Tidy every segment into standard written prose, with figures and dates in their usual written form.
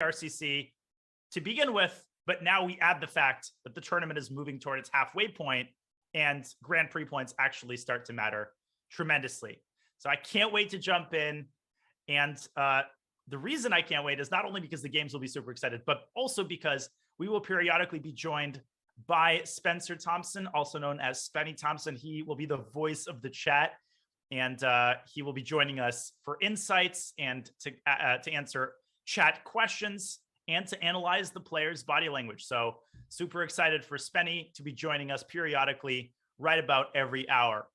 RCC to begin with, but now we add the fact that the tournament is moving toward its halfway point and Grand Prix points actually start to matter tremendously. So I can't wait to jump in. And the reason I can't wait is not only because the games will be super excited, but also because we will periodically be joined by Spencer Thompson, also known as Spenny Thompson. He will be the voice of the chat, and he will be joining us for insights and to answer chat questions and to analyze the player's body language. So super excited for Spenny to be joining us periodically right about every hour.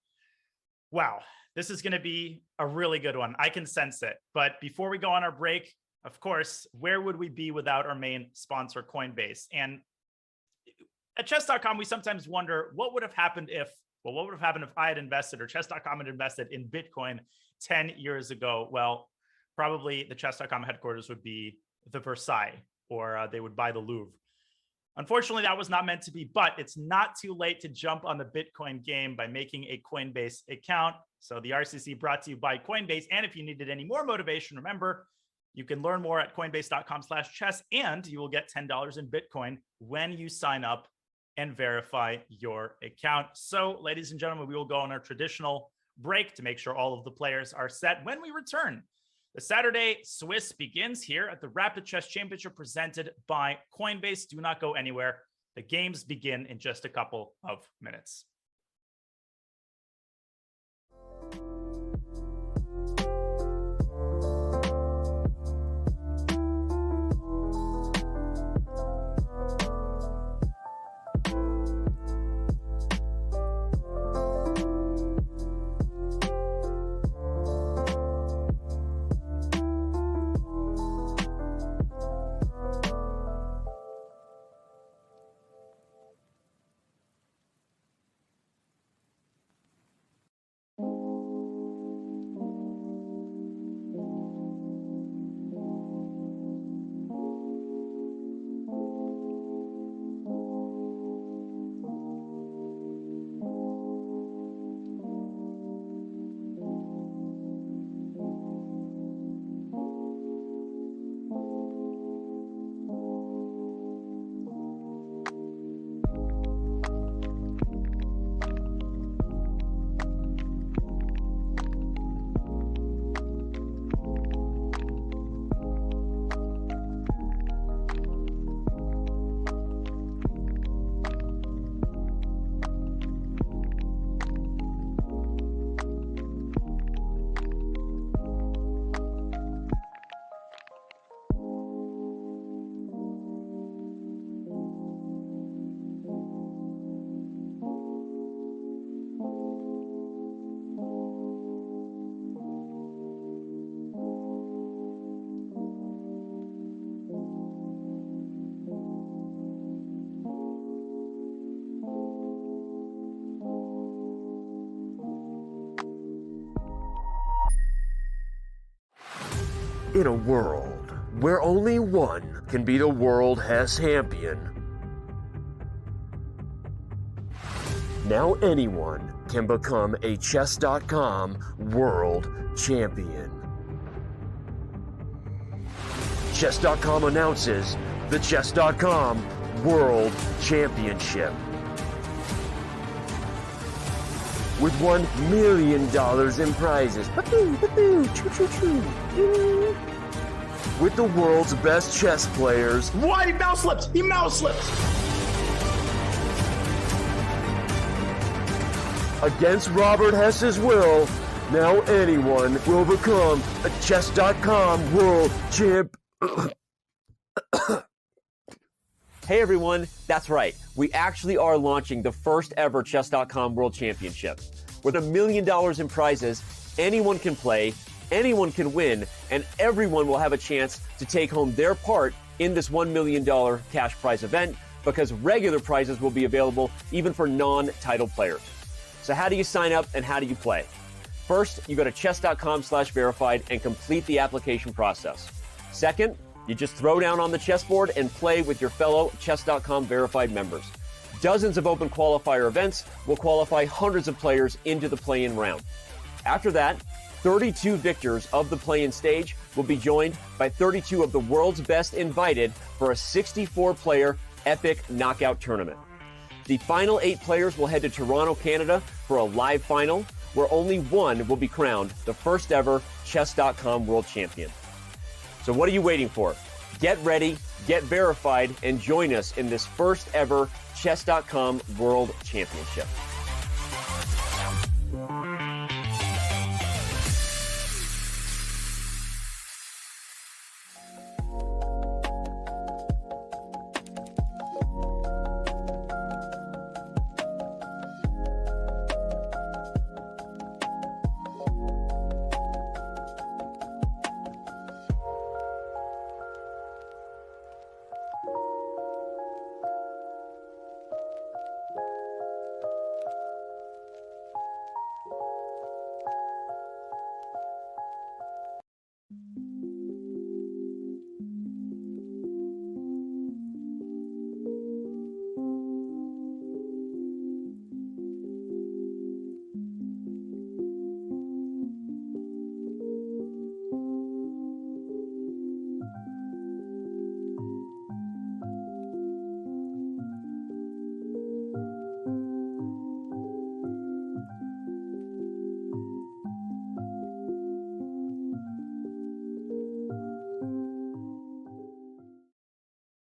Wow, this is going to be a really good one. I can sense it. But before we go on our break, of course, where would we be without our main sponsor, Coinbase? And at chess.com, we sometimes wonder what would have happened if I had invested, or chess.com had invested in Bitcoin 10 years ago. Well, probably the chess.com headquarters would be the Versailles, or they would buy the Louvre. Unfortunately, that was not meant to be, but it's not too late to jump on the Bitcoin game by making a Coinbase account. So the RCC brought to you by Coinbase. And if you needed any more motivation, remember, you can learn more at coinbase.com/chess, and you will get $10 in Bitcoin when you sign up and verify your account. So, ladies and gentlemen, we will go on our traditional break to make sure all of the players are set. When we return, the Saturday Swiss begins here at the Rapid Chess Championship presented by Coinbase. Do not go anywhere. The games begin in just a couple of minutes. In a world where only one can be the world champion, now anyone can become a chess.com world champion. Chess.com announces the Chess.com World Championship. With $1 million in prizes. With the world's best chess players. What? He mouse slips! He mouse slips! Against Robert Hess's will, now anyone will become a chess.com world champ. Hey everyone, that's right. We actually are launching the first ever Chess.com World Championship. With $1 million in prizes, anyone can play, anyone can win, and everyone will have a chance to take home their part in this $1 million cash prize event, because regular prizes will be available even for non-title players. So how do you sign up and how do you play? First, you go to chess.com/verified and complete the application process. Second, you just throw down on the chessboard and play with your fellow Chess.com verified members. Dozens of open qualifier events will qualify hundreds of players into the play-in round. After that, 32 victors of the play-in stage will be joined by 32 of the world's best invited for a 64-player epic knockout tournament. The final 8 players will head to Toronto, Canada for a live final where only one will be crowned the first ever Chess.com World Champion. So what are you waiting for? Get ready, get verified, and join us in this first ever Chess.com World Championship.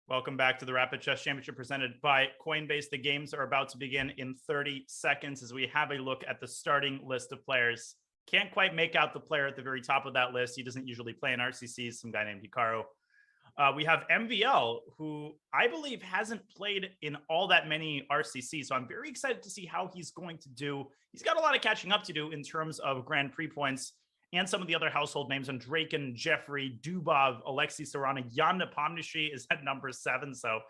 Welcome back to the Rapid Chess Championship presented by Coinbase. The games are about to begin in 30 seconds as we have a look at the starting list of players. Can't quite make out the player at the very top of that list. He doesn't usually play in RCCs, some guy named Hikaru. We have MVL, who I believe hasn't played in all that many RCCs, so I'm very excited to see how he's going to do. He's got a lot of catching up to do in terms of Grand Prix points and some of the other household names on Draken, Jeffrey, Dubov, Alexei Sarana. Jan Nepomniachtchi is at number 7, so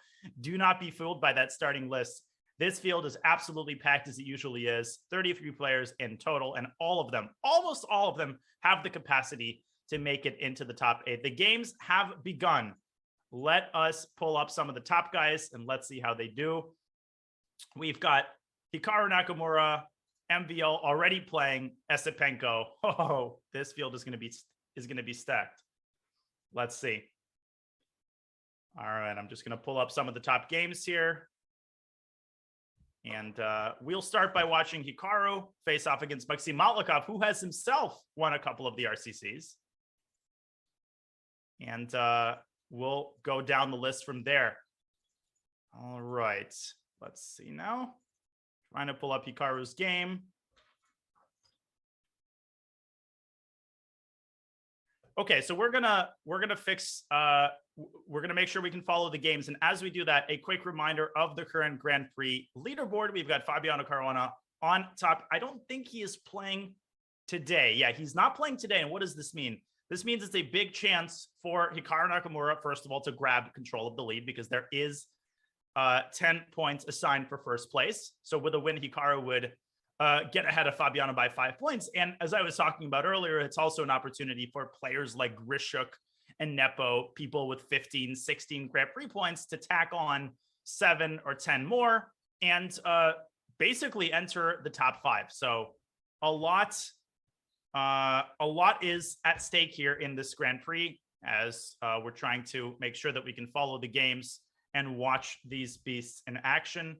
do not be fooled by that starting list. This field is absolutely packed as it usually is, 33 players in total, and all of them, almost all of them, have the capacity to make it into the top 8. The games have begun. Let us pull up some of the top guys, and let's see how they do. We've got Hikaru Nakamura, MVL already playing Esipenko. Oh, this field is going to be stacked. Let's see. All right, I'm just going to pull up some of the top games here. And we'll start by watching Hikaru face off against Maxim Malakov, who has himself won a couple of the RCCs. And we'll go down the list from there. All right, let's see now. Trying to pull up Hikaru's game. Okay, so we're gonna fix. We're gonna make sure we can follow the games, and as we do that, a quick reminder of the current Grand Prix leaderboard. We've got Fabiano Caruana on top. I don't think he is playing today. Yeah, he's not playing today. And what does this mean? This means it's a big chance for Hikaru Nakamura, first of all, to grab control of the lead because there is 10 points assigned for first place. So with a win, Hikaru would get ahead of Fabiano by 5 points. And as I was talking about earlier, it's also an opportunity for players like Grishuk and Nepo, people with 15, 16 Grand Prix points, to tack on 7 or 10 more and basically enter the top 5. So a lot is at stake here in this Grand Prix as we're trying to make sure that we can follow the games and watch these beasts in action.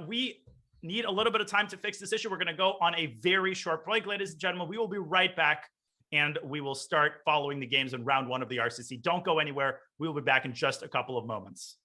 We need a little bit of time to fix this issue. We're going to go on a very short break, ladies and gentlemen. We will be right back, and we will start following the games in round 1 of the RCC. Don't go anywhere. We will be back in just a couple of moments.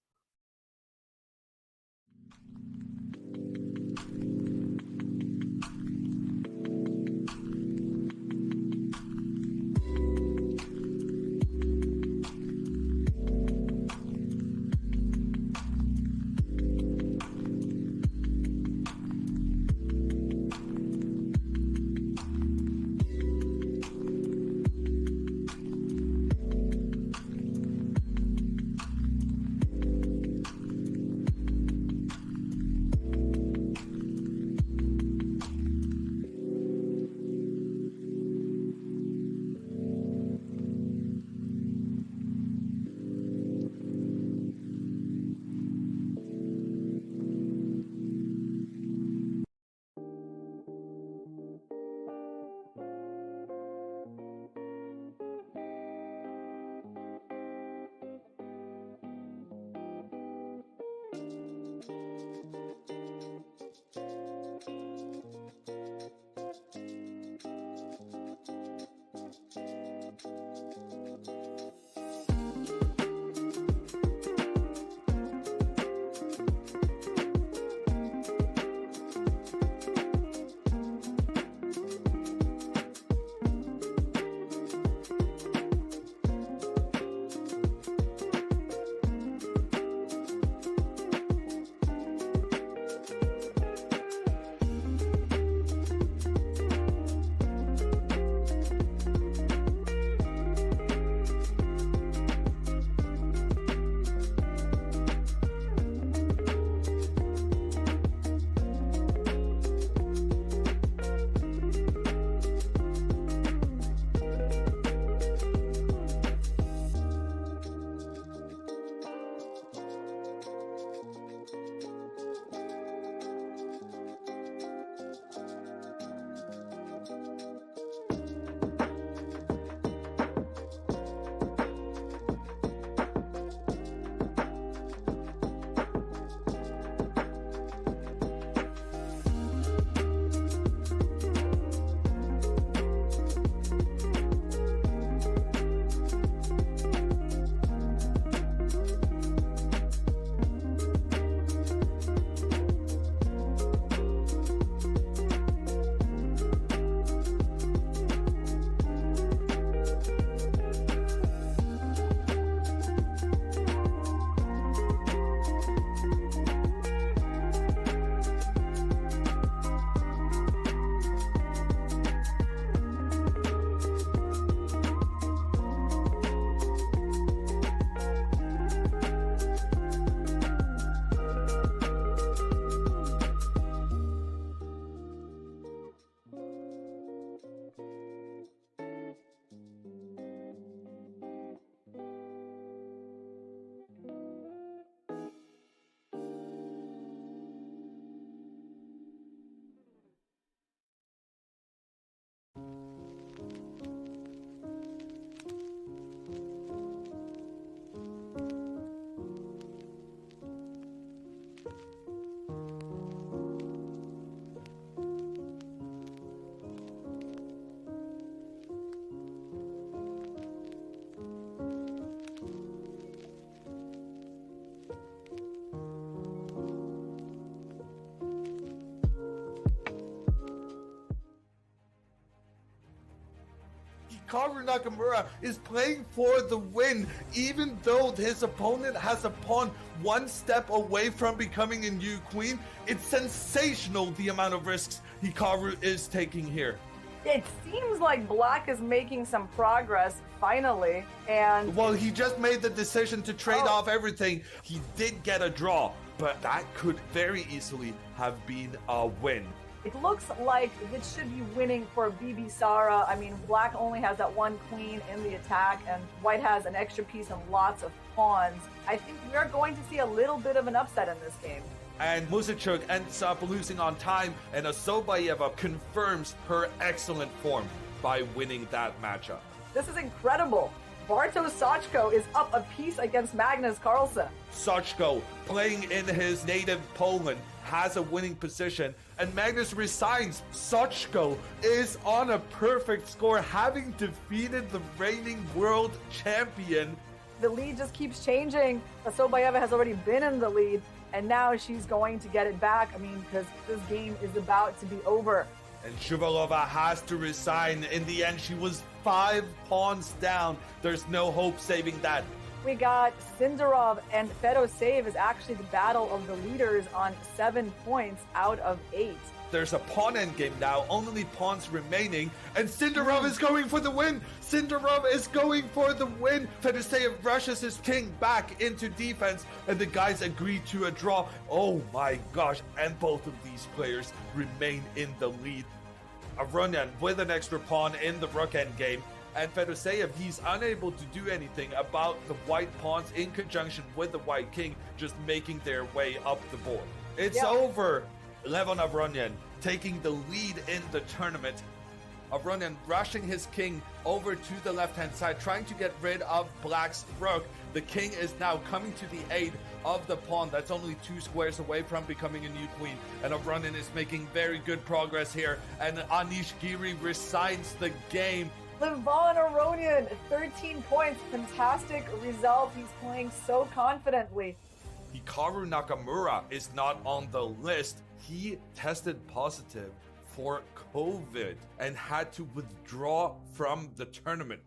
Hikaru Nakamura is playing for the win, even though his opponent has a pawn one step away from becoming a new queen. It's sensational the amount of risks Hikaru is taking here. It seems like Black is making some progress finally, and well, he just made the decision to trade off everything. He did get a draw, but that could very easily have been a win. it looks like it should be winning for Bibisara. I mean, Black only has that one queen in the attack, and White has an extra piece and lots of pawns. I think we are going to see a little bit of an upset in this game. And Musachuk ends up losing on time, and Asobayeva confirms her excellent form by winning that matchup. This is incredible. Bartosz Sochko is up a piece against Magnus Carlsen. Sochko, playing in his native Poland, has a winning position, and Magnus resigns. Sochko is on a perfect score, having defeated the reigning world champion. The lead just keeps changing. Asobayeva has already been in the lead, and now she's going to get it back. I mean, because this game is about to be over. And Shuvalova has to resign. In the end, she was 5 pawns down. There's no hope saving that. We got Sindarov and Fedoseev is actually the battle of the leaders on 7 points out of 8. There's a pawn endgame now, only pawns remaining, and Sindarov is going for the win! Sindarov is going for the win! Fedoseev rushes his king back into defense, and the guys agree to a draw. Oh my gosh, and both of these players remain in the lead. Aronian with an extra pawn in the rook endgame, and Fedoseev, he's unable to do anything about the white pawns in conjunction with the white king just making their way up the board. It's over! Levon Avronian taking the lead in the tournament. Avronian rushing his king over to the left-hand side, trying to get rid of Black's rook. The king is now coming to the aid of the pawn that's only 2 squares away from becoming a new queen. And Avronian is making very good progress here. And Anish Giri resigns the game. Levon Aronian, 13 points. Fantastic result. He's playing so confidently. Hikaru Nakamura is not on the list. He tested positive for COVID and had to withdraw from the tournament.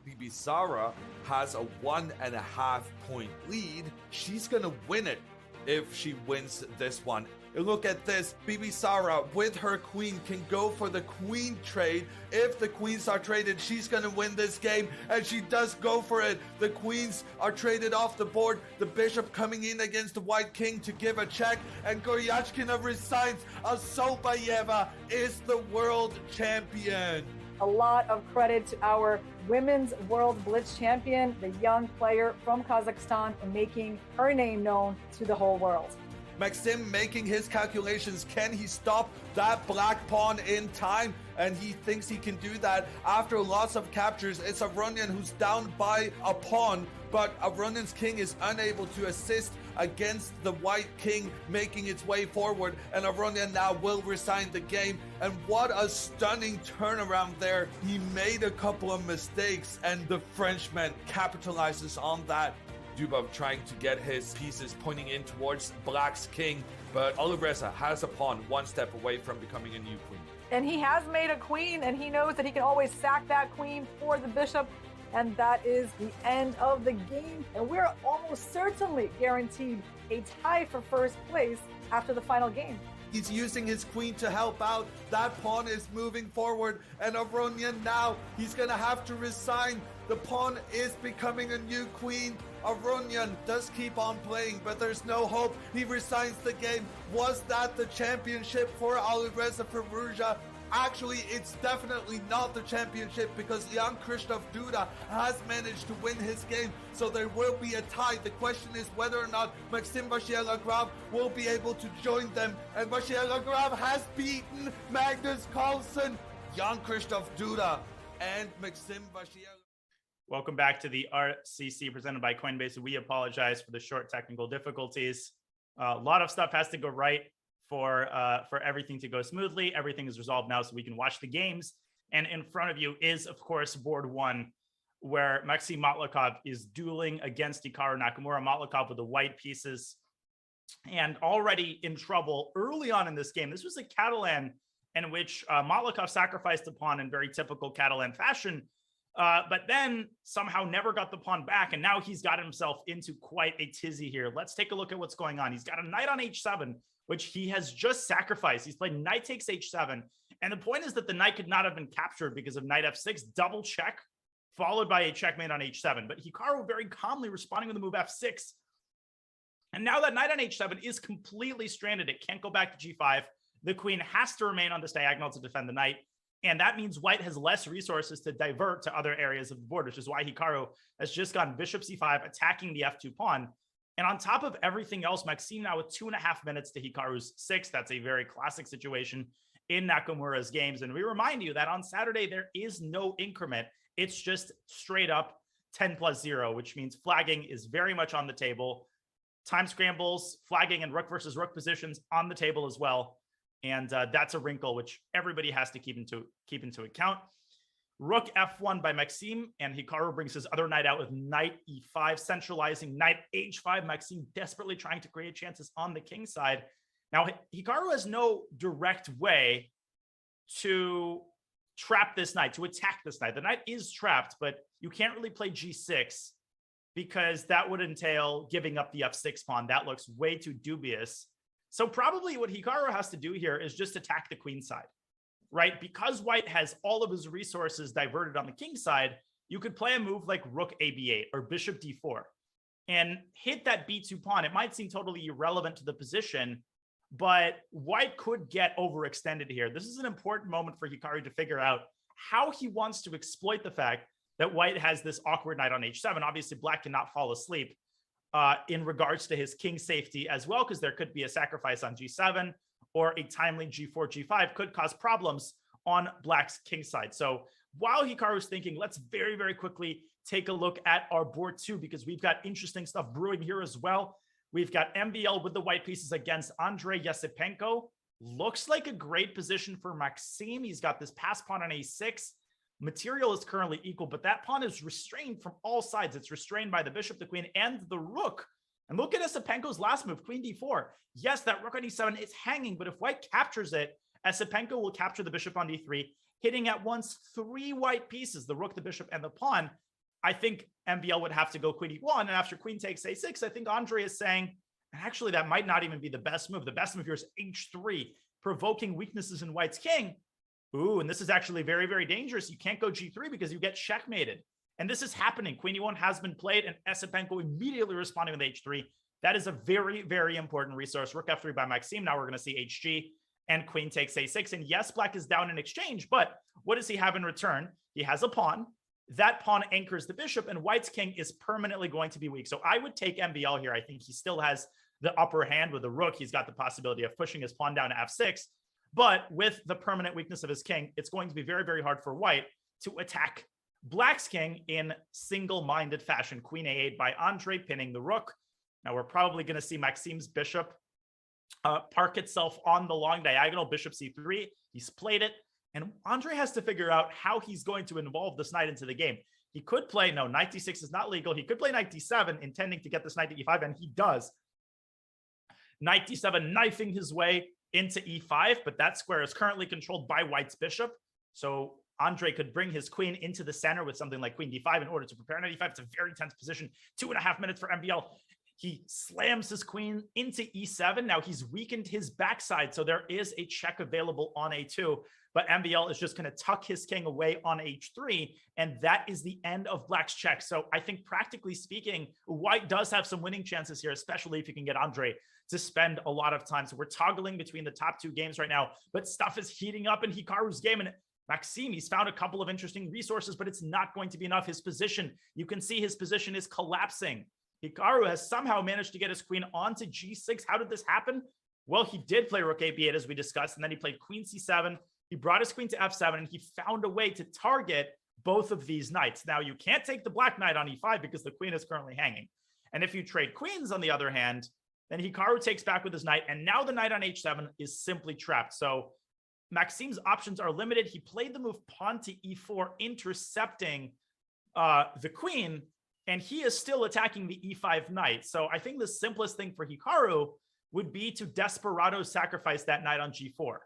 Bibisara has a 1.5 point lead. She's gonna win it if she wins this one. Look at this. Bibisara with her queen can go for the queen trade. If the queens are traded, she's going to win this game, and she does go for it. The queens are traded off the board. The bishop coming in against the white king to give a check, and Goryachkina resigns. Asobayeva is the world champion. A lot of credit to our women's world blitz champion, the young player from Kazakhstan, making her name known to the whole world. Maxim making his calculations. Can he stop that black pawn in time? And he thinks he can do that after lots of captures. It's Avronian who's down by a pawn, but Avronian's king is unable to assist against the white king making its way forward, and Avronian now will resign the game. And what a stunning turnaround there. He made a couple of mistakes, and the Frenchman capitalizes on that. Dubov trying to get his pieces pointing in towards Black's king, but Olivreza has a pawn 1 step away from becoming a new queen. And he has made a queen, and he knows that he can always sack that queen for the bishop, and that is the end of the game. And we're almost certainly guaranteed a tie for first place after the final game. He's using his queen to help out. That pawn is moving forward, and Avronian now, he's gonna have to resign. The pawn is becoming a new queen. Avronian does keep on playing, but there's no hope. He resigns the game. Was that the championship for Alireza Firouzja? Actually, it's definitely not the championship, because Jan Krzysztof Duda has managed to win his game, so there will be a tie. The question is whether or not Maxim Vachier-Lagrave will be able to join them, and Vachier-Lagrave has beaten Magnus Carlsen, Jan Krzysztof Duda, and Maxim Vachier. Welcome back to the RCC presented by Coinbase. We apologize for the short technical difficulties. A lot of stuff has to go right for everything to go smoothly. Everything is resolved now so we can watch the games. And in front of you is, of course, board 1, where Maxim Matlakov is dueling against Hikaru Nakamura. Matlakov with the white pieces and already in trouble early on in this game. This was a Catalan in which Matlakov sacrificed a pawn in very typical Catalan fashion. but then somehow never got the pawn back. And now he's got himself into quite a tizzy here. Let's take a look at what's going on. He's got a knight on h7, which he has just sacrificed. He's played knight takes h7. And the point is that the knight could not have been captured because of knight f6, double check, followed by a checkmate on h7. But Hikaru very calmly responding with the move f6. And now that knight on h7 is completely stranded. It can't go back to g5. The queen has to remain on this diagonal to defend the knight. And that means white has less resources to divert to other areas of the board, which is why Hikaru has just gone bishop c5, attacking the f2 pawn. And on top of everything else, Maxime now with 2.5 minutes to Hikaru's 6. That's a very classic situation in Nakamura's games. And we remind you that on Saturday, there is no increment. It's just straight up 10+0, which means flagging is very much on the table. Time scrambles, flagging, and rook versus rook positions on the table as well. And that's a wrinkle which everybody has to keep into account. Rook f1 by Maxime, and Hikaru brings his other knight out with knight e5, centralizing knight h5. Maxime desperately trying to create chances on the king side. Now, Hikaru has no direct way to trap this knight, to attack this knight. The knight is trapped, but you can't really play g6 because that would entail giving up the f6 pawn. That looks way too dubious. So probably what Hikaru has to do here is just attack the queen side, right? Because white has all of his resources diverted on the king side, you could play a move like rook ab8 or bishop d4 and hit that b2 pawn. It might seem totally irrelevant to the position, but white could get overextended here. This is an important moment for Hikaru to figure out how he wants to exploit the fact that white has this awkward knight on h7. Obviously, black cannot fall asleep in regards to his king safety as well, because there could be a sacrifice on g7 or a timely g4, g5 could cause problems on black's king side. So while Hikaru's thinking, let's very, very quickly take a look at our board too, because we've got interesting stuff brewing here as well. We've got MBL with the white pieces against Andrei Yasipenko. Looks like a great position for Maxime. He's got this pass pawn on a6. Material is currently equal, but that pawn is restrained from all sides. It's restrained by the bishop, the queen, and the rook. And look at Yasipenko's last move, queen d4. Yes, that rook on e7 is hanging, but if white captures it, Yasipenko will capture the bishop on d3, hitting at once 3 white pieces, the rook, the bishop, and the pawn. I think MBL would have to go queen e1, and after queen takes a6, I think Andre is saying, actually, that might not even be the best move. The best move here is h3, provoking weaknesses in white's king. Ooh, and this is actually very, very dangerous. You can't go g3 because you get checkmated. And this is happening. Queen e1 has been played, and Yasipenko immediately responding with h3. That is a very, very important resource. Rook f3 by Maxime. Now we're going to see hg, and queen takes a6. And yes, black is down in exchange, but what does he have in return? He has a pawn. That pawn anchors the bishop, and white's king is permanently going to be weak. So I would take MBL here. I think he still has the upper hand with the rook. He's got the possibility of pushing his pawn down to f6. But with the permanent weakness of his king, it's going to be very, very hard for white to attack black's king in single-minded fashion. Queen a8 by Andre, pinning the rook. Now we're probably going to see Maxime's bishop park itself on the long diagonal, bishop c3. He's played it. And Andre has to figure out how he's going to involve this knight into the game. He could play, no, knight d6 is not legal. He could play knight d7, intending to get this knight to e5, and he does. Knight d7 knifing his way into e5, but that square is currently controlled by white's bishop. So Andre could bring his queen into the center with something like queen d5 in order to prepare knight e5. It's a very tense position. 2.5 minutes for MBL. He slams his queen into e7. Now he's weakened his backside, so there is a check available on a2, but MBL is just going to tuck his king away on h3, and that is the end of black's check. So I think practically speaking, white does have some winning chances here, especially if you can get Andre to spend a lot of time. So we're toggling between the top 2 games right now, but stuff is heating up in Hikaru's game, and Maxime, he's found a couple of interesting resources, but it's not going to be enough. His position, you can see his position is collapsing. Hikaru has somehow managed to get his queen onto g6. How did this happen? Well, he did play rook ab8, as we discussed, and then he played queen c7. He brought his queen to f7, and he found a way to target both of these knights. Now, you can't take the black knight on e5 because the queen is currently hanging. And if you trade queens, on the other hand, then Hikaru takes back with his knight, and now the knight on h7 is simply trapped. So Maxime's options are limited. He played the move pawn to e4, intercepting the queen, and he is still attacking the e5 knight. So I think the simplest thing for Hikaru would be to desperado sacrifice that knight on g4.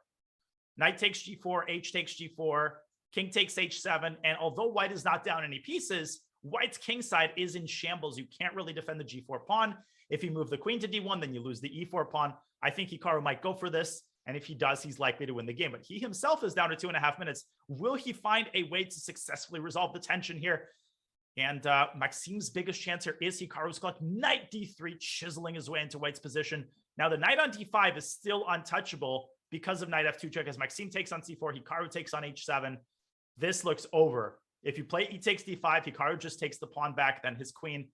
Knight takes g4, h takes g4. King takes h7, and although white is not down any pieces, white's king side is in shambles. You can't really defend the g4 pawn. If you move the queen to d1, then you lose the e4 pawn. I think Hikaru might go for this, and if he does, he's likely to win the game. But he himself is down to 2.5 minutes. Will he find a way to successfully resolve the tension here? And Maxim's biggest chance here is Hikaru's clock. Knight d3, chiseling his way into white's position. Now, the knight on d5 is still untouchable because of knight f2 check, as Maxim takes on c4, Hikaru takes on h7. This looks over. If you play e takes d5, Hikaru just takes the pawn back, then his queen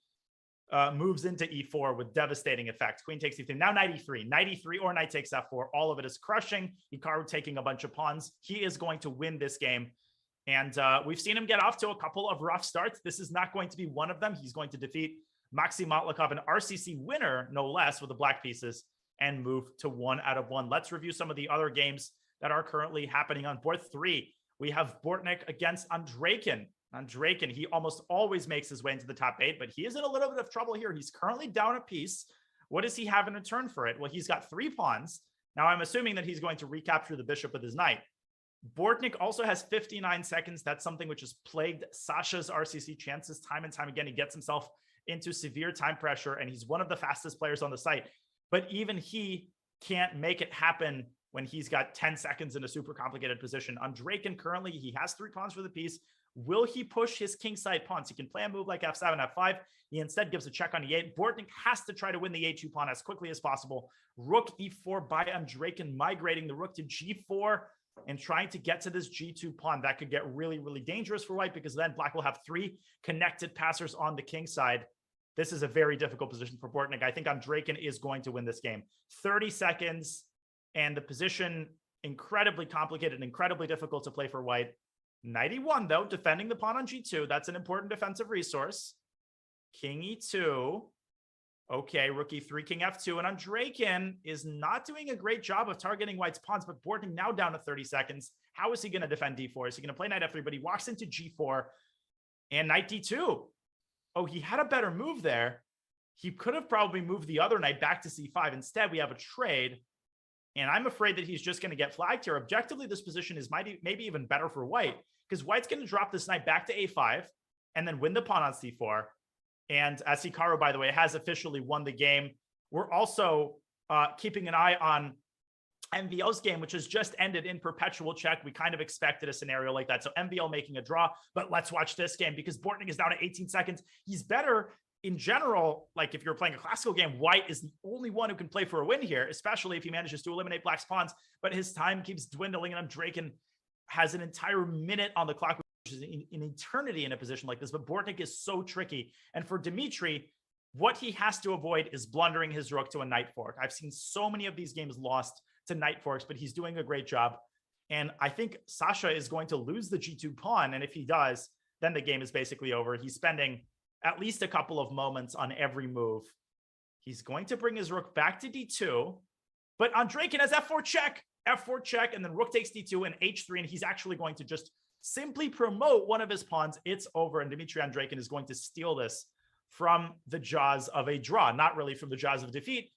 moves into e4 with devastating effect. Queen takes e3. Now knight e3. Knight e3 or knight takes f4. All of it is crushing. Hikaru taking a bunch of pawns. He is going to win this game. And we've seen him get off to a couple of rough starts. This is not going to be one of them. He's going to defeat Maxim Motlikov, an RCC winner, no less, with the black pieces, and move to 1 out of 1. Let's review some of the other games that are currently happening on board 3. We have Bortnik against Andreykin. Andreykin, he almost always makes his way into the top 8, but he is in a little bit of trouble here. He's currently down a piece. What does he have in return for it? Well, he's got 3 pawns. Now, I'm assuming that he's going to recapture the bishop with his knight. Bortnik also has 59 seconds. That's something which has plagued Sasha's RCC chances time and time again. He gets himself into severe time pressure, and he's one of the fastest players on the site. But even he can't make it happen when he's got 10 seconds in a super complicated position. Andreykin currently, he has 3 pawns for the piece. Will he push his kingside pawns? He can play a move like f7, f5. He instead gives a check on e8. Bortnik has to try to win the a2 pawn as quickly as possible. Rook e4 by Andreykin, migrating the rook to g4 and trying to get to this g2 pawn. That could get really, really dangerous for white, because then black will have 3 connected passers on the king side. This is a very difficult position for Bortnik. I think Andreykin is going to win this game. 30 seconds, and the position incredibly complicated and incredibly difficult to play for white. Knight e1, though, defending the pawn on g2. That's an important defensive resource. King e2. Okay, rook e3, king f2. And Andreykin is not doing a great job of targeting white's pawns, but Bortnik now down to 30 seconds. How is he going to defend d4? Is he going to play knight f3? But he walks into g4 and knight d2. Oh, he had a better move there. He could have probably moved the other knight back to c5. Instead, we have a trade. And I'm afraid that he's just going to get flagged here. Objectively, this position is maybe even better for white, because white's going to drop this knight back to a5 and then win the pawn on c4. And Hikaru, by the way, has officially won the game. We're also keeping an eye on MVL's game, which has just ended in perpetual check. We kind of expected a scenario like that. So MVL making a draw, but let's watch this game because Bortnik is down to 18 seconds. He's better in general. Like if you're playing a classical game, white is the only one who can play for a win here, especially if he manages to eliminate black's pawns, but his time keeps dwindling, and Andreykin has an entire minute on the clock, which is an eternity in a position like this. But Bortnik is so tricky. And for Dmitry, what he has to avoid is blundering his rook to a knight fork. I've seen so many of these games lost to knight forks, but he's doing a great job. And I think Sasha is going to lose the g2 pawn. And if he does, then the game is basically over. He's spending at least a couple of moments on every move. He's going to bring his rook back to d2, but Andreykin has f4 check, and then rook takes d2 and h3, and he's actually going to just simply promote one of his pawns. It's over, and Dmitry Andreykin is going to steal this from the jaws of a draw, not really from the jaws of defeat.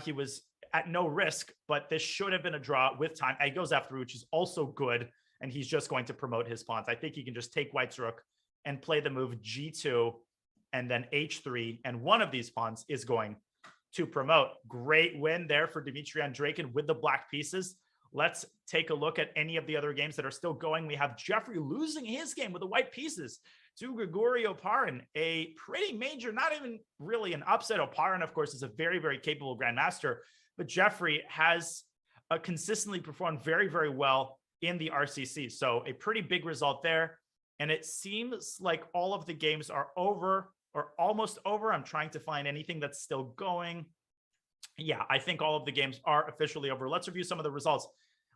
He was at no risk, but this should have been a draw with time. And he goes f3, which is also good, and he's just going to promote his pawns. I think he can just take white's rook and play the move g2 and then h3, and one of these pawns is going to promote. Great win there for Dmitry Andreykin with the black pieces. Let's take a look at any of the other games that are still going. We have Jeffrey losing his game with the white pieces to Grigory Oparin, a pretty major, not even really an upset. Oparin, of course, is a very, very capable grandmaster, but Jeffrey has consistently performed very, very well in the RCC. So a pretty big result there. And it seems like all of the games are over or almost over. I'm trying to find anything that's still going. Yeah, I think all of the games are officially over. Let's review some of the results.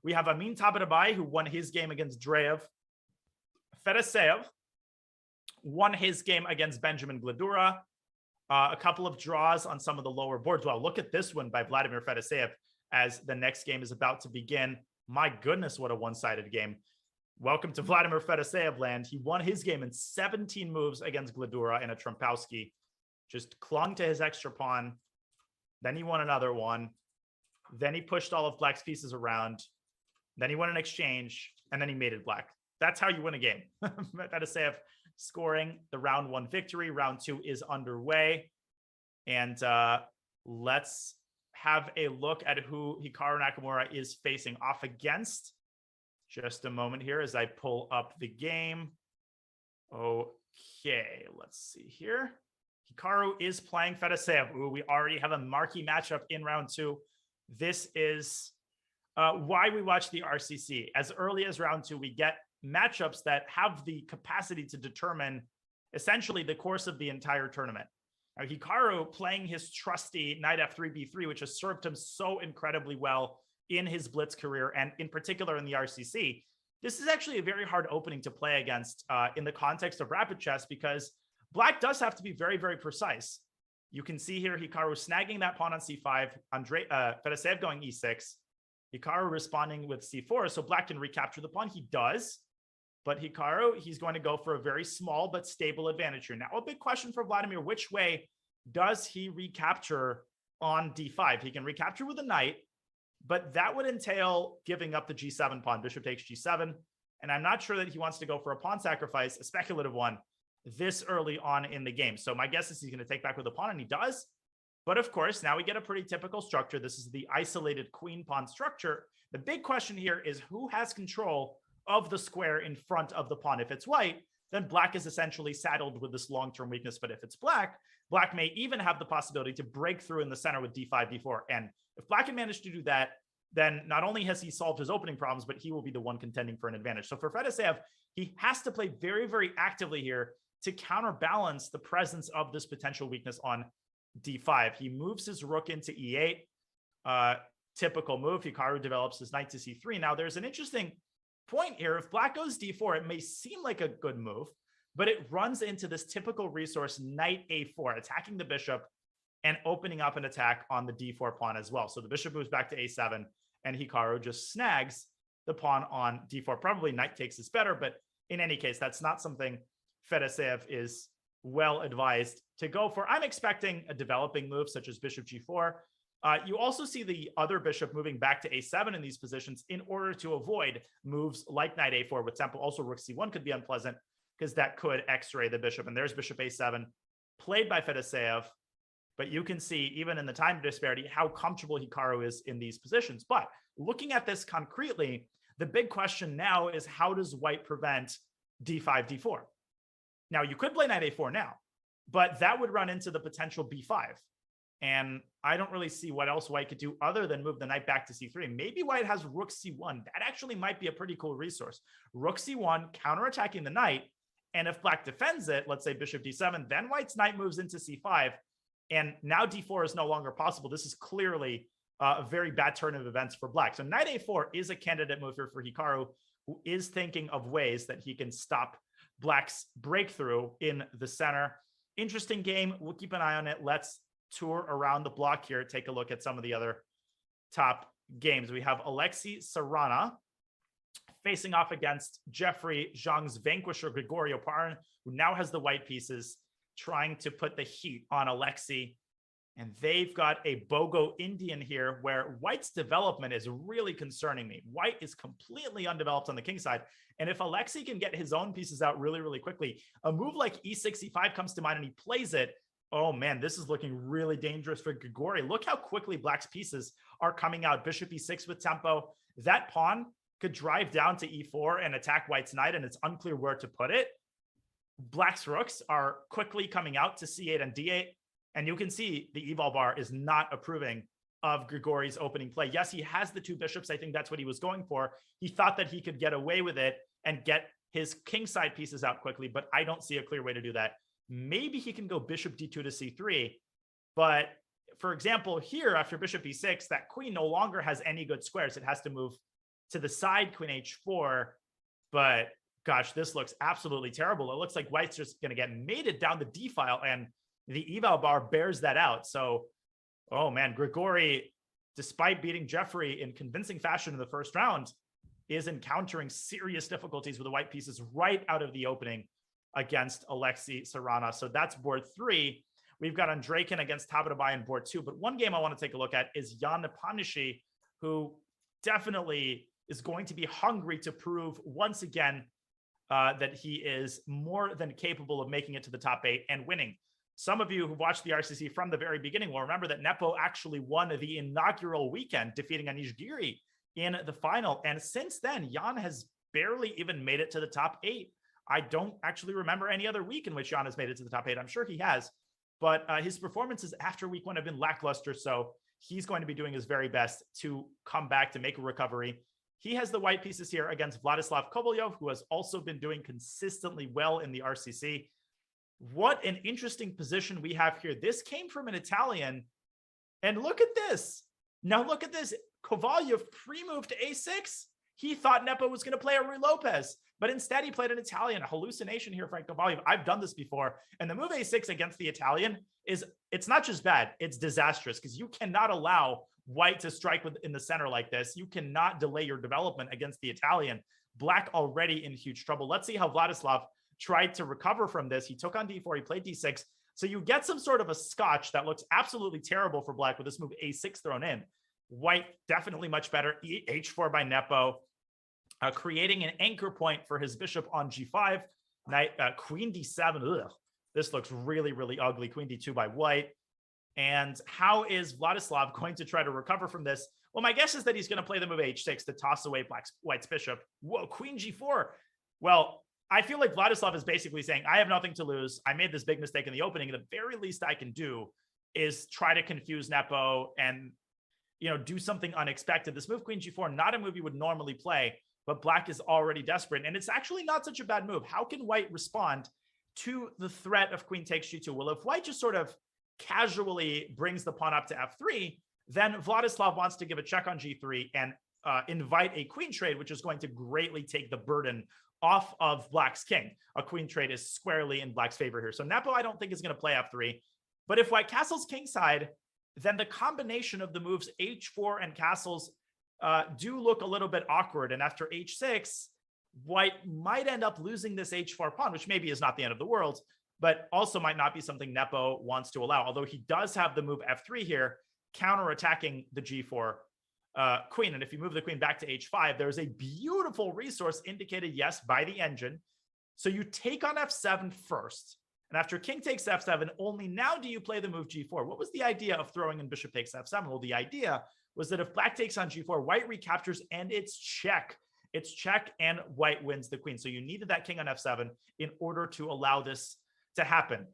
We have Amin Tabatabai, who won his game against Dreyev. Fedoseev won his game against Benjamin Gladura. A couple of draws on some of the lower boards. Wow, look at this one by Vladimir Fedoseev as the next game is about to begin. My goodness, what a one-sided game. Welcome to Vladimir Fedoseev land. He won his game in 17 moves against Gladura in a Trumpowski. Just clung to his extra pawn. Then he won another one. Then he pushed all of black's pieces around. Then he won an exchange, and then he mated black. That's how you win a game. Fedorov scoring the round 1 victory. Round 2 is underway. And let's have a look at who Hikaru Nakamura is facing off against. Just a moment here as I pull up the game. Okay, let's see here. Hikaru is playing Fedorov. Ooh, we already have a marquee matchup in round 2. This is why we watch the RCC. As early as round 2, we get matchups that have the capacity to determine essentially the course of the entire tournament. Now, Hikaru playing his trusty knight f3, b3, which has served him so incredibly well in his blitz career, and in particular in the RCC. This is actually a very hard opening to play against in the context of rapid chess, because black does have to be very, very precise. You can see here Hikaru snagging that pawn on c5, Fedorov going e6, Hikaru responding with c4, so black can recapture the pawn. He does, but Hikaru, he's going to go for a very small but stable advantage here. Now, a big question for Vladimir, which way does he recapture on d5? He can recapture with a knight, but that would entail giving up the g7 pawn. Bishop takes g7, and I'm not sure that he wants to go for a pawn sacrifice, a speculative one, this early on in the game. So my guess is he's going to take back with a pawn, and he does. But of course, now we get a pretty typical structure. This is the isolated queen pawn structure. The big question here is who has control of the square in front of the pawn. If it's white, then black is essentially saddled with this long-term weakness. But if it's black, black may even have the possibility to break through in the center with d5, d4. And if black can manage to do that, then not only has he solved his opening problems, but he will be the one contending for an advantage. So for Fedorov, he has to play very, very actively here to counterbalance the presence of this potential weakness on d5. He moves his rook into e8. Typical move. Hikaru develops his knight to c3. Now, there's an interesting point here. If black goes d4, it may seem like a good move, but it runs into this typical resource, knight a4, attacking the bishop and opening up an attack on the d4 pawn as well. So the bishop moves back to a7, and Hikaru just snags the pawn on d4. Probably knight takes is better, but in any case, that's not something Fedorov is well advised to go for. I'm expecting a developing move such as bishop g4. You also see the other bishop moving back to a7 in these positions in order to avoid moves like knight a4 with tempo. Also, rook c1 could be unpleasant because that could x-ray the bishop. And there's bishop a7 played by Fedorov. But you can see, even in the time disparity, how comfortable Hikaru is in these positions. But looking at this concretely, the big question now is how does white prevent d5, d4? Now, you could play knight a4 now, but that would run into the potential b5. And I don't really see what else white could do other than move the knight back to c3. Maybe white has rook c1. That actually might be a pretty cool resource. Rook c1, counterattacking the knight. And if black defends it, let's say bishop d7, then white's knight moves into c5. And now d4 is no longer possible. This is clearly a very bad turn of events for black. So knight a4 is a candidate move here for Hikaru, who is thinking of ways that he can stop black's breakthrough in the center. Interesting game. We'll keep an eye on it. Let's tour around the block here, take a look at some of the other top games. We have Alexei Sarana facing off against Jeffrey Zhang's vanquisher, Grigorio Parin, who now has the white pieces, trying to put the heat on Alexei. And they've got a Bogo Indian here where white's development is really concerning me. White is completely undeveloped on the king side. And if Alexei can get his own pieces out really, really quickly, a move like e6, e5 comes to mind and he plays it. Oh man, this is looking really dangerous for Grigori. Look how quickly black's pieces are coming out. Bishop e6 with tempo. That pawn could drive down to e4 and attack white's knight, and it's unclear where to put it. Black's rooks are quickly coming out to c8 and d8. And you can see the eval bar is not approving of Grigori's opening play. Yes, he has the two bishops. I think that's what he was going for. He thought that he could get away with it and get his kingside pieces out quickly, but I don't see a clear way to do that. Maybe he can go bishop d2 to c3. But for example, here after bishop e6, that queen no longer has any good squares. It has to move to the side, queen h4. But gosh, this looks absolutely terrible. It looks like white's just going to get mated down the d file, and the eval bar bears that out. So, oh man, Grigori, despite beating Jeffrey in convincing fashion in the first round, is encountering serious difficulties with the white pieces right out of the opening against Alexei Sarana. So that's board 3. We've got Andreikin against Tabatabai in board 2. But one game I want to take a look at is Jan Nepomniachtchi, who definitely is going to be hungry to prove once again that he is more than capable of making it to the top 8 and winning. Some of you who've watched the RCC from the very beginning will remember that Nepo actually won the inaugural weekend, defeating Anish Giri in the final. And since then, Jan has barely even made it to the top 8. I don't actually remember any other week in which Jan has made it to the top 8. I'm sure he has, but his performances after week 1 have been lackluster. So he's going to be doing his very best to come back to make a recovery. He has the white pieces here against Vladislav Kovalyov, who has also been doing consistently well in the RCC. What an interesting position we have here. This came from an Italian. And look at this. Now look at this. Kovalyov pre-moved to A6. He thought Nepo was going to play a Rui Lopez, but instead he played an Italian. A hallucination here for Kovalyov. I've done this before. And the move A6 against the Italian it's not just bad, it's disastrous, because you cannot allow white to strike in the center like this. You cannot delay your development against the Italian. Black already in huge trouble. Let's see how Vladislav tried to recover from this. He took on D4, he played D6. So you get some sort of a scotch that looks absolutely terrible for black with this move A6 thrown in. White, definitely much better. H4 by Nepo, creating an anchor point for his bishop on G5. Knight, Queen D7. Ugh, this looks really, really ugly. Queen D2 by white. And how is Vladislav going to try to recover from this? Well, my guess is that he's going to play the move H6 to toss away white's bishop. Whoa, Queen G4. Well, I feel like Vladislav is basically saying, I have nothing to lose. I made this big mistake in the opening. The very least I can do is try to confuse Nepo and, do something unexpected. This move, Queen G4, not a move you would normally play, but black is already desperate. And it's actually not such a bad move. How can white respond to the threat of Queen takes G2? Well, if white just sort of casually brings the pawn up to F3, then Vladislav wants to give a check on G3 and invite a queen trade, which is going to greatly take the burden off of black's king. A queen trade is squarely in black's favor here. So Nepo, I don't think, is going to play F3. But if white castles kingside, then the combination of the moves H4 and castles do look a little bit awkward. And after H6, white might end up losing this H4 pawn, which maybe is not the end of the world, but also might not be something Nepo wants to allow. Although he does have the move F3 here, counterattacking the G4 queen. And if you move the queen back to H5, there's a beautiful resource indicated, yes, by the engine. So you take on F7 first. And after king takes F7, only now do you play the move G4. What was the idea of throwing in bishop takes F7? Well, the idea was that if black takes on G4, white recaptures and it's check. It's check and white wins the queen. So you needed that king on F7 in order to allow this to happen.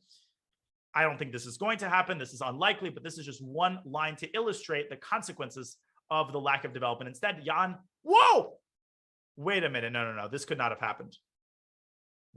I don't think this is going to happen. This is unlikely, but this is just one line to illustrate the consequences of the lack of development. Instead, Jan, whoa! Wait a minute. No. This could not have happened.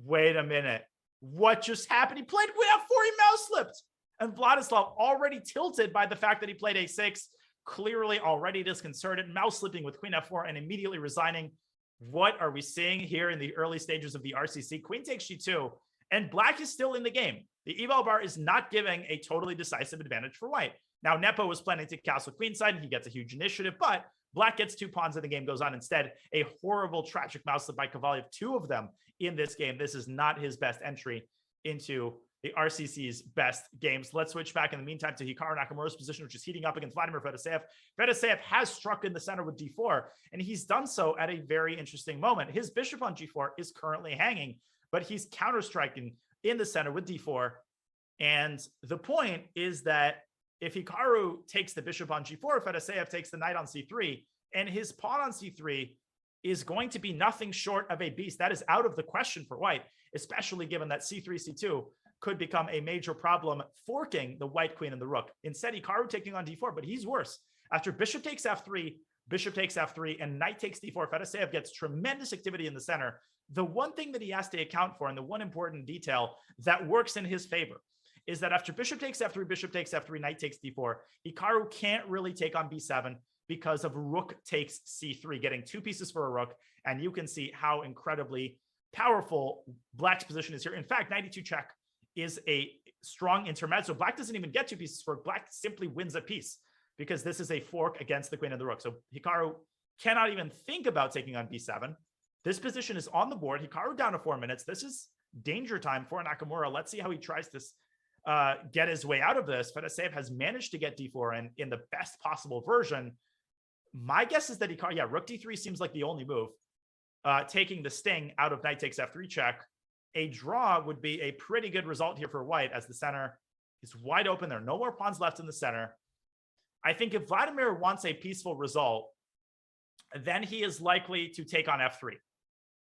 Wait a minute. What just happened? He played Queen F4, he mouse slipped. And Vladislav, already tilted by the fact that he played A6, clearly already disconcerted, mouse slipping with Queen F4 and immediately resigning. What are we seeing here in the early stages of the RCC? Queen takes G2, and black is still in the game. The eval bar is not giving a totally decisive advantage for white. Now, Nepo was planning to castle queenside, and he gets a huge initiative, but black gets 2 pawns and the game goes on. Instead, a horrible, tragic mouse slip by Kovalyov, 2 of them in this game. This is not his best entry into the RCC's best games. Let's switch back in the meantime to Hikaru Nakamura's position, which is heating up against Vladimir Fedoseev. Fedoseev has struck in the center with D4, and he's done so at a very interesting moment. His bishop on G4 is currently hanging, but he's counter-striking in the center with D4. And the point is that if Hikaru takes the bishop on G4, Fedoseev takes the knight on C3, and his pawn on C3 is going to be nothing short of a beast. That is out of the question for white, especially given that C3, C2 could become a major problem, forking the white queen and the rook. Instead, Hikaru taking on D4, but he's worse. After bishop takes F3, and knight takes D4, Fedoseev gets tremendous activity in the center. The one thing that he has to account for, and the one important detail that works in his favor, is that after bishop takes F3, knight takes D4, Hikaru can't really take on B7 because of rook takes C3, getting 2 pieces for a rook. And you can see how incredibly powerful black's position is here. In fact, 92 check is a strong intermezzo. Black doesn't even get 2 pieces for it. Black simply wins a piece because this is a fork against the queen and the rook. So Hikaru cannot even think about taking on B7. This position is on the board. Hikaru down to 4 minutes. This is danger time for Nakamura. Let's see how he tries to get his way out of this. Fedoseev has managed to get D4 in the best possible version. My guess is that Hikaru, rook D3 seems like the only move. taking the sting out of knight takes f3 check, a draw would be a pretty good result here for white, as the center is wide open. There are no more pawns left in the center. I think if Vladimir wants a peaceful result, then he is likely to take on f3.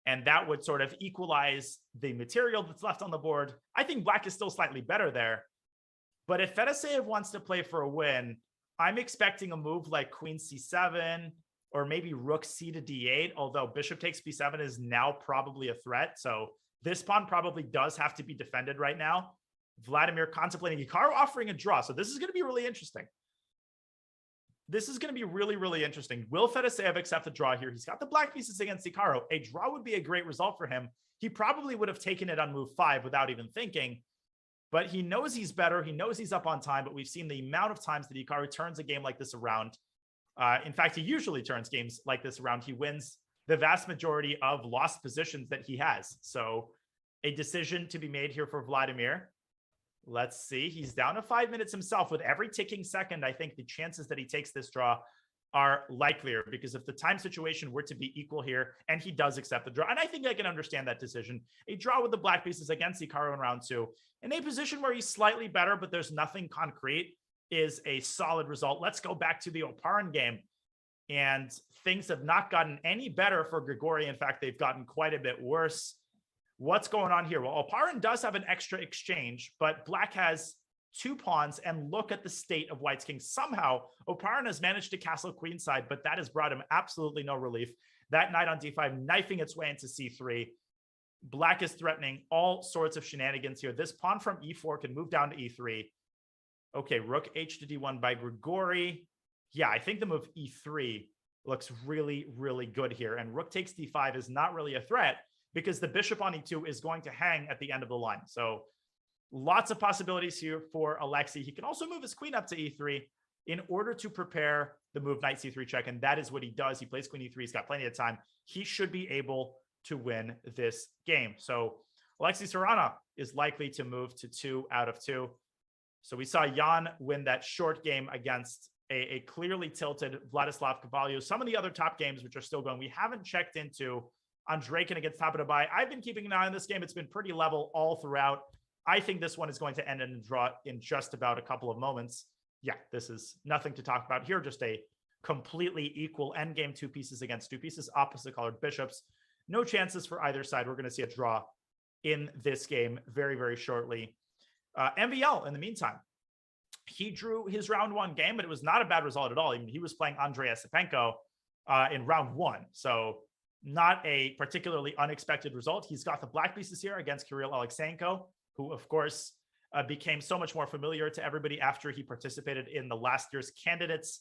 And that would sort of equalize the material that's left on the board. I think black is still slightly better there. But if Fedoseev wants to play for a win, I'm expecting a move like queen c7, or maybe rook c to d8, although bishop takes b7 is now probably a threat. So this pawn probably does have to be defended right now. Vladimir contemplating, Hikaru offering a draw. So this is going to be really interesting. This is going to be really, really interesting. Will Fedoseev accept the draw here? He's got the black pieces against Hikaru. A draw would be a great result for him. He probably would have taken it on move 5 without even thinking, but he knows he's better. He knows he's up on time, but we've seen the amount of times that Hikaru turns a game like this around. In fact, he usually turns games like this around. He wins the vast majority of lost positions that he has. So a decision to be made here for Vladimir. Let's see. He's down to 5 minutes himself. With every ticking second, I think the chances that he takes this draw are likelier, because if the time situation were to be equal here, and he does accept the draw, and I think I can understand that decision, a draw with the black pieces against Hikaru in round 2, in a position where he's slightly better, but there's nothing concrete, is a solid result. Let's go back to the Oparin game. And things have not gotten any better for Grigori. In fact, they've gotten quite a bit worse. What's going on here? Well, Oparin does have an extra exchange, but black has 2 pawns, and look at the state of white's king. Somehow, Oparin has managed to castle queenside, but that has brought him absolutely no relief. That knight on d5, knifing its way into c3. Black is threatening all sorts of shenanigans here. This pawn from e4 can move down to e3. Okay, rook h to d1 by Grigori. Yeah, I think the move e3 looks really, really good here. And rook takes d5 is not really a threat, because the bishop on e2 is going to hang at the end of the line. So lots of possibilities here for Alexei. He can also move his queen up to e3 in order to prepare the move knight c3 check, and that is what he does. He plays queen e3. He's got plenty of time. He should be able to win this game. So Alexei Sarana is likely to move to 2 out of 2. So we saw Jan win that short game against a clearly tilted Vladislav Kovalyu. Some of the other top games, which are still going, we haven't checked into Andreykin against Tabatabay. I've been keeping an eye on this game. It's been pretty level all throughout. I think this one is going to end in a draw in just about a couple of moments. Yeah, this is nothing to talk about here. Just a completely equal endgame, 2 pieces against 2 pieces, opposite colored bishops. No chances for either side. We're going to see a draw in this game very, very shortly. MVL, in the meantime, he drew his round 1 game, but it was not a bad result at all. I mean, he was playing Andrei Esipenko in round 1. So not a particularly unexpected result. He's got the black pieces here against Kirill Alexeyenko, who, of course, became so much more familiar to everybody after he participated in the last year's candidates.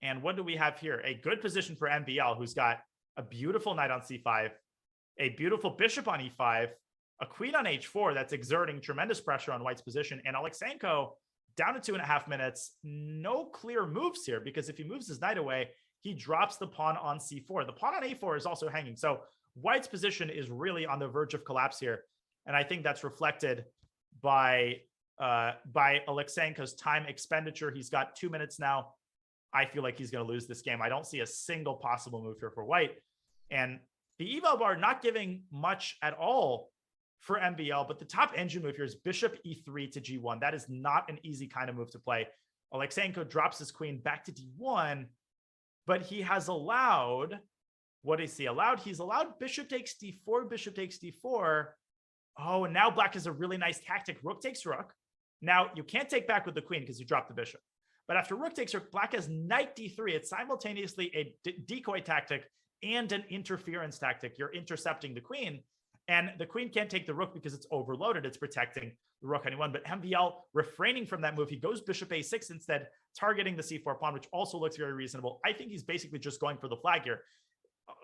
And what do we have here? A good position for MVL, who's got a beautiful knight on c5, a beautiful bishop on e5, a queen on h4 that's exerting tremendous pressure on white's position, and Alexeyenko down to 2.5 minutes. No clear moves here, because if he moves his knight away, he drops the pawn on c4. The pawn on a4 is also hanging. So white's position is really on the verge of collapse here. And I think that's reflected by Alexeyenko's time expenditure. He's got 2 minutes now. I feel like he's going to lose this game. I don't see a single possible move here for white. And the eval bar not giving much at all for MVL, but the top engine move here is bishop e3 to g1. That is not an easy kind of move to play. Alexeyenko drops his queen back to d1, but he has allowed, what is he allowed? He's allowed bishop takes d4, bishop takes d4. Oh, and now black has a really nice tactic. Rook takes rook. Now, you can't take back with the queen because you dropped the bishop. But after rook takes rook, black has knight d3. It's simultaneously a decoy tactic and an interference tactic. You're intercepting the queen, and the queen can't take the rook because it's overloaded. It's protecting the rook on e1. But MVL refraining from that move. He goes bishop a6 instead, targeting the c4 pawn, which also looks very reasonable. I think he's basically just going for the flag here.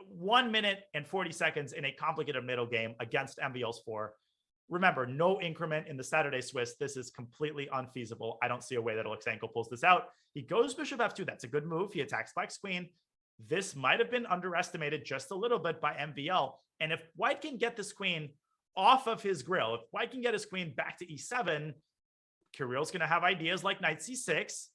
1 minute and 40 seconds in a complicated middle game against MVL's 4. Remember, no increment in the Saturday Swiss. This is completely unfeasible. I don't see a way that Alexeyenko pulls this out. He goes bishop f2. That's a good move. He attacks black's queen. This might have been underestimated just a little bit by MVL. And if white can get this queen off of his grill, if white can get his queen back to e7, Kirill's going to have ideas like knight c6.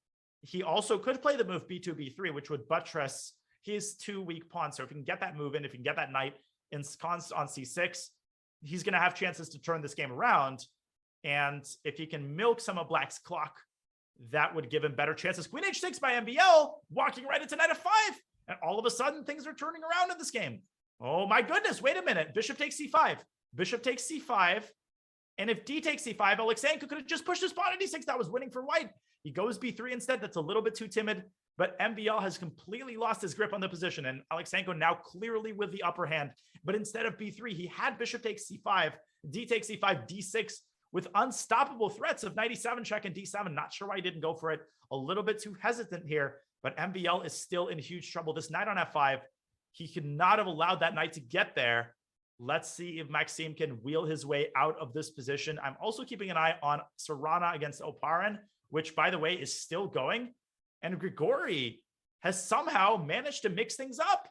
He also could play the move b2, b3, which would buttress his 2 weak pawns. So if he can get that move in, if he can get that knight ensconced on c6. He's going to have chances to turn this game around. And if he can milk some of Black's clock, that would give him better chances. Queen h6 by MBL, walking right into knight f5. And all of a sudden, things are turning around in this game. Oh my goodness, wait a minute. Bishop takes c5. Bishop takes c5. And if d takes c5, Alexenko could have just pushed his pawn at d6. That was winning for white. He goes b3 instead. That's a little bit too timid. But MBL has completely lost his grip on the position. And Alexenko now clearly with the upper hand. But instead of b3, he had bishop takes c5, d takes c5, d6, with unstoppable threats of knight e7 check and d7. Not sure why he didn't go for it. A little bit too hesitant here. But MBL is still in huge trouble. This knight on f5, he could not have allowed that knight to get there. Let's see if Maxime can wheel his way out of this position. I'm also keeping an eye on Serrana against Oparin, which, by the way, is still going. And Grigori has somehow managed to mix things up.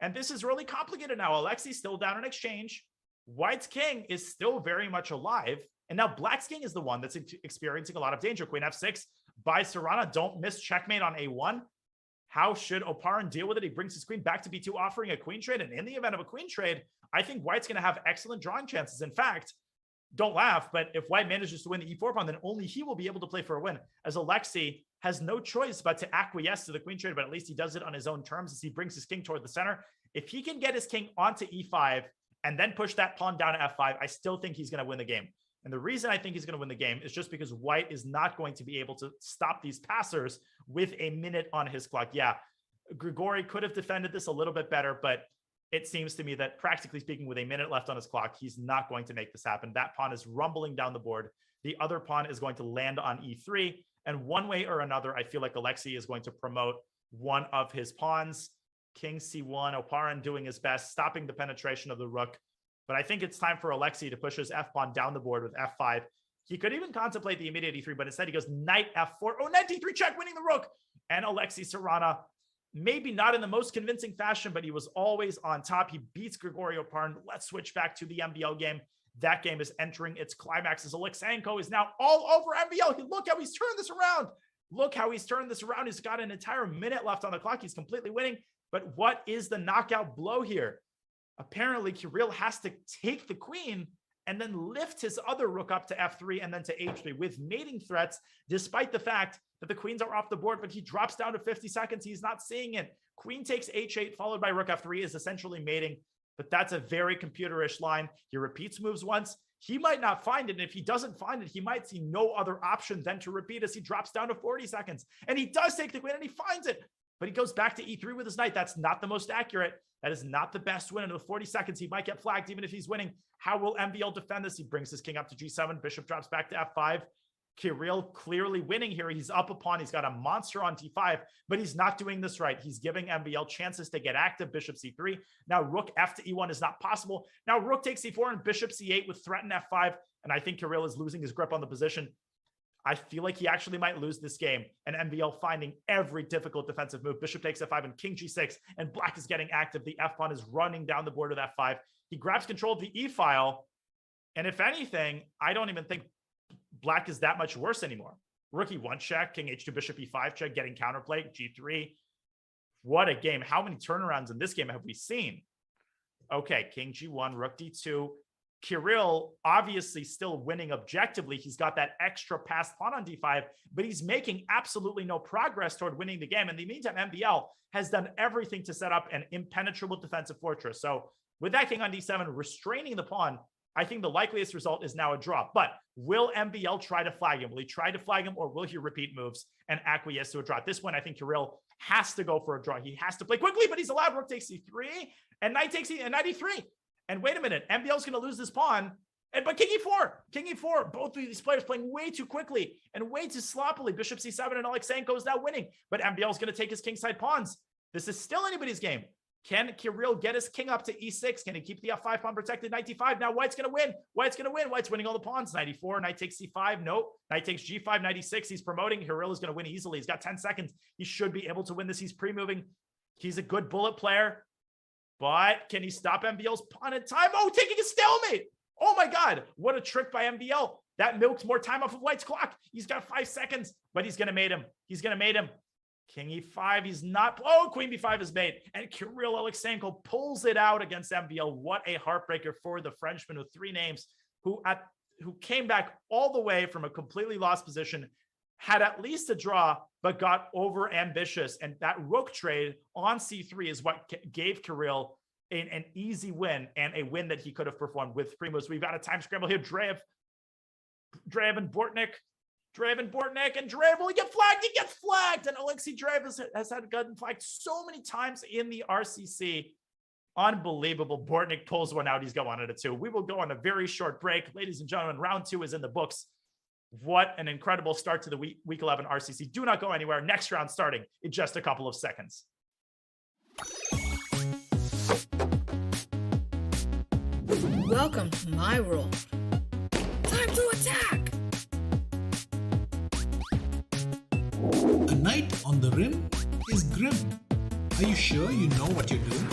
And this is really complicated now. Alexi's still down in exchange. White's king is still very much alive. And now Black's king is the one that's experiencing a lot of danger. Queen f6 by Serrana. Don't miss checkmate on a1. How should Oparin deal with it? He brings his queen back to b2, offering a queen trade. And in the event of a queen trade, I think White's going to have excellent drawing chances. In fact, don't laugh, but if White manages to win the e4 pawn, then only he will be able to play for a win, as Alexei has no choice but to acquiesce to the queen trade, but at least he does it on his own terms as he brings his king toward the center. If he can get his king onto e5 and then push that pawn down to f5, I still think he's going to win the game. And the reason I think he's going to win the game is just because White is not going to be able to stop these passers with a minute on his clock. Yeah, Grigori could have defended this a little bit better, but it seems to me that practically speaking, with a minute left on his clock, he's not going to make this happen. That pawn is rumbling down the board. The other pawn is going to land on e3. And one way or another, I feel like Alexei is going to promote one of his pawns. King c1, Oparin doing his best, stopping the penetration of the rook. But I think it's time for Alexei to push his f-pawn down the board with f5. He could even contemplate the immediate e3, but instead he goes knight f4. Oh, knight d3 check, winning the rook. And Alexei Serrana, maybe not in the most convincing fashion, but he was always on top. He beats Grigori Oparin. Let's switch back to the MBL game. That game is entering its climax as Alexenko is now all over MBL. Look how he's turned this around. Look how he's turned this around. He's got an entire minute left on the clock. He's completely winning. But what is the knockout blow here? Apparently, Kirill has to take the queen and then lift his other rook up to f3 and then to h3 with mating threats, despite the fact that the queens are off the board, but he drops down to 50 seconds. He's not seeing it. Queen takes h8, followed by rook f3 is essentially mating, but that's a very computerish line. He repeats moves once. He might not find it. And if he doesn't find it, he might see no other option than to repeat as he drops down to 40 seconds. And he does take the queen and he finds it, but he goes back to e3 with his knight. That's not the most accurate. That is not the best win. In the 40 seconds, he might get flagged even if he's winning. How will MBL defend this? He brings his king up to g7. Bishop drops back to f5. Kirill clearly winning here. He's up a pawn. He's got a monster on t5, but he's not doing this right. He's giving MBL chances to get active. Bishop c3. Now rook f to e1 is not possible. Now rook takes e4 and bishop c8 with threat in f5. And I think Kirill is losing his grip on the position. I feel like he actually might lose this game, and MBL finding every difficult defensive move. Bishop takes f5 and king g6, and Black is getting active. The f-pawn is running down the board with f5. He grabs control of the e-file, and if anything, I don't even think Black is that much worse anymore. Rook e1 check, king h2, bishop e5 check, getting counterplay, g3. What a game. How many turnarounds in this game have we seen? Okay, king g1, rook d2. Kirill obviously still winning objectively. He's got that extra passed pawn on d5, but he's making absolutely no progress toward winning the game. In the meantime, MBL has done everything to set up an impenetrable defensive fortress. So with that king on d7, restraining the pawn, I think the likeliest result is now a draw. But will MBL try to flag him? Will he try to flag him, or will he repeat moves and acquiesce to a draw? At this point, I think Kirill has to go for a draw. He has to play quickly, but he's allowed. Rook takes c3 and knight takes knight e3. And wait a minute, MBL's going to lose this pawn. But king e4. Both of these players playing way too quickly and way too sloppily. Bishop c7 and Alexenko is now winning. But MBL's going to take his kingside pawns. This is still anybody's game. Can Kirill get his king up to e6? Can he keep the f5 pawn protected? Knight d5. Now White's going to win. White's winning all the pawns. Knight e4, knight takes c5. Nope. Knight takes g5, knight e6. He's promoting. Kirill is going to win easily. He's got 10 seconds. He should be able to win this. He's pre-moving. He's a good bullet player. But can he stop MBL's pawn in time? Oh, taking a stalemate. Oh my God. What a trick by MBL. That milks more time off of White's clock. He's got 5 seconds, but he's going to mate him. King E5, he's not. Oh, Queen B5 is made. And Kirill Alexeyenko pulls it out against MVL. What a heartbreaker for the Frenchman with 3 names who came back all the way from a completely lost position, had at least a draw, but got over ambitious. And that rook trade on C3 is what gave Kirill an easy win, and a win that he could have performed with Primos. We've got a time scramble here. Drev and Bortnik. And Drev will get flagged. He gets flagged. And Alexei Drev has had gotten flagged so many times in the RCC. Unbelievable. Bortnik pulls one out. He's got 1 out of 2. We will go on a very short break. Ladies and gentlemen, round 2 is in the books. What an incredible start to the week 11 RCC. Do not go anywhere. Next round starting in just a couple of seconds. Welcome to my world. Time to attack! A night on the rim is grim. Are you sure you know what you're doing?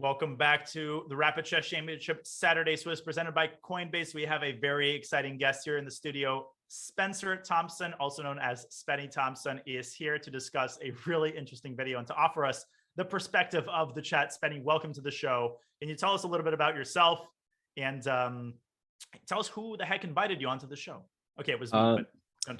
Welcome back to the Rapid Chess Championship Saturday Swiss presented by Coinbase. We have a very exciting guest here in the studio. Spencer Thompson, also known as Spenny Thompson, is here to discuss a really interesting video and to offer us the perspective of the chat. Spenny, welcome to the show. Can you tell us a little bit about yourself and tell us who the heck invited you onto the show? Okay, it was me, but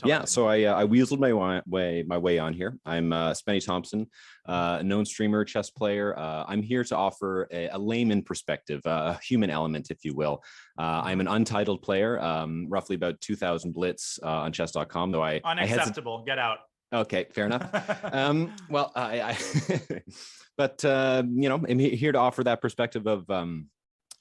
yeah, so I weaseled my way on here. I'm Spenny Thompson, a known streamer, chess player. I'm here to offer a layman perspective, a human element, if you will. I'm an untitled player, roughly about 2,000 blitz on chess.com, though unacceptable. Get out. Okay, fair enough. Well, but you know, I'm here to offer that perspective of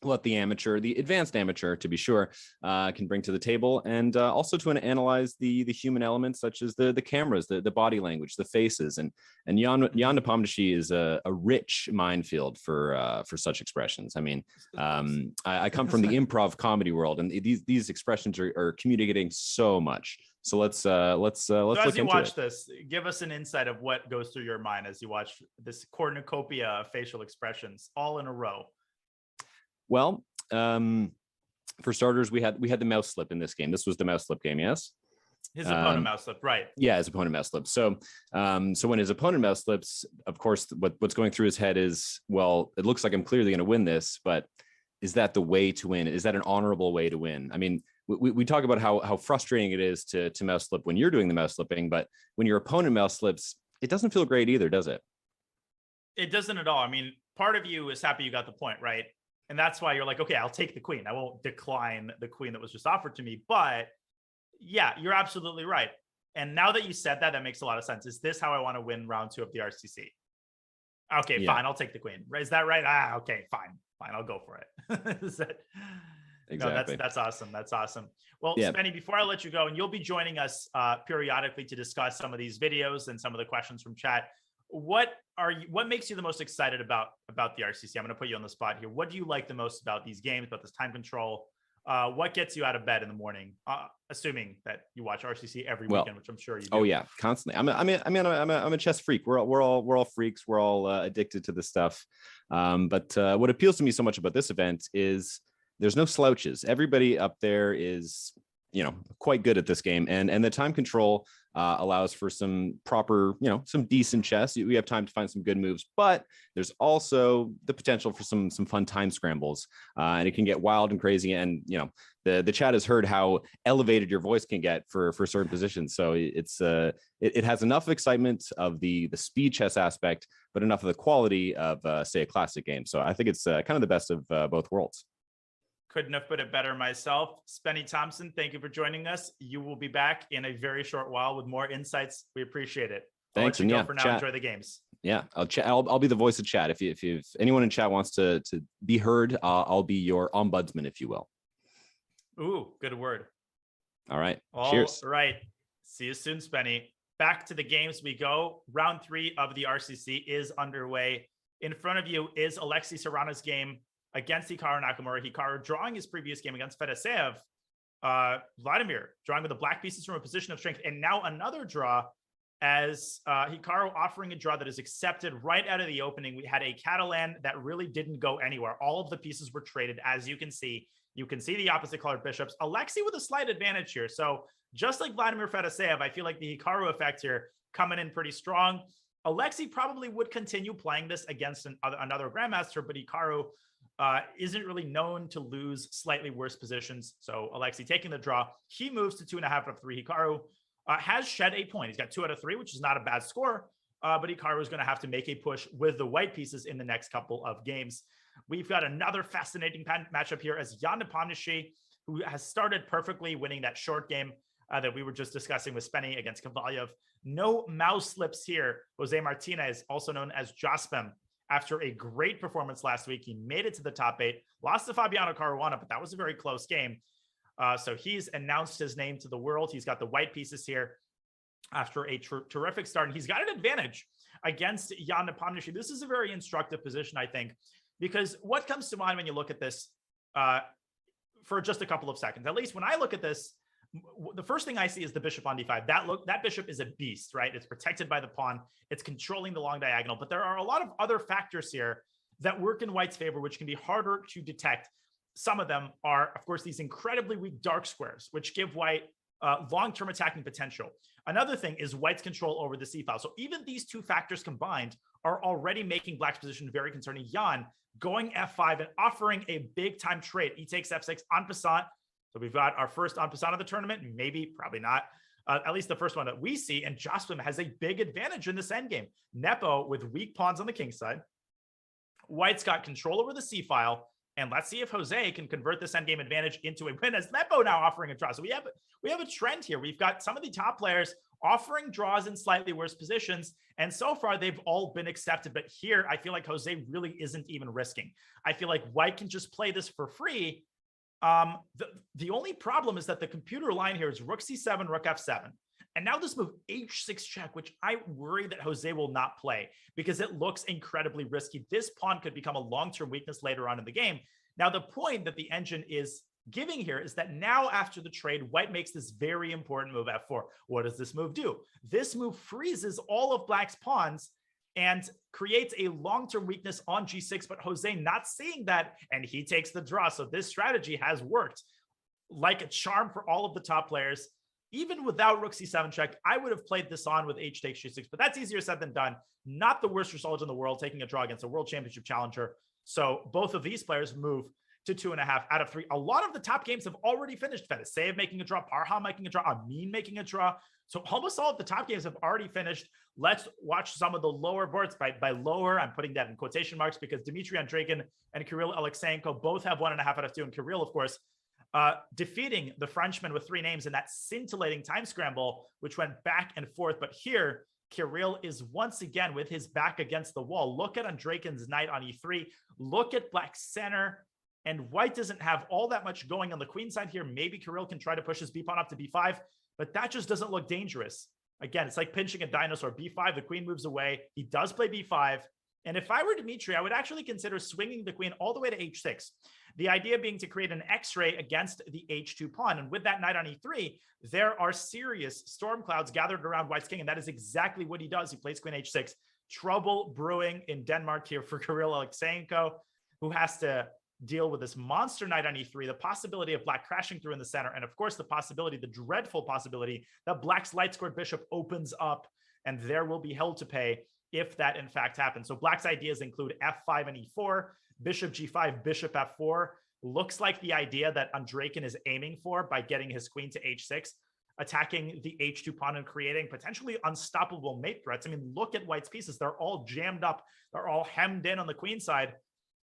what the advanced amateur, to be sure, can bring to the table, and also to analyze the human elements, such as the cameras, the body language, the faces, and Jan Nepomniachtchi is a rich minefield for such expressions. I mean, I come from the improv comedy world, and these expressions are communicating so much. So let's look into it. As you watch this, give us an insight of what goes through your mind as you watch this cornucopia of facial expressions all in a row. Well, for starters, we had the mouse slip in this game. This was the mouse slip game, yes? His opponent mouse slip, right? Yeah, his opponent mouse slips. So, so when his opponent mouse slips, of course, what's going through his head is, well, it looks like I'm clearly going to win this, but is that the way to win? Is that an honorable way to win? I mean, we talk about how frustrating it is to mouse slip when you're doing the mouse slipping, but when your opponent mouse slips, it doesn't feel great either, does it? It doesn't at all. I mean, part of you is happy you got the point, right? And that's why you're like, okay, I'll take the queen. I won't decline the queen that was just offered to me. But yeah, you're absolutely right. And now that you said that, that makes a lot of sense. Is this how I want to win round 2 of the RCC? Okay, yeah. Fine. I'll take the queen. Is that right? Okay, fine. I'll go for it. exactly. No, that's awesome. That's awesome. Well, Yeah. Spenny, before I let you go, and you'll be joining us periodically to discuss some of these videos and some of the questions from chat. What makes you the most excited about the RCC? I'm going to put you on the spot here. What do you like the most about these games, about this time control? What gets you out of bed in the morning? Assuming that you watch RCC every weekend, which I'm sure you do. Oh yeah, constantly. I'm a chess freak. We're all freaks. We're all addicted to this stuff. But what appeals to me so much about this event is there's no slouches. Everybody up there is, quite good at this game, and the time control allows for some proper, some decent chess. We have time to find some good moves, but there's also the potential for some fun time scrambles, and it can get wild and crazy. And the chat has heard how elevated your voice can get for certain positions. So it has enough excitement of the speed chess aspect, but enough of the quality of say a classic game. So I think it's kind of the best of both worlds. Couldn't have put it better myself. Spenny Thompson, thank you for joining us. You will be back in a very short while with more insights. We appreciate it. Thanks. And for now, chat. Enjoy the games. Yeah, I'll be the voice of chat. If anyone in chat wants to be heard, I'll be your ombudsman, if you will. Ooh, good word. All right. Cheers. All right. See you soon, Spenny. Back to the games we go. Round 3 of the RCC is underway. In front of you is Alexei Serrano's game against Hikaru Nakamura. Hikaru drawing his previous game against Fedoseev. Vladimir drawing with the black pieces from a position of strength. And now another draw as Hikaru offering a draw that is accepted right out of the opening. We had a Catalan that really didn't go anywhere. All of the pieces were traded, as you can see. You can see the opposite colored bishops. Alexei with a slight advantage here. So just like Vladimir Fedoseev, I feel like the Hikaru effect here coming in pretty strong. Alexei probably would continue playing this against another Grandmaster, but Hikaru isn't really known to lose slightly worse positions. So Alexei taking the draw. He moves to 2.5 out of 3. Hikaru has shed a point. He's got 2 out of 3, which is not a bad score. But Hikaru is going to have to make a push with the white pieces in the next couple of games. We've got another fascinating matchup here as Jan Nepomniachtchi, who has started perfectly, winning that short game that we were just discussing with Spenny against Kavalyev. No mouse slips here. Jose Martinez, also known as Jospem, after a great performance last week, he made it to the top 8, lost to Fabiano Caruana, but that was a very close game. So he's announced his name to the world. He's got the white pieces here after a terrific start, and he's got an advantage against Jan Nepomniachtchi. This is a very instructive position, I think, because what comes to mind when you look at this for just a couple of seconds, at least when I look at this, the first thing I see is the bishop on d5. That bishop is a beast, right? It's protected by the pawn. It's controlling the long diagonal. But there are a lot of other factors here that work in white's favor, which can be harder to detect. Some of them are, of course, these incredibly weak dark squares, which give white long-term attacking potential. Another thing is white's control over the c file. So even these two factors combined are already making black's position very concerning. Jan going f5 and offering a big-time trade. He takes f6 en passant. So we've got our first en passant of the tournament, maybe, probably not, at least the first one that we see. And Jospem has a big advantage in this endgame. Nepo with weak pawns on the king side. White's got control over the c file. And let's see if Jose can convert this endgame advantage into a win, as Nepo now offering a draw. So we have a trend here. We've got some of the top players offering draws in slightly worse positions. And so far, they've all been accepted. But here, I feel like Jose really isn't even risking. I feel like white can just play this for free. The only problem is that the computer line here is rook c7, rook f7. And now this move h6 check, which I worry that Jose will not play because it looks incredibly risky. This pawn could become a long-term weakness later on in the game. Now, the point that the engine is giving here is that now after the trade, white makes this very important move f4. What does this move do? This move freezes all of black's pawns and creates a long-term weakness on g6, but Jose not seeing that, and he takes the draw. So this strategy has worked like a charm for all of the top players. Even without rook c7 check, I would have played this on with h takes g6, but that's easier said than done. Not the worst result in the world, taking a draw against a world championship challenger. So both of these players move to 2.5 out of 3. A lot of the top games have already finished. Fedoseev making a draw, Parham making a draw, Amin making a draw. So almost all of the top games have already finished. Let's watch some of the lower boards. By lower, I'm putting that in quotation marks because Dmitry Andrekin and Kirill Alexeyenko both have 1.5 out of 2. And Kirill, of course, defeating the Frenchman with 3 names in that scintillating time scramble, which went back and forth. But here, Kirill is once again with his back against the wall. Look at Andrekin's knight on e3. Look at black's center. And white doesn't have all that much going on the queen side here. Maybe Kirill can try to push his b pawn up to b5, but that just doesn't look dangerous. Again, it's like pinching a dinosaur. b5, the queen moves away. He does play b5. And if I were Dmitry, I would actually consider swinging the queen all the way to h6. The idea being to create an x-ray against the h2 pawn. And with that knight on e3, there are serious storm clouds gathered around white's king. And that is exactly what he does. He plays queen h6. Trouble brewing in Denmark here for Kirill Alekseyenko, who has to deal with this monster knight on e3, the possibility of black crashing through in the center, and of course the possibility, the dreadful possibility, that black's light scored bishop opens up, and there will be hell to pay if that in fact happens. So black's ideas include f5 and e4, bishop g5, bishop f4. Looks like the idea that Andreykin is aiming for by getting his queen to h6, attacking the h2 pawn and creating potentially unstoppable mate threats. I mean, look at white's pieces. They're all jammed up. They're all hemmed in on the queen side.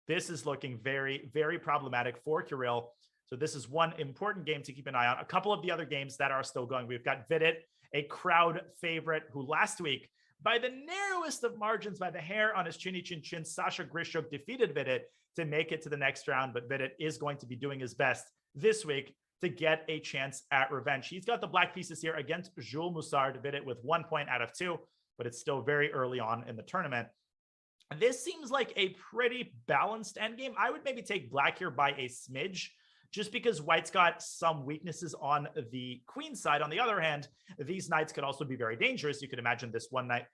This is looking very, very problematic for Kirill. So this is one important game to keep an eye on. A couple of the other games that are still going. We've got Vidit, a crowd favorite who last week, by the narrowest of margins, by the hair on his chinny chin chin, Sasha Grishuk defeated Vidit to make it to the next round. But Vidit is going to be doing his best this week to get a chance at revenge. He's got the black pieces here against Jules Moussard. Vidit with 1 point out of 2, but it's still very early on in the tournament. This seems like a pretty balanced endgame. I would maybe take black here by a smidge, just because white's got some weaknesses on the queen side. On the other hand, these knights could also be very dangerous. You could imagine this one knight,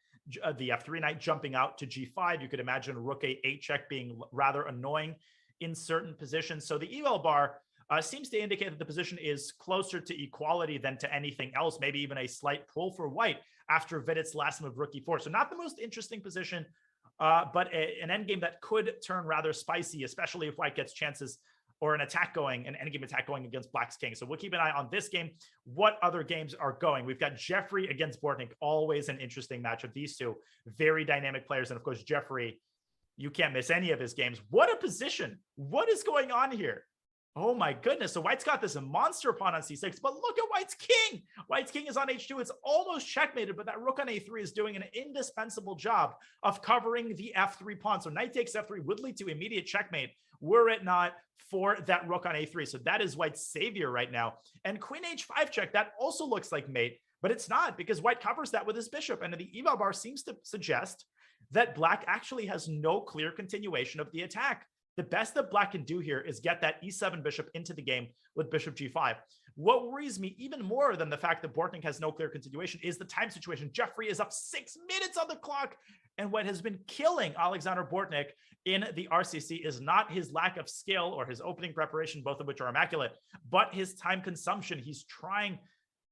the f3 knight jumping out to g5. You could imagine rook a8 check being rather annoying in certain positions. So the eval bar seems to indicate that the position is closer to equality than to anything else, maybe even a slight pull for white after Vidit's last move, rook e4. So not the most interesting position, but an endgame that could turn rather spicy, especially if white gets chances or an attack going, an endgame attack going against black's king. So we'll keep an eye on this game. What other games are going? We've got Jeffrey against Bortnik, always an interesting matchup. These two very dynamic players. And of course, Jeffrey, you can't miss any of his games. What a position. What is going on here? Oh my goodness. So white's got this monster pawn on c6, but look at white's king. White's king is on h2. It's almost checkmated, but that rook on a3 is doing an indispensable job of covering the f3 pawn. So knight takes f3 would lead to immediate checkmate were it not for that rook on a3. So that is white's savior right now. And queen h5 check, that also looks like mate, but it's not, because white covers that with his bishop. And the eval bar seems to suggest that black actually has no clear continuation of the attack. The best that black can do here is get that e7 bishop into the game with bishop g5. What worries me even more than the fact that Bortnik has no clear continuation is the time situation. Jeffrey is up 6 minutes on the clock, and what has been killing Alexander Bortnik in the RCC is not his lack of skill or his opening preparation, both of which are immaculate, but his time consumption. He's trying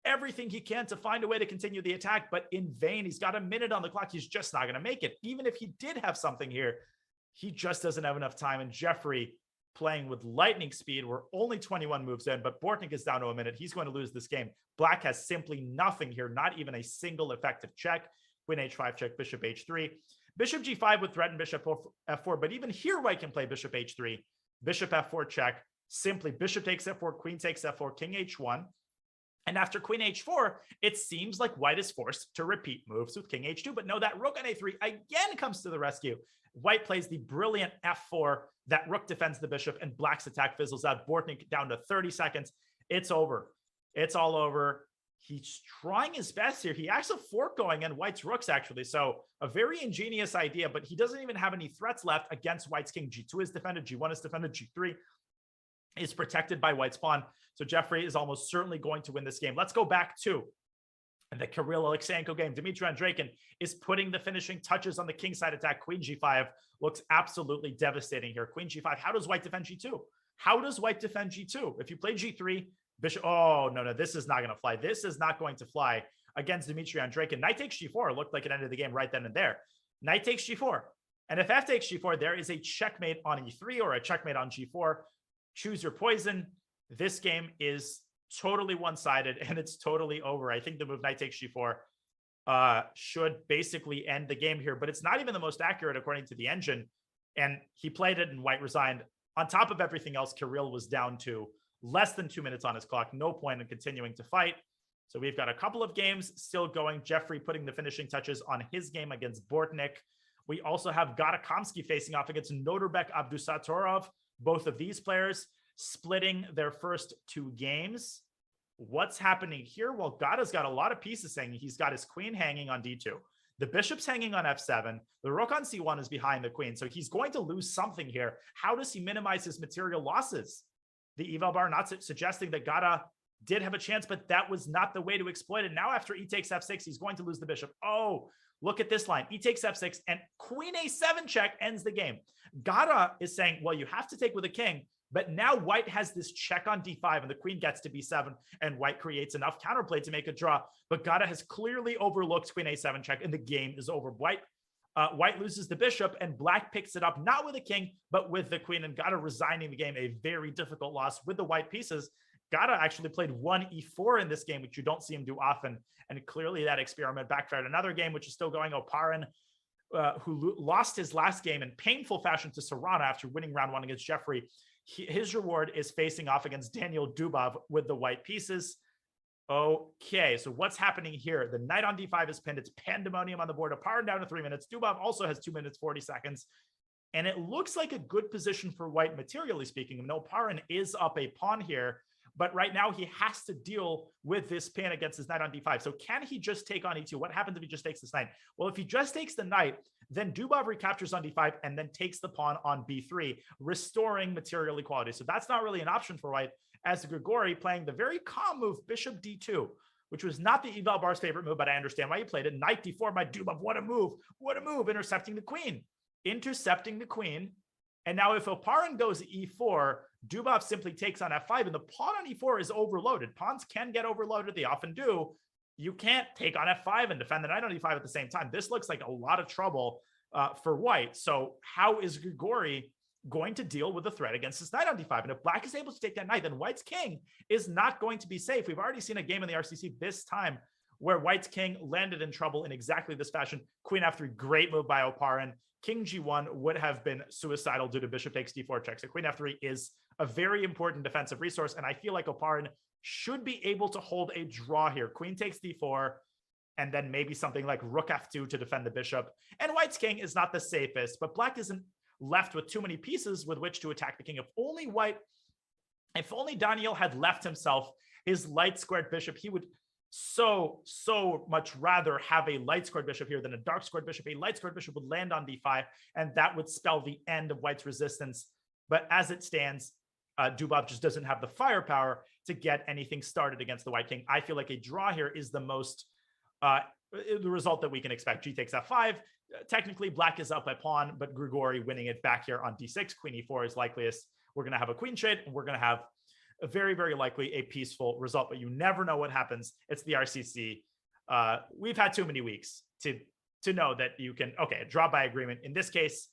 everything he can to find a way to continue the attack, but in vain. He's got a minute on the clock. He's just not going to make it. Even if he did have something here, he just doesn't have enough time. And Jeffrey playing with lightning speed. We're only 21 moves in, but Bortnik is down to a minute. He's going to lose this game. Black has simply nothing here, not even a single effective check. Queen h5 check, bishop h3. Bishop g5 would threaten bishop f4, but even here white can play bishop h3, bishop f4 check, simply bishop takes f4, queen takes f4, king h1. And after queen h4, it seems like white is forced to repeat moves with king h2, but no, that rook on a3 again comes to the rescue. White plays the brilliant f4, that rook defends the bishop, and black's attack fizzles out. Bortnik down to 30 seconds. It's over. It's all over. He's trying his best here. He has a fork going and white's rooks, actually. So a very ingenious idea, but he doesn't even have any threats left against white's king. G2 is defended. G1 is defended. G3 is protected by white's pawn. So Jeffrey is almost certainly going to win this game. Let's go back to the Kirill Alekseyenko game. Dmitry Andreykin is putting the finishing touches on the king side attack. Queen g5 looks absolutely devastating here. Queen g5. How does white defend g2? How does white defend g2? If you play g3, bishop. Oh, no, this is not going to fly. This is not going to fly against Dmitry Andreykin. Knight takes g4 looked like it ended the game right then and there. Knight takes g4. And if f takes g4, there is a checkmate on e3 or a checkmate on g4. Choose your poison. This game is totally one-sided and it's totally over. I think the move knight takes g4 should basically end the game here, but it's not even the most accurate according to the engine. And he played it and white resigned. On top of everything else, Kirill was down to less than 2 minutes on his clock. No point in continuing to fight. So we've got a couple of games still going. Jeffrey putting the finishing touches on his game against Bortnik. We also have Gadakomsky facing off against Norbek Abdusatorov. both of these players splitting their first 2 games. What's happening here? Well, Gada's got a lot of pieces saying he's got his queen hanging on d2. The bishop's hanging on f7. The rook on c1 is behind the queen. So he's going to lose something here. How does he minimize his material losses? The eval bar not suggesting that Gada did have a chance, but that was not the way to exploit it. Now after e takes f6, he's going to lose the bishop. Oh, look at this line. E takes f6 and queen a7 check ends the game. Gada is saying, well, you have to take with a king, but now white has this check on d5 and the queen gets to b7 and white creates enough counterplay to make a draw. But Gada has clearly overlooked queen a7 check and the game is over. White loses the bishop and black picks it up, not with a king, but with the queen, and Gada resigning the game. A very difficult loss with the white pieces. Gada actually played 1 e4 in this game, which you don't see him do often. And clearly that experiment backfired. Another game, which is still going, Oparin, who lost his last game in painful fashion to Serrano after winning round 1 against Jeffrey. His reward is facing off against Daniel Dubov with the white pieces. Okay, so what's happening here? The knight on d5 is pinned. It's pandemonium on the board. Oparin down to 3 minutes. Dubov also has 2 minutes, 40 seconds. And it looks like a good position for white, materially speaking. I mean, Oparin is up a pawn here, but right now he has to deal with this pin against his knight on d5. So can he just take on e2? What happens if he just takes this knight? Well, if he just takes the knight, then Dubov recaptures on d5 and then takes the pawn on b3, restoring material equality. So that's not really an option for white, as Grigori playing the very calm move, bishop d2, which was not the eval bar's favorite move, but I understand why he played it. Knight d4 by Dubov. What a move, intercepting the queen. And now if Oparin goes e4, Dubov simply takes on f5, and the pawn on e4 is overloaded. Pawns can get overloaded. They often do. You can't take on f5 and defend the knight on e5 at the same time. This looks like a lot of trouble for white. So how is Grigori going to deal with the threat against his knight on d5? And if black is able to take that knight, then white's king is not going to be safe. We've already seen a game in the RCC this time where white's king landed in trouble in exactly this fashion. Queen f3, great move by Oparin. King g1 would have been suicidal due to bishop takes d4 check. So queen f3 is a very important defensive resource, and I feel like Oparin should be able to hold a draw here. Queen takes d4, and then maybe something like rook f2 to defend the bishop. And white's king is not the safest, but black isn't left with too many pieces with which to attack the king. If only Daniel had left himself his light squared bishop, he would so much rather have a light squared bishop here than a dark squared bishop. A light squared bishop would land on d5, and that would spell the end of white's resistance. But as it stands, Dubov just doesn't have the firepower to get anything started against the white king. I feel like a draw here is the most the result that we can expect. G takes f5. Technically, black is up by pawn, but Grigori winning it back here on d6. Queen e4 is likeliest. We're going to have a queen trade, and we're going to have a very, very likely a peaceful result, but you never know what happens. It's the RCC. We've had too many weeks to know that you can, okay, draw by agreement. In this case,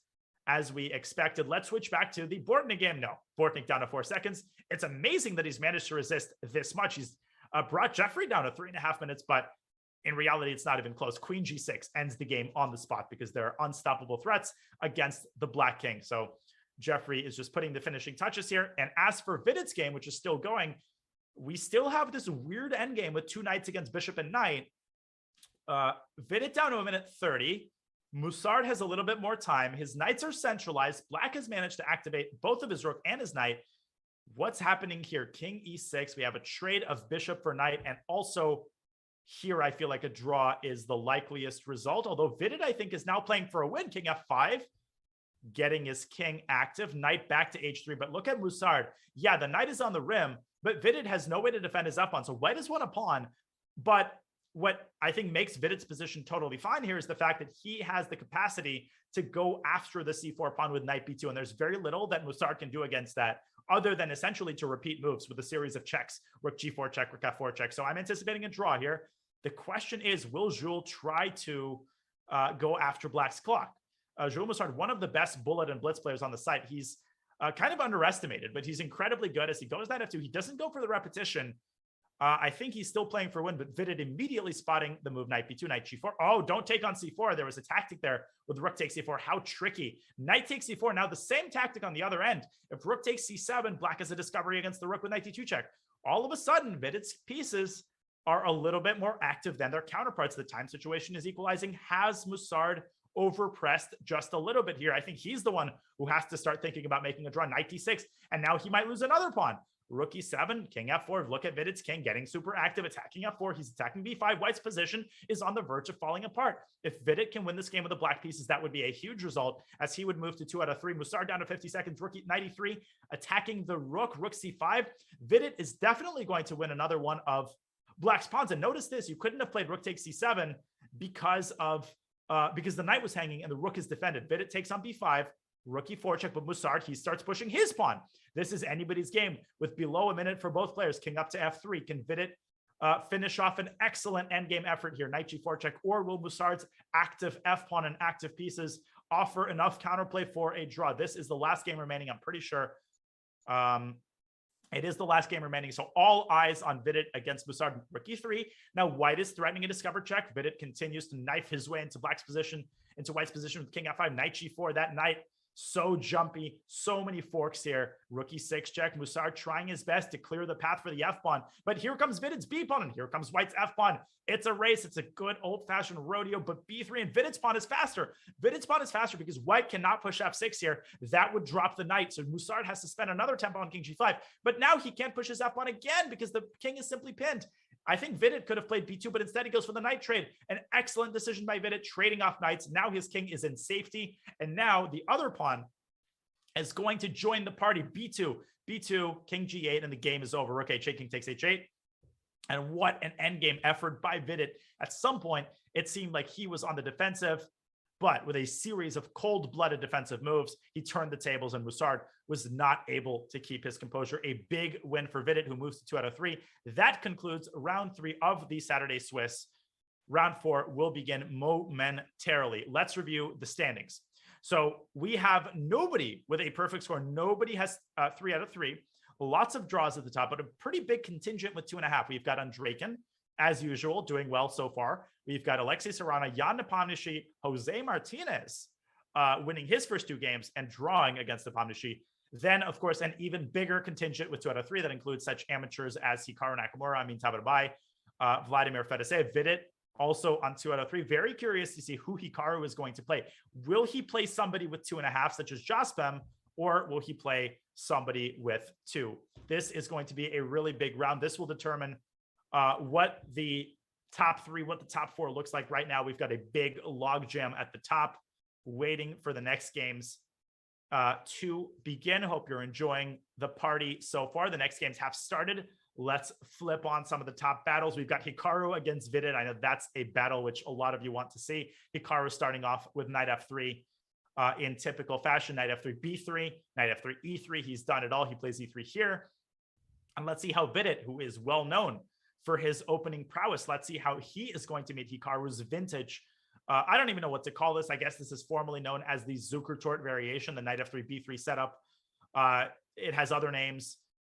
as we expected, let's switch back to the Bortnick game. No, Bortnick down to 4 seconds. It's amazing that he's managed to resist this much. He's brought Jeffrey down to 3.5 minutes, but in reality, it's not even close. Queen g6 ends the game on the spot because there are unstoppable threats against the black king. So Jeffrey is just putting the finishing touches here. And as for Vidit's game, which is still going, we still have this weird endgame with 2 knights against bishop and knight. Vidit down to 1:30. Musard has a little bit more time. His knights are centralized. Black has managed to activate both of his rook and his knight. What's happening here? King e6. We have a trade of bishop for knight, and also here I feel like a draw is the likeliest result, although Vidit, I think, is now playing for a win. King f5, getting his king active. Knight back to h3, but look at Musard. Yeah, the knight is on the rim, but Vidit has no way to defend his up pawn, so white has won a pawn. But what I think makes Vidit's position totally fine here is the fact that he has the capacity to go after the c4 pawn with knight b2, and there's very little that Musard can do against that, other than essentially to repeat moves with a series of checks, rook g4 check, rook f4 check. So I'm anticipating a draw here. The question is, will Jules try to go after black's clock? Jules Musard, one of the best bullet and blitz players on the site. He's kind of underestimated, but he's incredibly good. As he goes knight f2, he doesn't go for the repetition. I think he's still playing for win, but Vidit immediately spotting the move knight b2, knight g4. Oh, don't take on c4. There was a tactic there with rook takes c4. How tricky. Knight takes c4. Now the same tactic on the other end. If rook takes c7, black has a discovery against the rook with knight d2 check. All of a sudden, Vidit's pieces are a little bit more active than their counterparts. The time situation is equalizing. Has Musard overpressed just a little bit here. I think he's the one who has to start thinking about making a draw. Knight d6, and now he might lose another pawn. Rook e7, king f4. Look at Vidit's king getting super active, attacking f4. He's attacking b5. White's position is on the verge of falling apart. If Vidit can win this game with the black pieces, that would be a huge result, as he would move to 2 out of 3. Musard down to 50 seconds. Rook knight e3, attacking the rook. Rook c5. Vidit is definitely going to win another one of black's pawns. And notice this: you couldn't have played rook takes c7 because the knight was hanging and the rook is defended. Vidit takes on b5. Rook e4 check, but Musard, he starts pushing his pawn. This is anybody's game with below a minute for both players. King up to f3. Can Vidit finish off an excellent endgame effort here? Knight g4 check, or will Musard's active f pawn and active pieces offer enough counterplay for a draw? This is the last game remaining, I'm pretty sure. It is the last game remaining, so all eyes on Vidit against Musard. Rook e3. Now White is threatening a discover check. Vidit continues to knife his way into black's position, into White's position with king f5. Knight g4. That knight so jumpy, so many forks here. Rook e6 check. Musard trying his best to clear the path for the f pawn, but here comes Vidit's b pawn, and here comes White's f pawn. It's a race. It's a good old-fashioned rodeo, but b3, and Vidit's pawn is faster. Vidit's pawn is faster because White cannot push f6 here. That would drop the knight, so Musard has to spend another tempo on king g5, but now he can't push his f pawn again because the king is simply pinned. I think Vidit could have played b2, but instead he goes for the knight trade. An excellent decision by Vidit, trading off knights. Now his king is in safety, and now the other pawn is going to join the party. b2, king g8, and the game is over. Rook h8, king takes h8. And what an endgame effort by Vidit. At some point, it seemed like he was on the defensive, but with a series of cold-blooded defensive moves, he turned the tables, and Musard was not able to keep his composure. A big win for Vidit, who moves to 2 out of 3. That concludes round 3 of the Saturday Swiss. Round 4 will begin momentarily. Let's review the standings. So we have nobody with a perfect score. Nobody has 3 out of 3. Lots of draws at the top, but a pretty big contingent with 2.5. We've got Andraken, as usual, doing well so far. We've got Alexei Serrano, Jan Nepomniachtchi, Jose Martinez winning his first 2 games and drawing against Nepomniachtchi. Then, of course, an even bigger contingent with 2 out of 3 that includes such amateurs as Hikaru Nakamura, Amin Tabarbai, Vladimir Fedoseev. Vidit also on 2 out of 3. Very curious to see who Hikaru is going to play. Will he play somebody with 2.5, such as Jaspem, or will he play somebody with 2? This is going to be a really big round. This will determine what the top 3, what the top 4 looks like. Right now, we've got a big logjam at the top, waiting for the next games to begin. Hope you're enjoying the party so far. The next games have started. Let's flip on some of the top battles. We've got Hikaru against Vidit. I know that's a battle which a lot of you want to see. Hikaru starting off with knight f3 in typical fashion. Knight f3, b3, knight f3, e3. He's done it all. He plays e3 here. And let's see how Vidit, who is well known for his opening prowess, let's see how he is going to meet Hikaru's vintage. I don't even know what to call this. I guess this is formally known as the Zukertort variation, the knight f3, b3 setup. It has other names.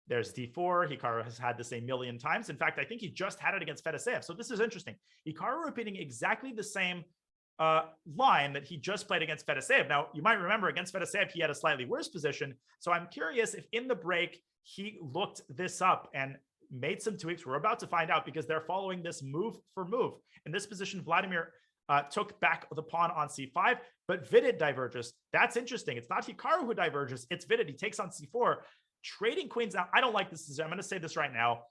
There's d4. Hikaru has had this a million times. In fact, I think he just had it against Fedoseev. So this is interesting. Hikaru repeating exactly the same line that he just played against Fedoseev. Now, you might remember against Fedoseev, he had a slightly worse position. So I'm curious if in the break, he looked this up and made some tweaks. We're about to find out because they're following this move for move. In this position, Vladimir took back the pawn on c5, but Vidit diverges. That's interesting. It's not Hikaru who diverges. It's Vidit. He takes on c4. Trading queens. Now, I don't like this. I'm going to say this right now.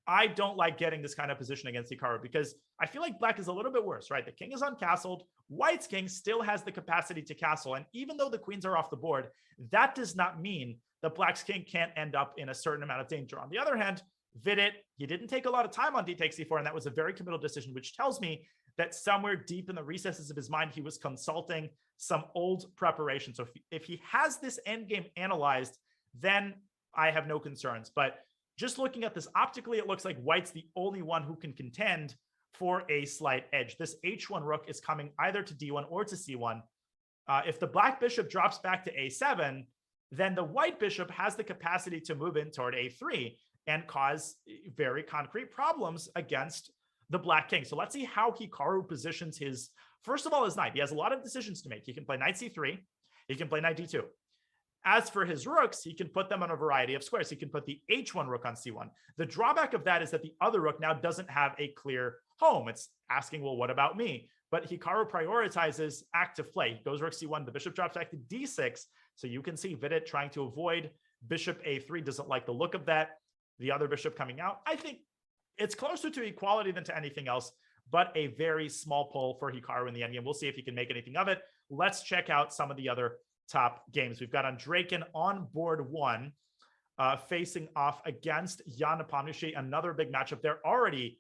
I don't like getting this kind of position against Hikaru because I feel like black is a little bit worse, right? The king is uncastled. White's king still has the capacity to castle. And even though the queens are off the board, that does not mean that black's king can't end up in a certain amount of danger. On the other hand, Vidit, he didn't take a lot of time on d takes c4, and that was a very committal decision, which tells me that somewhere deep in the recesses of his mind, he was consulting some old preparation. So if he has this endgame analyzed, then I have no concerns. But just looking at this optically, it looks like White's the only one who can contend for a slight edge. This h1 rook is coming either to d1 or to c1. If the black bishop drops back to a7, then the white bishop has the capacity to move in toward a3 and cause very concrete problems against the black king. So let's see how Hikaru positions his, first of all, his knight. He has a lot of decisions to make. He can play knight c3. He can play knight d2. As for his rooks, he can put them on a variety of squares. He can put the h1 rook on c1. The drawback of that is that the other rook now doesn't have a clear home. It's asking, well, what about me? But Hikaru prioritizes active play. He goes rook c1, the bishop drops back to d6. So you can see Vidit trying to avoid bishop a3, doesn't like the look of that. The other bishop coming out. I think it's closer to equality than to anything else, but a very small pull for Hikaru in the endgame. We'll see if he can make anything of it. Let's check out some of the other top games. We've got Andreykin on board 1, facing off against Jan Nepomniachtchi, another big matchup. They're already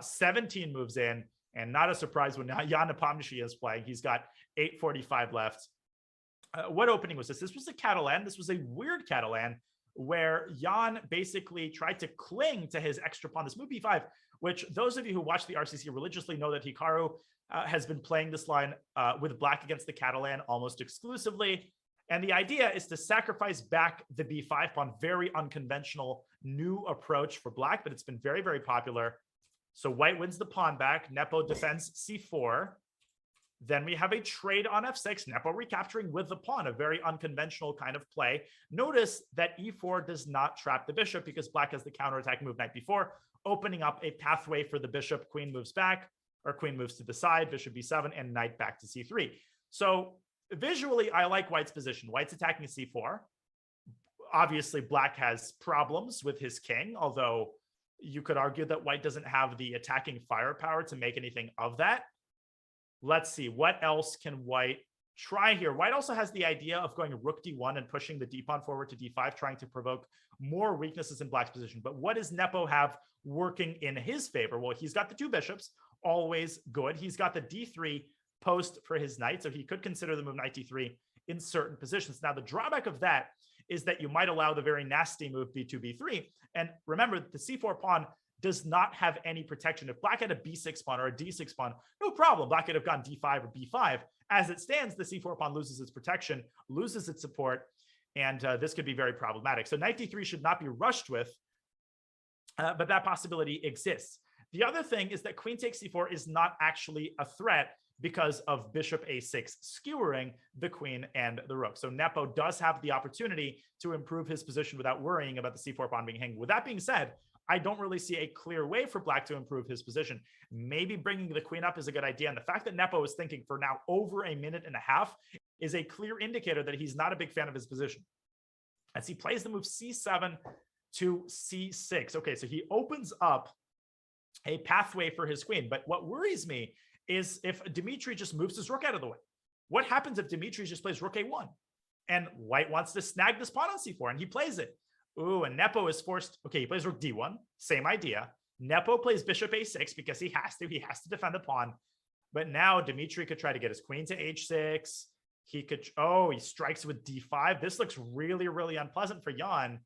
17 moves in, and not a surprise when Jan Nepomniachtchi is playing. He's got 8:45 left. What opening was this? This was a Catalan. This was a weird Catalan where Jan basically tried to cling to his extra pawn, this move b5, which those of you who watch the RCC religiously know that Hikaru has been playing this line with black against the Catalan almost exclusively. And the idea is to sacrifice back the b5 pawn, very unconventional new approach for black, but it's been very, very popular. So white wins the pawn back. Nepo defends c4. Then we have a trade on f6, Nepo recapturing with the pawn, a very unconventional kind of play. Notice that e4 does not trap the bishop because black has the counterattack move knight b4, opening up a pathway for the bishop. Queen moves back, or queen moves to the side, bishop b7, and knight back to c3. So visually, I like white's position. White's attacking c4. Obviously, black has problems with his king, although you could argue that white doesn't have the attacking firepower to make anything of that. Let's see, what else can white try here? White also has the idea of going rook d1 and pushing the d pawn forward to d5, trying to provoke more weaknesses in black's position. But what does Nepo have working in his favor? Well, he's got the two bishops, always good. He's got the d3 post for his knight, so he could consider the move knight d3 in certain positions. Now, the drawback of that is that you might allow the very nasty move b2, b3. And remember, the c4 pawn does not have any protection. If black had a b6 pawn or a d6 pawn, no problem. Black could have gone d5 or b5. As it stands, the c4 pawn loses its protection, loses its support, and this could be very problematic. So knight d3 should not be rushed with, but that possibility exists. The other thing is that queen takes c4 is not actually a threat because of bishop a6 skewering the queen and the rook. So Nepo does have the opportunity to improve his position without worrying about the c4 pawn being hanged. With that being said, I don't really see a clear way for black to improve his position. Maybe bringing the queen up is a good idea. And the fact that Nepo is thinking for now over a minute and a half is a clear indicator that he's not a big fan of his position. As he plays the move c7 to c6. Okay, so he opens up a pathway for his queen. But what worries me is if Dmitry just moves his rook out of the way. What happens if Dmitry just plays rook a1? And white wants to snag this pawn on c4, and he plays it. Ooh, and Nepo is forced. Okay, he plays rook d1. Same idea. Nepo plays bishop a6 because he has to. He has to defend the pawn. But now Dmitry could try to get his queen to h6. He could. Oh, he strikes with d5. This looks really, really unpleasant for Jan,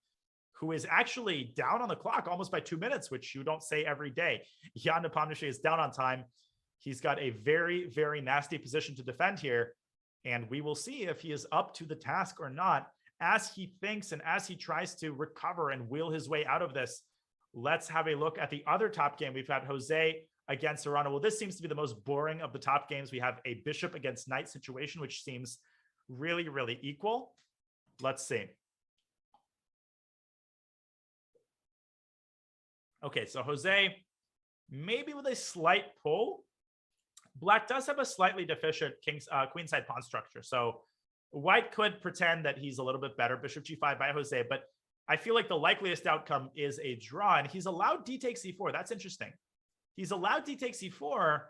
who is actually down on the clock almost by 2 minutes, which you don't say every day. Jan Nepomniachtchi is down on time. He's got a very, very nasty position to defend here. And we will see if he is up to the task or not. As he thinks and as he tries to recover and wheel his way out of this, let's have a look at the other top game. We've got Jose against Serrano. Well, this seems to be the most boring of the top games. We have a bishop against knight situation, which seems really, really equal. Let's see. Okay, so Jose, maybe with a slight pull. Black does have a slightly deficient queenside pawn structure. So white could pretend that he's a little bit better. Bishop g5 by Jose, but I feel like the likeliest outcome is a draw, and he's allowed d takes c4. That's interesting. He's allowed d takes c4,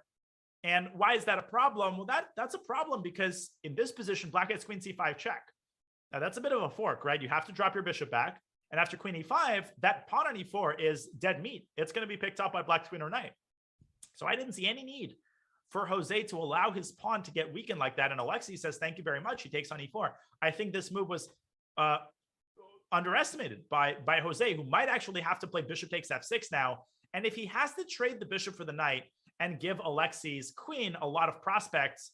and why is that a problem? Well, that's a problem because in this position, black gets queen c5 check. Now, that's a bit of a fork, right? You have to drop your bishop back, and after queen e5, that pawn on e4 is dead meat. It's going to be picked up by black's queen or knight. So I didn't see any need for Jose to allow his pawn to get weakened like that. And Alexei says, thank you very much. He takes on e4. I think this move was underestimated by Jose, who might actually have to play bishop takes f6 now. And if he has to trade the bishop for the knight and give Alexei's queen a lot of prospects,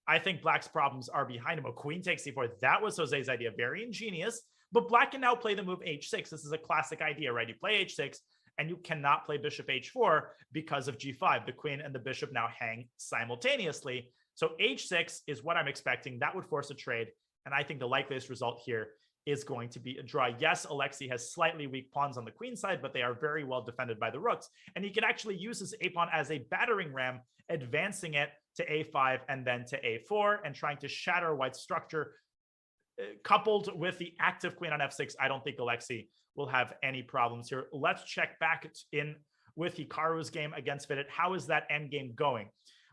I think black's problems are behind him. A queen takes c4. That was Jose's idea. Very ingenious. But black can now play the move h6. This is a classic idea, right? You play h6, and you cannot play bishop h4 because of g5. The queen and the bishop now hang simultaneously. So h6 is what I'm expecting. That would force a trade. And I think the likeliest result here is going to be a draw. Yes, Alexei has slightly weak pawns on the queen side, but they are very well defended by the rooks. And he can actually use his a pawn as a battering ram, advancing it to a5 and then to a4 and trying to shatter white's structure. Coupled with the active queen on f6, I don't think Alexei will have any problems here. Let's check back in with Hikaru's game against Vidit. How is that endgame going?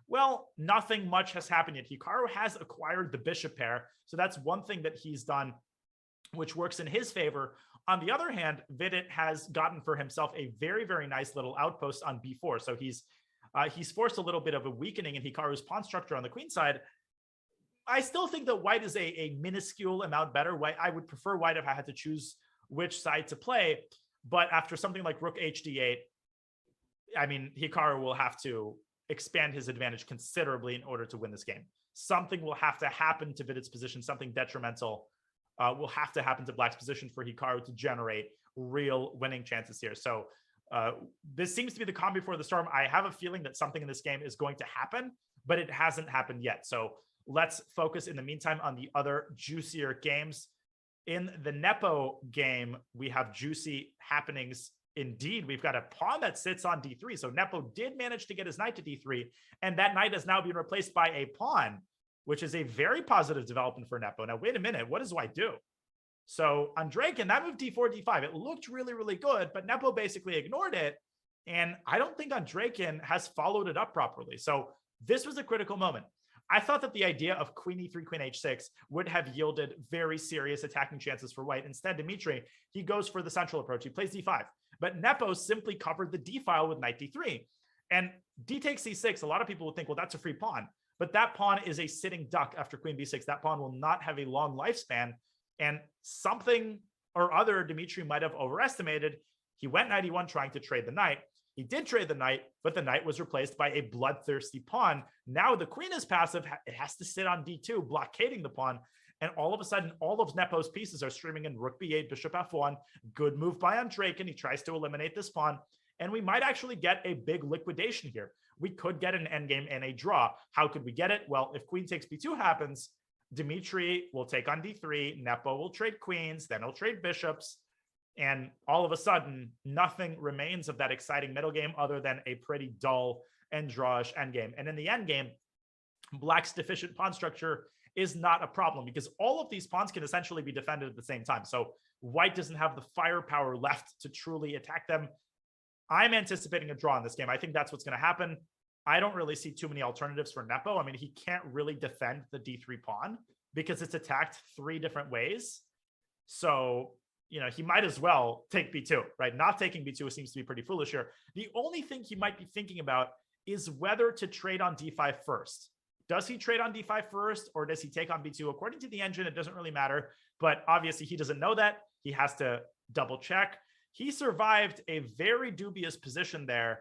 Well, nothing much has happened yet. Hikaru has acquired the bishop pair, so that's one thing that he's done, which works in his favor. On the other hand, Vidit has gotten for himself a very, very nice little outpost on b4. So he's forced a little bit of a weakening in Hikaru's pawn structure on the queen side. I still think that white is a minuscule amount better. I would prefer white if I had to choose which side to play. But after something like rook hd8, I mean, Hikaru will have to expand his advantage considerably in order to win this game. Something will have to happen to Vidit's position, something detrimental will have to happen to black's position for Hikaru to generate real winning chances here. So this seems to be the calm before the storm. I have a feeling that something in this game is going to happen, but it hasn't happened yet. So let's focus in the meantime on the other juicier games. In the Nepo game, we have juicy happenings. Indeed, we've got a pawn that sits on d3. So Nepo did manage to get his knight to d3, and that knight has now been replaced by a pawn, which is a very positive development for Nepo. Now, wait a minute. What does white do? So on Draken, that moved d4, d5. It looked really, really good, but Nepo basically ignored it. And I don't think on Draken has followed it up properly. So this was a critical moment. I thought that the idea of queen e3, queen h6 would have yielded very serious attacking chances for white. Instead, Dmitry, he goes for the central approach. He plays d5. But Nepo simply covered the d file with knight d3. And d takes c6, a lot of people would think, well, that's a free pawn. But that pawn is a sitting duck after queen b6. That pawn will not have a long lifespan. And something or other Dmitry might have overestimated. He went knight e1 trying to trade the knight. He did trade the knight, but the knight was replaced by a bloodthirsty pawn. Now the queen is passive. It has to sit on d2, blockading the pawn. And all of a sudden, all of Nepo's pieces are streaming in rook b8, bishop f1. Good move by Andraken. He tries to eliminate this pawn. And we might actually get a big liquidation here. We could get an endgame and a draw. How could we get it? Well, if queen takes b2 happens, Dmitry will take on d3. Nepo will trade queens. Then he'll trade bishops. And all of a sudden, nothing remains of that exciting middle game other than a pretty dull and drawish endgame. And in the endgame, black's deficient pawn structure is not a problem because all of these pawns can essentially be defended at the same time. So white doesn't have the firepower left to truly attack them. I'm anticipating a draw in this game. I think that's what's going to happen. I don't really see too many alternatives for Nepo. I mean, he can't really defend the d3 pawn because it's attacked 3 different ways. So, you know, he might as well take b2, right? Not taking b2 seems to be pretty foolish here. The only thing he might be thinking about is whether to trade on d5 first. Does he trade on d5 first, or does he take on b2? According to the engine, it doesn't really matter, but obviously he doesn't know that. He has to double check. He survived a very dubious position there,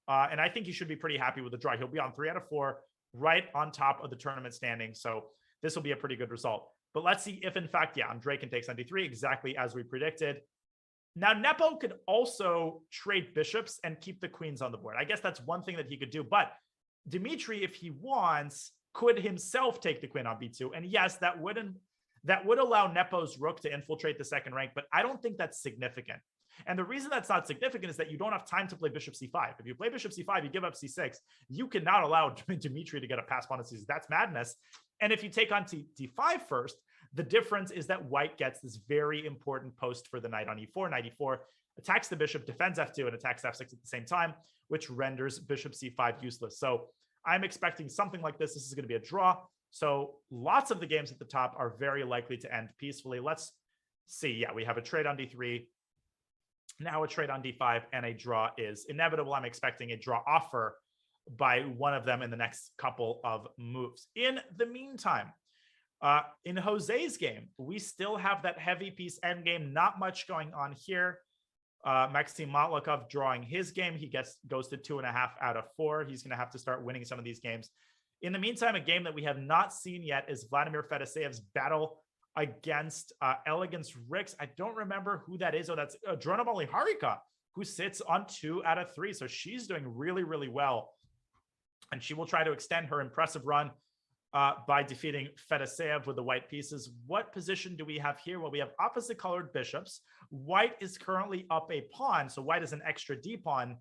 and I think he should be pretty happy with the draw. He'll be on 3 out of 4, right on top of the tournament standing, so this will be a pretty good result. But let's see if, in fact, yeah, Andraken takes on d3, exactly as we predicted. Now, Nepo could also trade bishops and keep the queens on the board. I guess that's one thing that he could do, but Dmitry, if he wants, could himself take the queen on b2. And yes, that would allow Nepo's rook to infiltrate the second rank, but I don't think that's significant. And the reason that's not significant is that you don't have time to play bishop c5. If you play bishop c5, you give up c6. You cannot allow Dmitry to get a pass pawn on c6. That's madness. And if you take on d5 first, the difference is that white gets this very important post for the knight on e4. Knight e4 attacks the bishop, defends f2, and attacks f6 at the same time, which renders bishop c5 useless. So I'm expecting something like this. This is going to be a draw. So lots of the games at the top are very likely to end peacefully. Let's see. Yeah, we have a trade on d3. Now a trade on d5, and a draw is inevitable. I'm expecting a draw offer by one of them in the next couple of moves. In the meantime, in Jose's game, we still have that heavy piece endgame. Not much going on here. Maxim Matlakov drawing his game. He goes to 2.5 out of 4. He's going to have to start winning some of these games. In the meantime, a game that we have not seen yet is Vladimir Fedoseyev's battle against Elegance Rix. I don't remember who that is. Oh, that's Dronamali Harika, who sits on 2 out of 3. So she's doing really, really well. And she will try to extend her impressive run by defeating Fedoseev with the white pieces. What position do we have here? Well, we have opposite colored bishops. White is currently up a pawn, so white is an extra D pawn,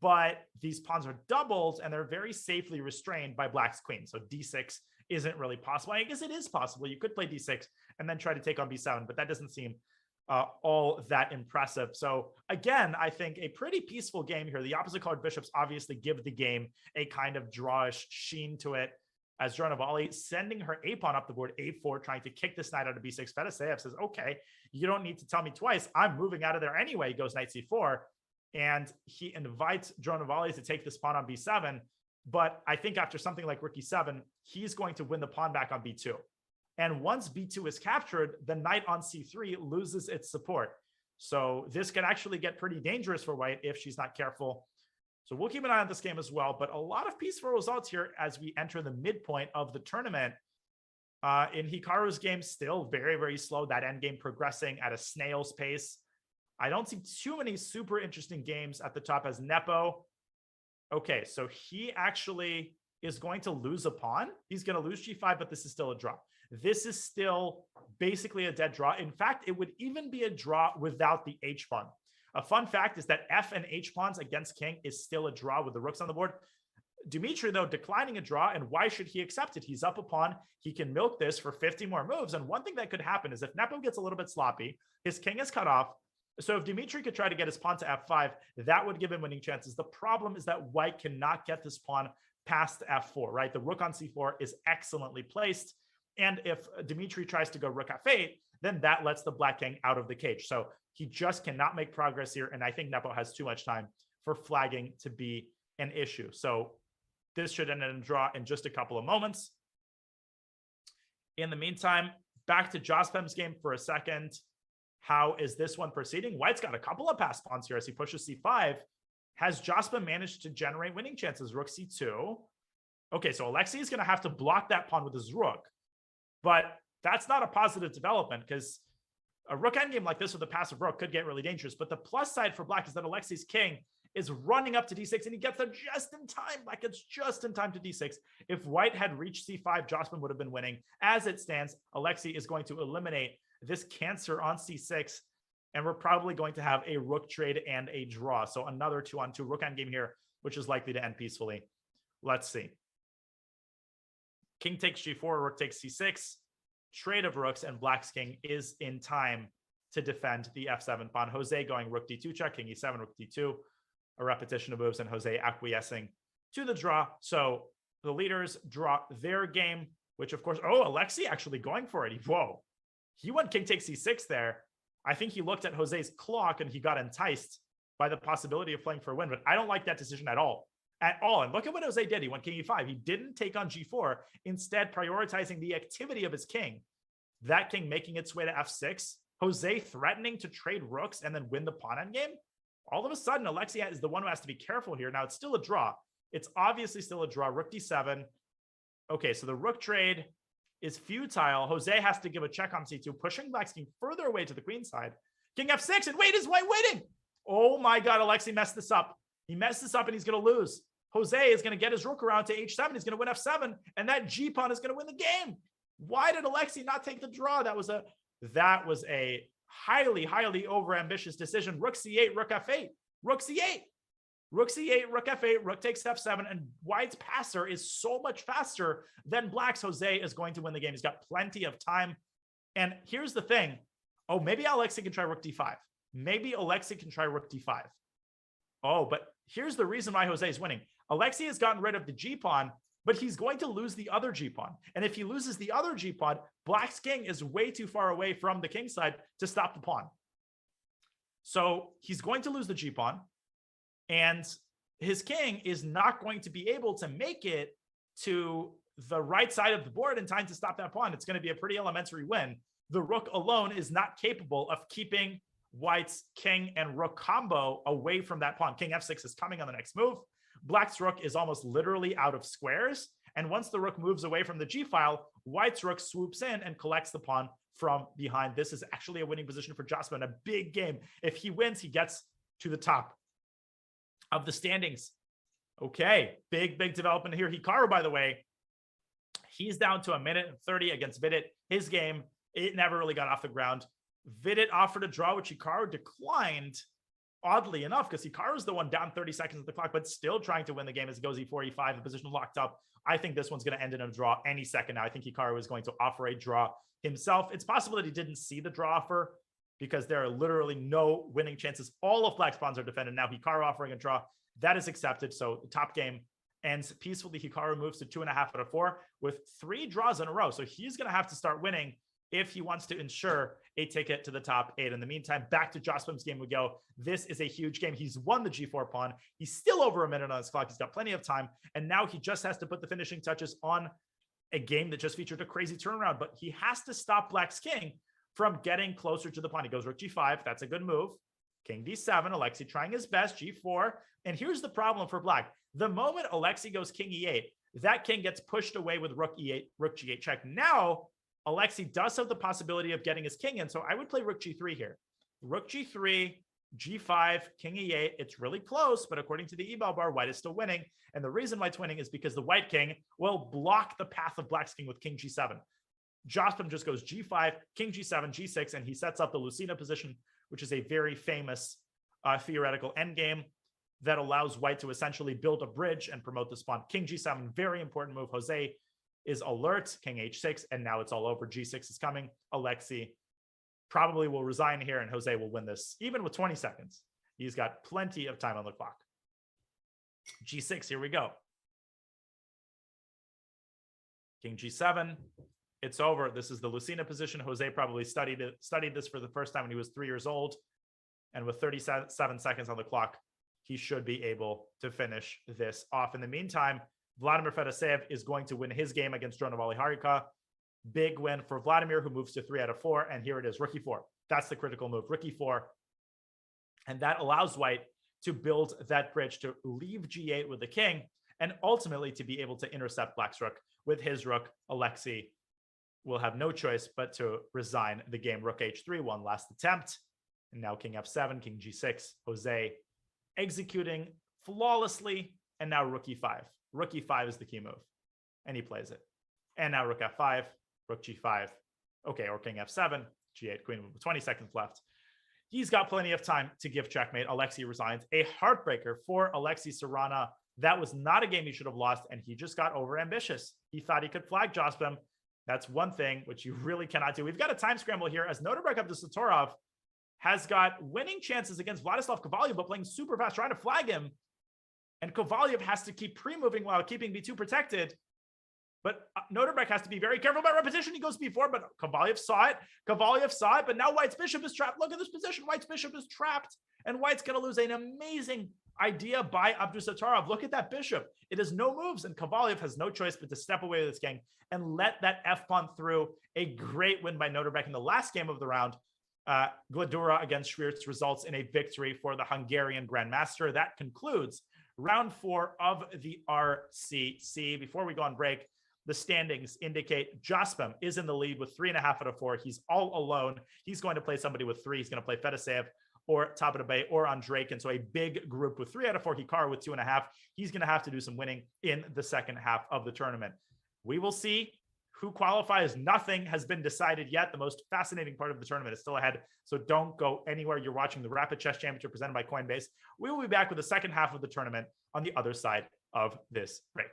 but these pawns are doubled and they're very safely restrained by black's queen. So D6 isn't really possible. I guess it is possible. You could play D6 and then try to take on B7, but that doesn't seem all that impressive. So again, I think a pretty peaceful game here. The opposite colored bishops obviously give the game a kind of drawish sheen to it, as Naroditsky sending her a pawn up the board, A4, trying to kick this knight out of B6. Fedoseev says, okay, you don't need to tell me twice. I'm moving out of there anyway. He goes knight C4, and he invites Naroditsky to take this pawn on B7. But I think after something like rook E7, he's going to win the pawn back on B2. And once B2 is captured, the knight on C3 loses its support. So this could actually get pretty dangerous for white if she's not careful. So we'll keep an eye on this game as well. But a lot of peaceful results here as we enter the midpoint of the tournament. In Hikaru's game, still very, very slow. That endgame progressing at a snail's pace. I don't see too many super interesting games at the top as Nepo. Okay, so he actually is going to lose a pawn. He's going to lose G5, but this is still a draw. This is still basically a dead draw. In fact, it would even be a draw without the H pawn. A fun fact is that F and H pawns against king is still a draw with the rooks on the board. Dmitry, though, declining a draw, and why should he accept it? He's up a pawn. He can milk this for 50 more moves. And one thing that could happen is if Nepo gets a little bit sloppy, his king is cut off. So if Dmitry could try to get his pawn to F5, that would give him winning chances. The problem is that white cannot get this pawn past F4, right? The rook on C4 is excellently placed. And if Dmitry tries to go rook F8, then that lets the black king out of the cage. So he just cannot make progress here. And I think Nepo has too much time for flagging to be an issue. So this should end in a draw in just a couple of moments. In the meantime, back to Jospem's game for a second. How is this one proceeding? White's got a couple of pass pawns here as he pushes C5. Has Jospem managed to generate winning chances? Rook C2. Okay, so Alexei is going to have to block that pawn with his rook. But that's not a positive development because a rook endgame like this with a passive rook could get really dangerous. But the plus side for black is that Alexei's king is running up to D6 and he gets there just in time. Black gets just in time to D6. If white had reached C5, Jospem would have been winning. As it stands, Alexei is going to eliminate this cancer on C6, and we're probably going to have a rook trade and a draw. So another 2-on-2 rook endgame here, which is likely to end peacefully. Let's see. King takes G4, rook takes C6. Trade of rooks, and black's king is in time to defend the F7 pawn. Jose going rook D2 check, king E7, rook D2. A repetition of moves, and Jose acquiescing to the draw. So the leaders draw their game, which of course, oh, Alexei actually going for it. Whoa. He went king takes C6 there. I think he looked at Jose's clock and he got enticed by the possibility of playing for a win, but I don't like that decision at all. And look at what Jose did. He went king E5. He didn't take on G4, instead prioritizing the activity of his king. That king making its way to F6. Jose threatening to trade rooks and then win the pawn endgame. All of a sudden, Alexei is the one who has to be careful here. Now, it's still a draw. It's obviously still a draw. Rook D7. Okay, so the rook trade is futile. Jose has to give a check on C2, pushing black's king further away to the queen side. King F6, and wait, is white waiting? Oh my God, Alexei messed this up. He messed this up and he's going to lose. Jose is going to get his rook around to H7. He's going to win F7, and that G pawn is going to win the game. Why did Alexei not take the draw? That was a highly, highly overambitious decision. Rook C8, rook F8, rook C8, rook C8, rook F8, rook takes F7, and white's passer is so much faster than black's. Jose is going to win the game. He's got plenty of time. And here's the thing. Oh, maybe Alexei can try rook D5. Maybe Alexei can try rook D5. Oh, but here's the reason why Jose is winning. Alexei has gotten rid of the G pawn, but he's going to lose the other G pawn. And if he loses the other G pawn, black's king is way too far away from the king side to stop the pawn. So he's going to lose the G pawn, and his king is not going to be able to make it to the right side of the board in time to stop that pawn. It's going to be a pretty elementary win. The rook alone is not capable of keeping white's king and rook combo away from that pawn. King F6 is coming on the next move. Black's rook is almost literally out of squares. And once the rook moves away from the G file, white's rook swoops in and collects the pawn from behind. This is actually a winning position for Jospem, a big game. If he wins, he gets to the top of the standings. Okay, big development here. Hikaru, by the way, He's down to 1:30 against Vidit. His game, it never really got off the ground. Vidit offered a draw, which Hikaru declined, oddly enough, because Hikaru's the one down 30 seconds of the clock, but still trying to win the game as it goes E4, E5. The position locked up. I think this one's going to end in a draw any second now. I think Hikaru is going to offer a draw himself. It's possible that he didn't see the draw offer because there are literally no winning chances. All of Black's pawns are defended. Now Hikaru offering a draw, that is accepted. So the top game ends peacefully. Hikaru moves to 2.5 out of 4 with 3 draws in a row. So he's going to have to start winning if he wants to ensure a ticket to the top 8. In the meantime, back to Jospim's game we go. This is a huge game. He's won the G4 pawn. He's still over a minute on his clock. He's got plenty of time. And now he just has to put the finishing touches on a game that just featured a crazy turnaround. But he has to stop Black's king from getting closer to the pawn. He goes rook G5. That's a good move. King D7. Alexei trying his best. G4. And here's the problem for Black. The moment Alexei goes king E8, that king gets pushed away with rook E8, rook G8 check. Now, Alexei does have the possibility of getting his king in. So I would play rook G3 here. Rook G3, G5, king E8. It's really close, but according to the eval bar, white is still winning. And the reason white's winning is because the white king will block the path of Black's king with king G7. Jospim just goes G5, king G7, G6, and he sets up the Lucina position, which is a very famous theoretical endgame that allows white to essentially build a bridge and promote the pawn. King G7, very important move. Jose is alert. King H6, and now it's all over. G6 is coming. Alexei probably will resign here, and Jose will win this, even with 20 seconds. He's got plenty of time on the clock. G6, here we go. King G7, it's over. This is the Lucina position. Jose probably studied this for the first time when he was 3 years old, and with 37 seconds on the clock, he should be able to finish this off. In the meantime, Vladimir Fedoseev is going to win his game against Dronavali Harika. Big win for Vladimir, who moves to 3 out of 4. And here it is, rook E4. That's the critical move, rook E4. And that allows white to build that bridge to leave G8 with the king and ultimately to be able to intercept Black's rook with his rook. Alexei will have no choice but to resign the game. Rook H3, one last attempt. And now king F7, king G6. Jose executing flawlessly. And now rook E5. Rook E5 is the key move. And he plays it. And now rook F5, rook G5. Okay, or king F7, G8, queen with 20 seconds left. He's got plenty of time to give checkmate. Alexei resigns. A heartbreaker for Alexei Serana. That was not a game he should have lost, and he just got overambitious. He thought he could flag Jospim. That's one thing which you really cannot do. We've got a time scramble here as Noterbrek up to Satorov has got winning chances against Vladislav Kovalyev, but playing super fast, trying to flag him. And Kovalyev has to keep pre-moving while keeping B2 protected. But Noterbrek has to be very careful about repetition. He goes B4, but Kovalyev saw it. But now White's bishop is trapped. Look at this position. White's bishop is trapped. And White's going to lose an amazing idea by Abdusatorov. Look at that bishop. It has no moves, and Kovalyev has no choice but to step away with this king and let that F-pawn through. A great win by Noterbrek in the last game of the round. Gladura against Schwiertz results in a victory for the Hungarian Grandmaster. That concludes round 4 of the RCC. Before we go on break, the standings indicate Jospim is in the lead with 3.5 out of 4. He's all alone. He's going to play somebody with 3. He's going to play Fedoseev or Tabatabai or Andreyk. And so a big group with 3 out of 4. Hikaru with 2.5. He's going to have to do some winning in the second half of the tournament. We will see who qualifies. Nothing has been decided yet. The most fascinating part of the tournament is still ahead. So don't go anywhere. You're watching the Rapid Chess Championship presented by Coinbase. We will be back with the second half of the tournament on the other side of this break.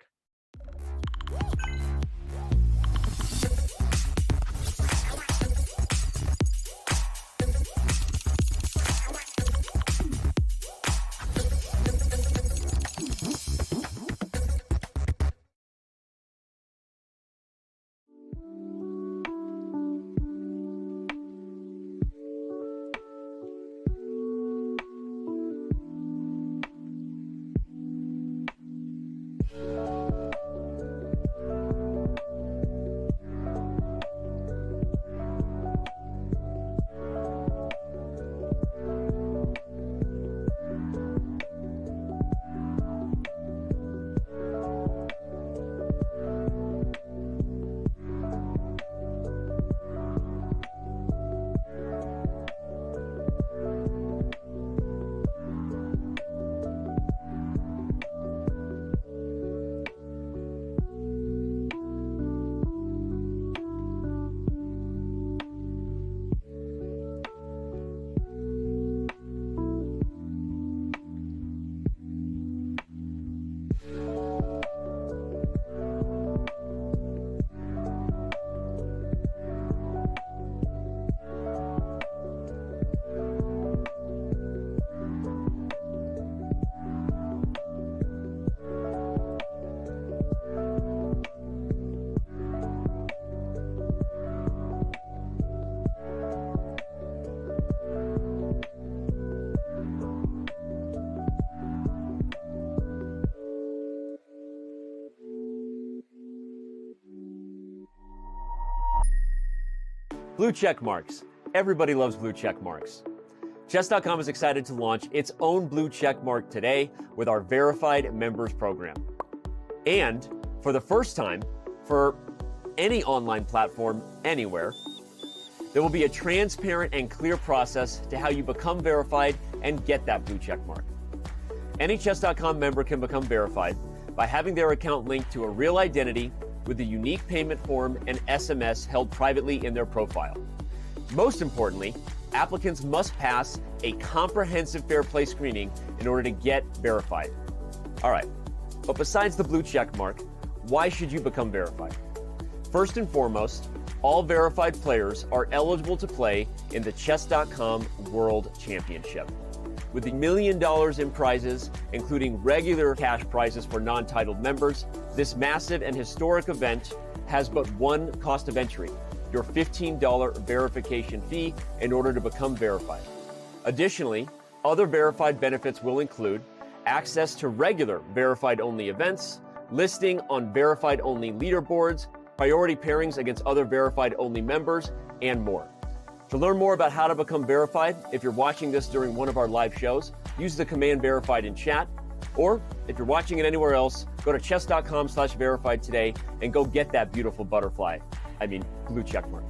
Blue check marks. Everybody loves blue check marks. Chess.com is excited to launch its own blue check mark today with our verified members program. And for the first time, for any online platform anywhere, there will be a transparent and clear process to how you become verified and get that blue check mark. Any Chess.com member can become verified by having their account linked to a real identity with a unique payment form and SMS held privately in their profile. Most importantly, applicants must pass a comprehensive fair play screening in order to get verified. All right, but besides the blue check mark, why should you become verified? First and foremost, all verified players are eligible to play in the Chess.com World Championship. With $1 million in prizes, including regular cash prizes for non-titled members, this massive and historic event has but one cost of entry: your $15 verification fee in order to become verified. Additionally, other verified benefits will include access to regular verified-only events, listing on verified-only leaderboards, priority pairings against other verified-only members, and more. To learn more about how to become verified, if you're watching this during one of our live shows, use the command verified in chat, or if you're watching it anywhere else, go to chess.com/verified today and go get that beautiful blue check mark.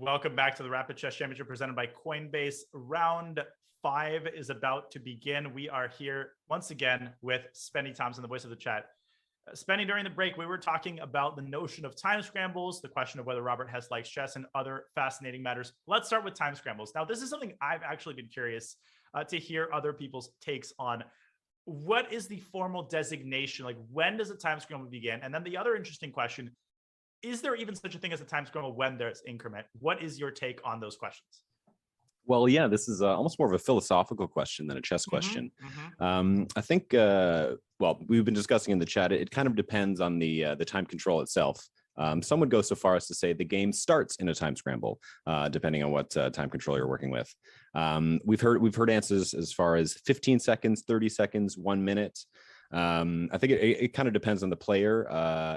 Welcome back to the Rapid Chess Championship presented by Coinbase. Round 5 is about to begin. We are here once again with Spenny Thompson, the voice of the chat. Spenny, during the break, we were talking about the notion of time scrambles, the question of whether Robert Hess likes chess, and other fascinating matters. Let's start with time scrambles. Now, this is something I've actually been curious to hear other people's takes on. What is the formal designation? Like, when does a time scramble begin? And then the other interesting question, is there even such a thing as a time scramble when there's increment? What is your take on those questions? Well, yeah, this is almost more of a philosophical question than a chess question. I think, well, we've been discussing in the chat, it kind of depends on the time control itself. Some would go so far as to say the game starts in a time scramble, depending on what time control you're working with. We've heard answers as far as 15 seconds, 30 seconds, 1 minute. I think it kind of depends on the player.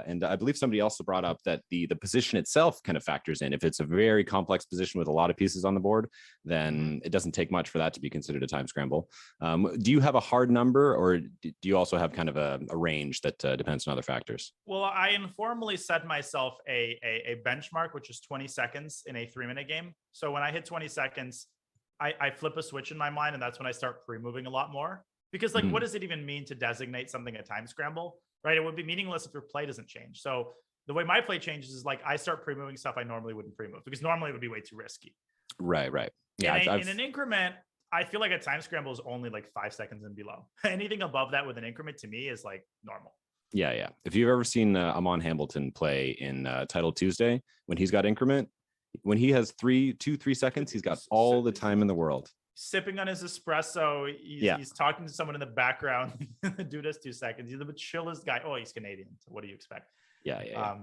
And I believe somebody also brought up that the position itself kind of factors in. If it's a very complex position with a lot of pieces on the board, then it doesn't take much for that to be considered a time scramble. Do you have a hard number, or do you also have kind of a range that depends on other factors? Well, I informally set myself a benchmark, which is 20 seconds in a 3-minute game. So when I hit 20 seconds, I flip a switch in my mind, and that's when I start pre-moving a lot more. Because like, what does it even mean to designate something a time scramble, right? It would be meaningless if your play doesn't change. So the way my play changes is like, I start pre-moving stuff I normally wouldn't pre-move, because normally it would be way too risky. Right. Yeah. In an increment, I feel like a time scramble is only like 5 seconds and below. Anything above that with an increment to me is like normal. Yeah. If you've ever seen Amon Hambleton play in Title Tuesday, when he's got increment, when he has 3 seconds, he's got all the time in the world. Sipping on his espresso, he's talking to someone in the background. The dude has 2 seconds. He's the chillest guy. Oh, he's Canadian. So what do you expect? Yeah.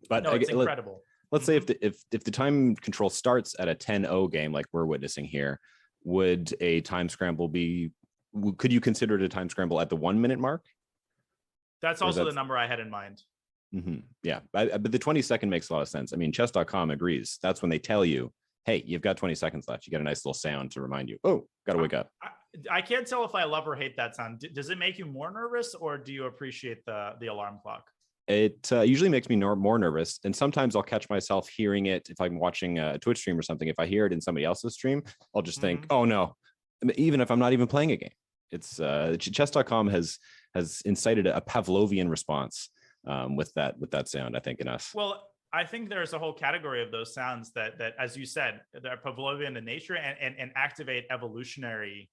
But no, it's incredible. Let's say if the time control starts at a 10-0 game, like we're witnessing here, would a time scramble be? Could you consider it a time scramble at the 1 minute mark? That's also the number I had in mind. Yeah, but the 20 second makes a lot of sense. I mean, chess.com agrees. That's when they tell you, hey, you've got 20 seconds left. You get a nice little sound to remind you, oh, got to wake up. I can't tell if I love or hate that sound. Does it make you more nervous, or do you appreciate the alarm clock? It usually makes me more nervous. And sometimes I'll catch myself hearing it. If I'm watching a Twitch stream or something, if I hear it in somebody else's stream, I'll just think, oh no, even if I'm not even playing a game. It's chess.com has incited a Pavlovian response with that sound, I think, in us. Well, I think there's a whole category of those sounds that as you said, they're Pavlovian in nature and activate evolutionary,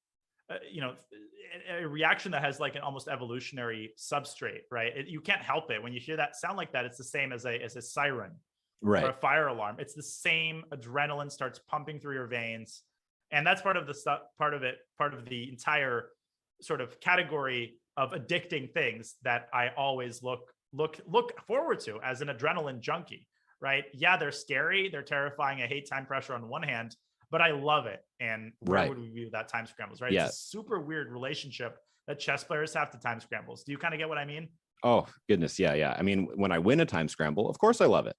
a reaction that has like an almost evolutionary substrate, right? You can't help it. When you hear that sound like that, it's the same as a siren, right, or a fire alarm. It's the same. Adrenaline starts pumping through your veins, and that's part of the entire sort of category of addicting things that I always look forward to as an adrenaline junkie, right? Yeah, they're scary, they're terrifying. I hate time pressure on one hand, but I love it. And where would we be without time scrambles, right? Yeah. It's a super weird relationship that chess players have to time scrambles. Do you kind of get what I mean? Oh goodness, yeah. I mean, when I win a time scramble, of course I love it.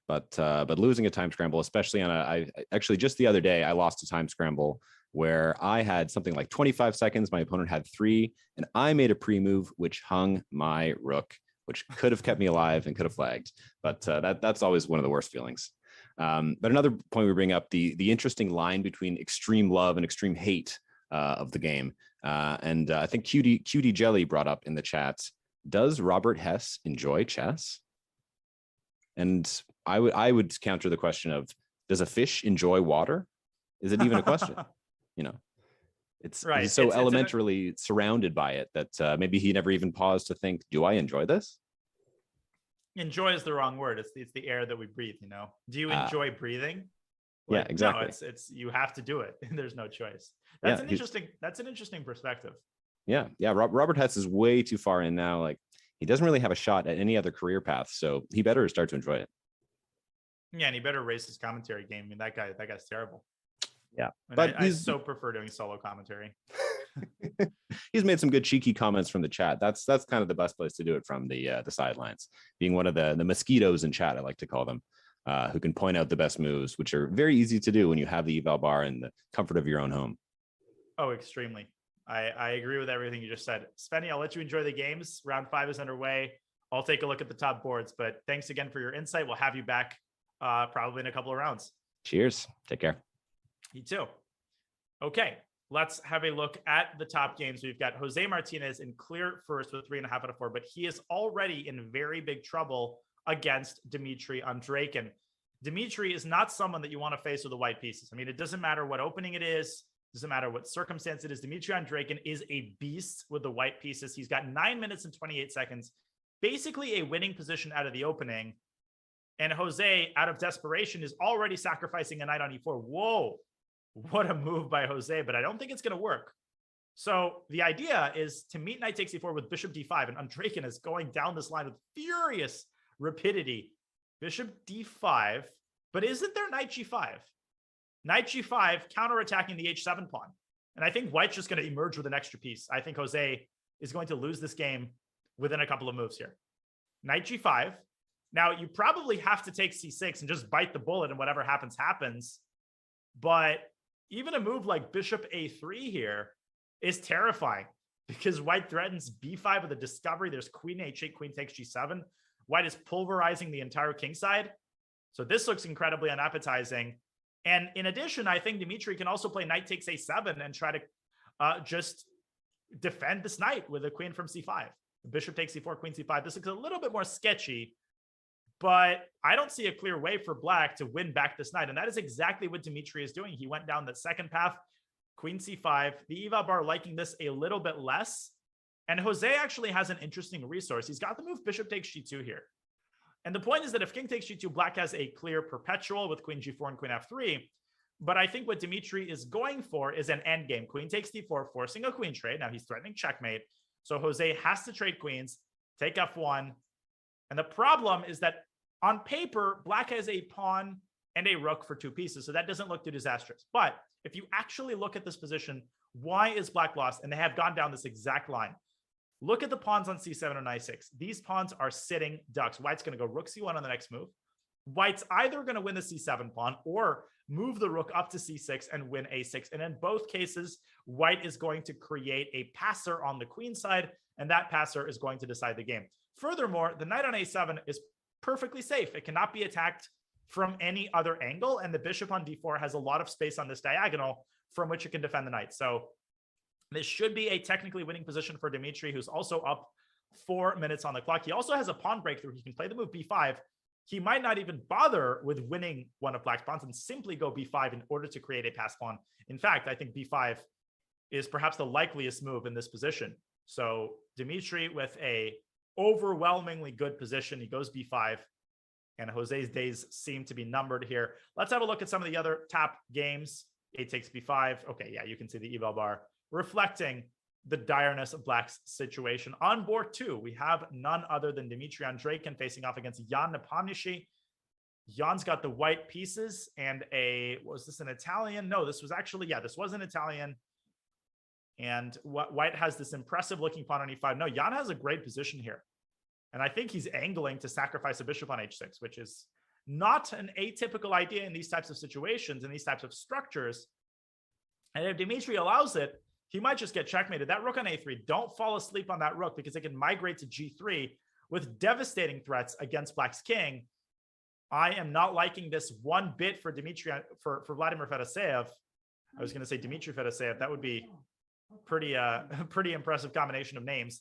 But losing a time scramble, especially I actually just the other day I lost a time scramble where I had something like 25 seconds. My opponent had 3, and I made a pre-move which hung my rook, which could have kept me alive and could have flagged. But that's always one of the worst feelings. But another point we bring up, the interesting line between extreme love and extreme hate of the game. And I think Cutie Jelly brought up in the chat, does Robert Hess enjoy chess? And I would counter the question of, does a fish enjoy water? Is it even a question? It's right. He's so elementarily surrounded by it that maybe he never even paused to think, do I enjoy this? Enjoy is the wrong word. It's the air that we breathe, Do you enjoy breathing? Yeah, exactly. No, it's you have to do it. There's no choice. That's an interesting perspective. Yeah. Robert Hess is way too far in now. Like, he doesn't really have a shot at any other career path, so he better start to enjoy it. Yeah, and he better raise his commentary game. I mean, that guy's terrible. Yeah, but I so prefer doing solo commentary. He's made some good cheeky comments from the chat. That's kind of the best place to do it, from the sidelines, being one of the mosquitoes in chat, I like to call them, who can point out the best moves, which are very easy to do when you have the eval bar in the comfort of your own home. Oh, extremely. I agree with everything you just said. Spenny, I'll let you enjoy the games. Round 5 is underway. I'll take a look at the top boards, but thanks again for your insight. We'll have you back probably in a couple of rounds. Cheers. Take care. You too. Okay, let's have a look at the top games. We've got Jose Martinez in clear first with 3.5 out of 4, but he is already in very big trouble against Dmitry Andreikin. Dmitry is not someone that you want to face with the white pieces. I mean, it doesn't matter what opening it is. Doesn't matter what circumstance it is. Dmitry Andreikin is a beast with the white pieces. He's got 9 minutes and 28 seconds, basically a winning position out of the opening. And Jose, out of desperation, is already sacrificing a knight on e4. Whoa, what a move by Jose, but I don't think it's going to work. So the idea is to meet knight takes e4 with bishop d5, and Andreikin is going down this line with furious rapidity. Bishop d5, but isn't there knight g5? Knight g5 counterattacking the h7 pawn. And I think white's just going to emerge with an extra piece. I think Jose is going to lose this game within a couple of moves here. Knight g5. Now, you probably have to take c6 and just bite the bullet, and whatever happens, happens. But even a move like bishop a3 here is terrifying, because white threatens b5 with a discovery. There's queen h8, queen takes g7. White is pulverizing the entire kingside. So this looks incredibly unappetizing. And in addition, I think Dmitry can also play knight takes a7 and try to just defend this knight with a queen from c5. Bishop takes c4, queen c5. This looks a little bit more sketchy, but I don't see a clear way for black to win back this knight. And that is exactly what Dmitry is doing. He went down the second path, queen c5. The eval bar liking this a little bit less. And Jose actually has an interesting resource. He's got the move bishop takes g2 here. And the point is that if king takes g2, black has a clear perpetual with queen g4 and queen f3. But I think what Dmitry is going for is an endgame. Queen takes d4, forcing a queen trade. Now he's threatening checkmate. So Jose has to trade queens, take f1, And the problem is that on paper, black has a pawn and a rook for 2 pieces. So that doesn't look too disastrous. But if you actually look at this position, why is black lost? And they have gone down this exact line. Look at the pawns on c7 and i6. These pawns are sitting ducks. White's going to go rook c1 on the next move. White's either going to win the c7 pawn or move the rook up to c6 and win a6. And in both cases, white is going to create a passer on the queen side, and that passer is going to decide the game. Furthermore, the knight on a7 is perfectly safe. It cannot be attacked from any other angle, and the bishop on d4 has a lot of space on this diagonal from which it can defend the knight. So this should be a technically winning position for Dmitry, who's also up 4 minutes on the clock. He also has a pawn breakthrough. He can play the move b5. He might not even bother with winning one of black's pawns and simply go b5 in order to create a pass pawn. In fact, I think b5 is perhaps the likeliest move in this position. So Dmitry with a overwhelmingly good position. He goes b5, and Jose's days seem to be numbered here. Let's have a look at some of the other top games. A takes b5. Okay, yeah, you can see the eval bar reflecting the direness of black's situation. On board 2, we have none other than Dmitry Andreikin facing off against Jan Nepomniachtchi. Jan's got the white pieces and was this an Italian? No, this was actually, yeah, this was an Italian. And white has this impressive looking pawn on e5. No, Jan has a great position here. And I think he's angling to sacrifice a bishop on h6, which is not an atypical idea in these types of situations, in these types of structures. And if Dmitry allows it, he might just get checkmated. That rook on a3, don't fall asleep on that rook, because it can migrate to g3 with devastating threats against black's king. I am not liking this one bit for Dmitry, for Vladimir Fedoseev. I was going to say Dmitry Fedoseev. That would be pretty impressive combination of names.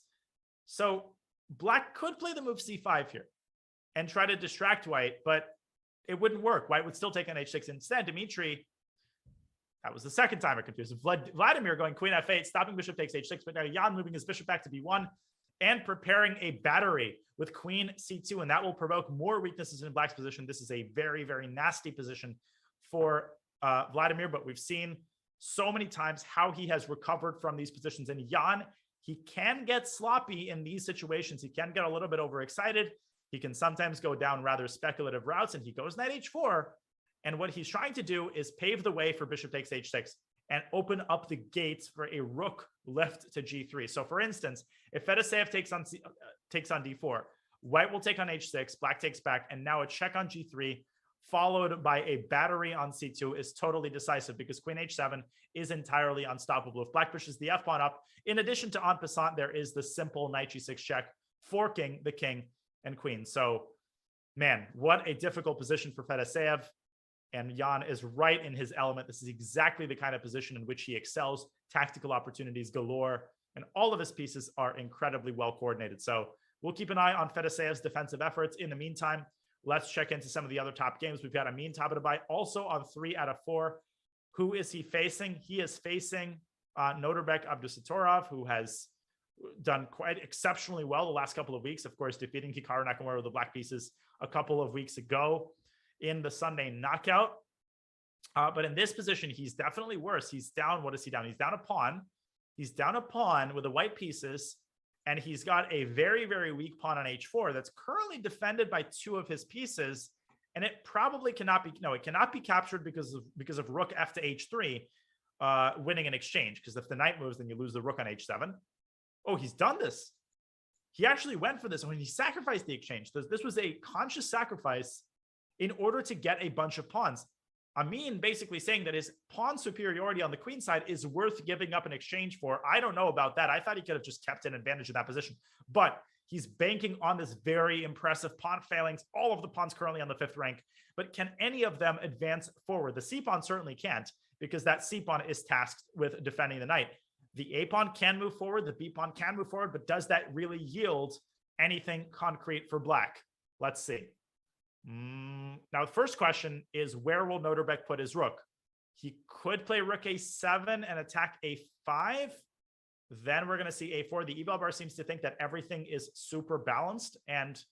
So black could play the move c5 here and try to distract white, but it wouldn't work. White would still take on h6. Instead, Dmitry, that was the second time I confused. Vladimir going queen f8, stopping bishop takes h6, but now Jan moving his bishop back to b1 and preparing a battery with queen c2, and that will provoke more weaknesses in black's position. This is a very, very nasty position for Vladimir, but we've seen so many times how he has recovered from these positions. And Jan, he can get sloppy in these situations. He can get a little bit overexcited. He can sometimes go down rather speculative routes, and he goes knight h4. And what he's trying to do is pave the way for bishop takes h6 and open up the gates for a rook lift to g3. So for instance, if Fedoseev takes on d4, white will take on h6, black takes back, and now a check on g3 followed by a battery on c2 is totally decisive, because queen h7 is entirely unstoppable. If black pushes the f-pawn up, in addition to en passant, there is the simple knight g6 check, forking the king and queen. So, man, what a difficult position for Fedoseev. And Jan is right in his element. This is exactly the kind of position in which he excels, tactical opportunities galore, and all of his pieces are incredibly well coordinated. So we'll keep an eye on Fedoseev's defensive efforts. In the meantime, let's check into some of the other top games. We've got Amin Tabatabai also on 3 out of 4. Who is he facing? He is facing Norbek Abdusatorov, who has done quite exceptionally well the last couple of weeks, of course, defeating Hikaru Nakamura with the black pieces a couple of weeks ago in the Sunday knockout. But in this position, he's definitely worse. He's down. What is he down? He's down a pawn. He's down a pawn with the white pieces, and he's got a very, very weak pawn on h4 that's currently defended by 2 of his pieces. And it probably cannot be, no, it cannot be captured because of rook f to h3, winning an exchange. Because if the knight moves, then you lose the rook on h7. Oh, he's done this. He actually went for this when he sacrificed the exchange. This was a conscious sacrifice in order to get a bunch of pawns. Amin basically saying that his pawn superiority on the queen side is worth giving up an exchange for. I don't know about that. I thought he could have just kept an advantage of that position. But he's banking on this very impressive pawn phalanx. All of the pawns currently on the 5th rank. But can any of them advance forward? The c-pawn certainly can't, because that c-pawn is tasked with defending the knight. The a-pawn can move forward. The b-pawn can move forward. But does that really yield anything concrete for black? Let's see. Now, the first question is, where will Norbek put his rook? He could play rook a7 and attack a5. Then we're going to see a4. The eval bar seems to think that everything is super balanced. And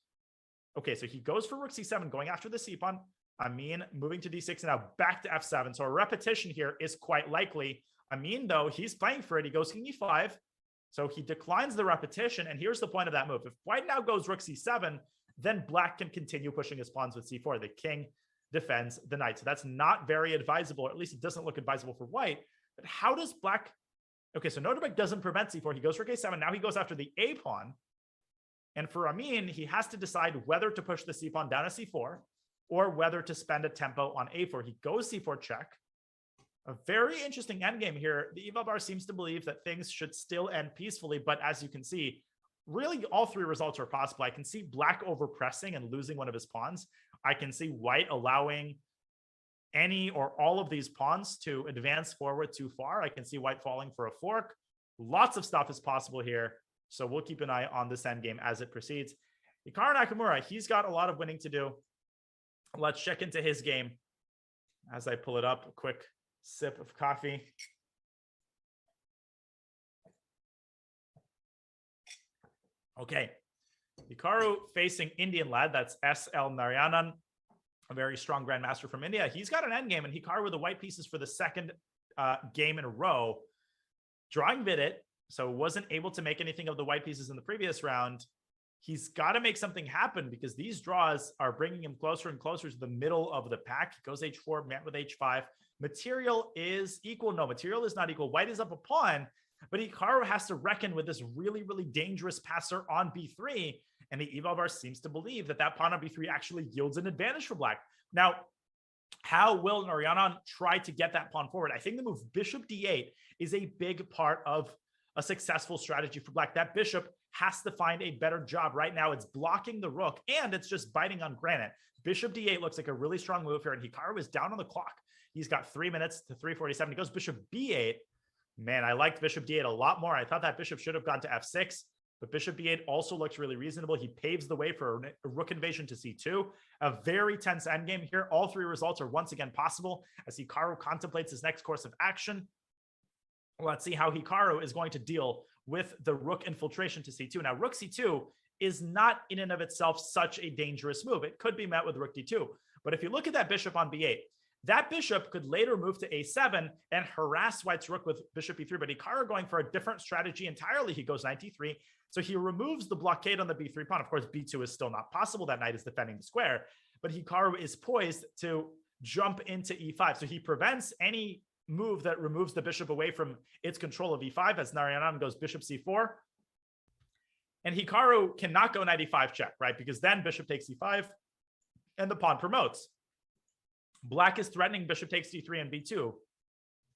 okay, so he goes for rook c7, going after the c-pawn. Amin moving to d6 and now back to f7. So a repetition here is quite likely. Amin, though, he's playing for it. He goes king e5. So he declines the repetition. And here's the point of that move. If white now goes rook c7, then black can continue pushing his pawns with c4. The king defends the knight. So that's not very advisable, or at least it doesn't look advisable for white. But how does black... Okay, so Naroditsky doesn't prevent c4. He goes for k7. Now he goes after the a pawn. And for Amin, he has to decide whether to push the c pawn down to c4 or whether to spend a tempo on a4. He goes c4 check. A very interesting endgame here. The eval bar seems to believe that things should still end peacefully, but as you can see, really all three results are possible. I can see black overpressing and losing one of his pawns. I can see white allowing any or all of these pawns to advance forward too far. I can see white falling for a fork. Lots of stuff is possible here. So we'll keep an eye on this endgame as it proceeds. Hikaru Nakamura, he's got a lot of winning to do. Let's check into his game. As I pull it up, a quick sip of coffee. Okay. Hikaru facing Indian lad. That's S.L. Narayanan, a very strong grandmaster from India. He's got an endgame, and Hikaru with the white pieces for the second game in a row. Drawing Vidit, so wasn't able to make anything of the white pieces in the previous round. He's got to make something happen because these draws are bringing him closer and closer to the middle of the pack. He goes h4, met with h5. Material is equal. No, material is not equal. White is up a pawn, but Hikaru has to reckon with this really, really dangerous passer on b3. And the eval bar seems to believe that that pawn on b3 actually yields an advantage for black. Now, how will Narayanan try to get that pawn forward? I think the move bishop d8 is a big part of a successful strategy for black. That bishop has to find a better job. Right now, it's blocking the rook, and it's just biting on granite. Bishop d8 looks like a really strong move here, and Hikaru is down on the clock. He's got 3 minutes to 3:47. He goes bishop b8. Man, I liked bishop d8 a lot more. I thought that bishop should have gone to f6, but bishop b8 also looks really reasonable. He paves the way for a rook invasion to c2. A very tense endgame here. All three results are once again possible as Hikaru contemplates his next course of action. Let's see how Hikaru is going to deal with the rook infiltration to c2. Now, rook c2 is not in and of itself such a dangerous move. It could be met with rook d2. But if you look at that bishop on b8, that bishop could later move to a7 and harass white's rook with bishop e3. But Hikaru going for a different strategy entirely. He goes knight d3. So he removes the blockade on the b3 pawn. Of course, b2 is still not possible. That knight is defending the square. But Hikaru is poised to jump into e5. So he prevents any move that removes the bishop away from its control of e5 as Narayanan goes bishop c4. And Hikaru cannot go knight e5 check, right? Because then bishop takes e5 and the pawn promotes. Black is threatening bishop takes d3 and b2.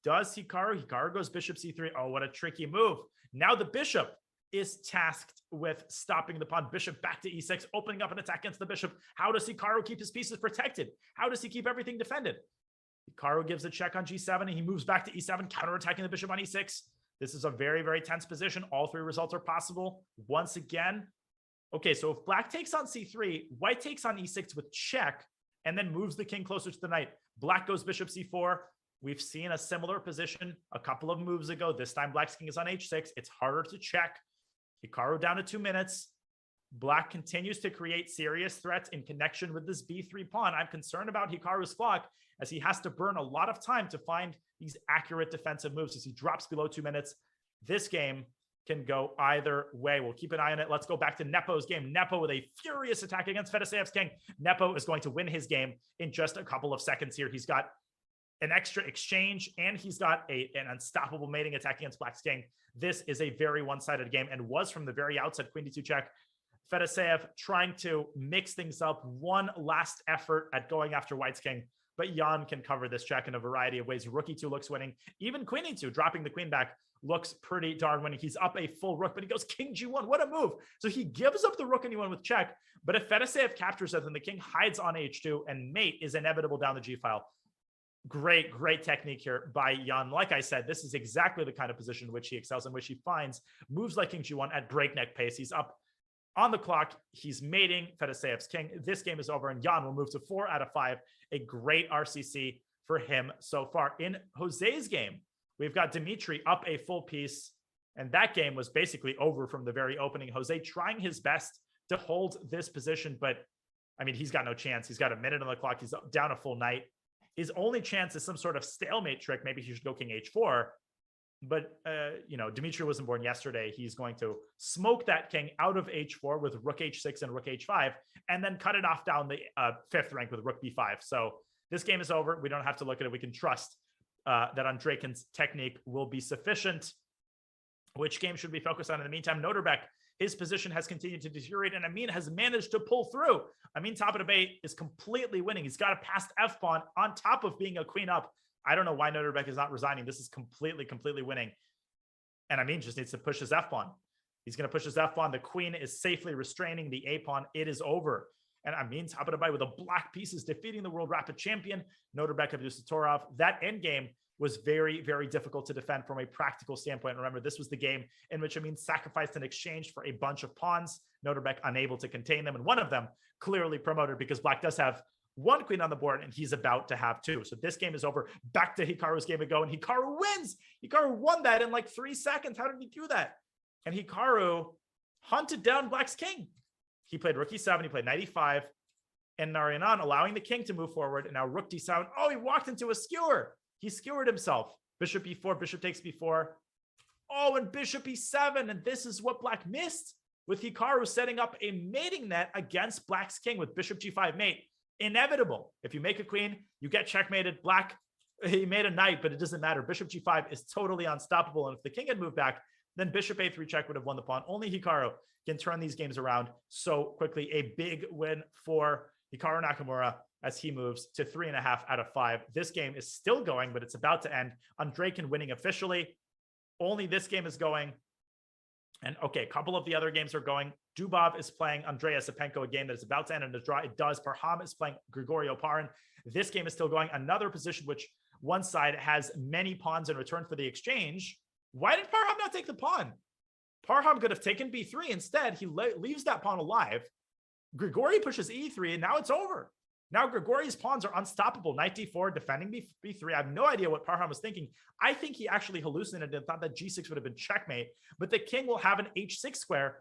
Does Hikaru? Hikaru goes bishop c3. Oh, what a tricky move. Now the bishop is tasked with stopping the pawn. Bishop back to e6, opening up an attack against the bishop. How does Hikaru keep his pieces protected? How does he keep everything defended? Hikaru gives a check on g7 and he moves back to e7, counterattacking the bishop on e6. This is a very, very tense position. All three results are possible. Once again, okay, so if black takes on c3, white takes on e6 with check and then moves the king closer to the knight. Black goes bishop c4. We've seen a similar position a couple of moves ago. This time black's king is on h6. It's harder to check. Hikaru down to 2 minutes. Black continues to create serious threats in connection with this b3 pawn. I'm concerned about Hikaru's clock as he has to burn a lot of time to find these accurate defensive moves as he drops below 2 minutes. This game can go either way. We'll keep an eye on it. Let's go back to Nepo's game. Nepo with a furious attack against Fedoseyev's king. Nepo is going to win his game in just a couple of seconds here. He's got an extra exchange and he's got an unstoppable mating attack against Black's king. This is a very one-sided game and was from the very outset queen d2 check. Fedoseyev trying to mix things up. One last effort at going after White's king, but Jan can cover this check in a variety of ways. Rook e2 looks winning. Even queen e2, dropping the queen back, looks pretty darn winning. He's up a full rook, but he goes king g1. What a move. So he gives up the rook and e1 with check, but if Fedoseyev captures it, then the king hides on h2 and mate is inevitable down the g file. Great, great technique here by Jan. Like I said, this is exactly the kind of position in which he excels, in which he finds moves like king g1 at breakneck pace. He's up on the clock. He's mating Fedoseyev's king. This game is over, and Jan will move to 4 out of 5. A great RCC for him so far. In Jose's game, we've got Dimitri up a full piece, and that game was basically over from the very opening. Jose trying his best to hold this position, but I mean, he's got no chance. He's got a minute on the clock. He's down a full knight. His only chance is some sort of stalemate trick. Maybe he should go king h4. But, Dimitri wasn't born yesterday. He's going to smoke that king out of h4 with rook h6 and rook h5, and then cut it off down the 5th rank with rook b5. So this game is over. We don't have to look at it. We can trust that Andrekin's technique will be sufficient. Which game should we focus on in the meantime? Noterbeck, his position has continued to deteriorate, and Amin has managed to pull through. Amin, top of debate, is completely winning. He's got a passed f-pawn on top of being a queen up. I don't know why Noterbeck is not resigning. This is completely winning. And Amin just needs to push his f-pawn. He's going to push his f-pawn. The queen is safely restraining the a-pawn. It is over. And Amin, top of the bite with a black pieces, defeating the world rapid champion, Noterbeck Abdusattorov. That endgame was very, very difficult to defend from a practical standpoint. Remember, this was the game in which Amin sacrificed in exchange for a bunch of pawns. Noterbeck unable to contain them. And one of them clearly promoted because black does have one queen on the board and he's about to have two. So this game is over. Back to Hikaru's game ago, and Hikaru wins. Hikaru won that in like 3 seconds. How did he do that? And Hikaru hunted down black's king. He played rook e7, he played knight e5, and Narayanan allowing the king to move forward. And now rook d7. Oh, he walked into a skewer. He skewered himself. Bishop e4, bishop takes b4. Oh, and bishop e7. And this is what black missed, with Hikaru setting up a mating net against black's king with bishop g5 mate. Inevitable. If you make a queen, you get checkmated. Black, he made a knight, but it doesn't matter. Bishop g5 is totally unstoppable. And if the king had moved back, then bishop a3 check would have won the pawn. Only Hikaru can turn these games around so quickly. A big win for Hikaru Nakamura as he moves to 3.5 out of 5. This game is still going, but it's about to end. Andrekin winning officially. Only this game is going. And okay, a couple of the other games are going. Dubov is playing Andrei Esipenko, a game that is about to end in a draw. It does. Parham is playing Grigorio Parin. This game is still going. Another position which one side has many pawns in return for the exchange. Why did Parham not take the pawn? Parham could have taken b3. Instead, he leaves that pawn alive. Grigori pushes e3, and now it's over. Now Grigori's pawns are unstoppable. Knight d4, defending b3. I have no idea what Parham was thinking. I think he actually hallucinated and thought that g6 would have been checkmate, but the king will have an h6 square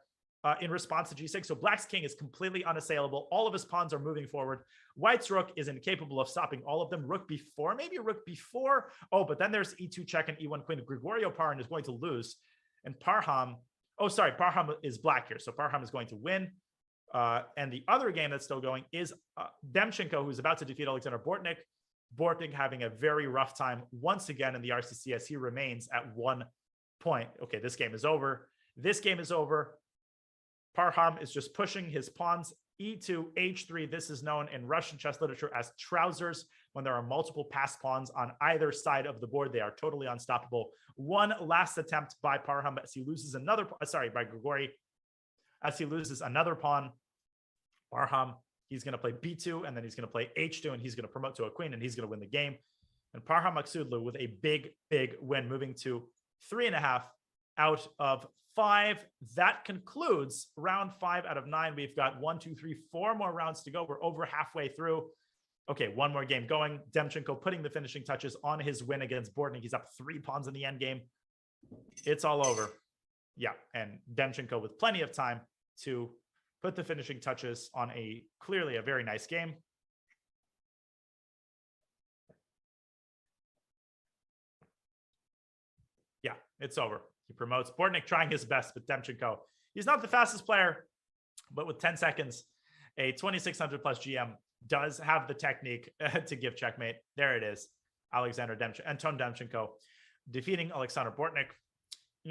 in response to g6. So black's king is completely unassailable. All of his pawns are moving forward. White's rook is incapable of stopping all of them. Rook b4, maybe rook b4. Oh, but then there's e2 check and e1 queen. Grigorio Parin is going to lose. And Parham, Parham is black here. So Parham is going to win. And the other game that's still going is Demchenko, who's about to defeat Alexander Bortnik. Bortnik having a very rough time once again in the RCC as he remains at 1 point. Okay, this game is over. This game is over. Parham is just pushing his pawns e2, h3. This is known in Russian chess literature as trousers. When there are multiple passed pawns on either side of the board, they are totally unstoppable. One last attempt by Parham as he loses another, by Grigori, as he loses another pawn. Parham, he's going to play b2, and then he's going to play h2, and he's going to promote to a queen, and he's going to win the game. And Parham Maksudlu with a big, big win, moving to 3.5 out of 5. That concludes round 5 out of 9. We've got 4 more rounds to go. We're over halfway through. Okay, one more game going. Demchenko putting the finishing touches on his win against Bortnik. He's up 3 pawns in the end game. It's all over. Yeah, and Demchenko with plenty of time to put the finishing touches on clearly a very nice game. Yeah, it's over. He promotes. Bortnik trying his best, but Demchenko, he's not the fastest player, but with 10 seconds, a 2600 plus GM does have the technique to give checkmate. There it is. Anton Demchenko defeating Alexander Bortnik.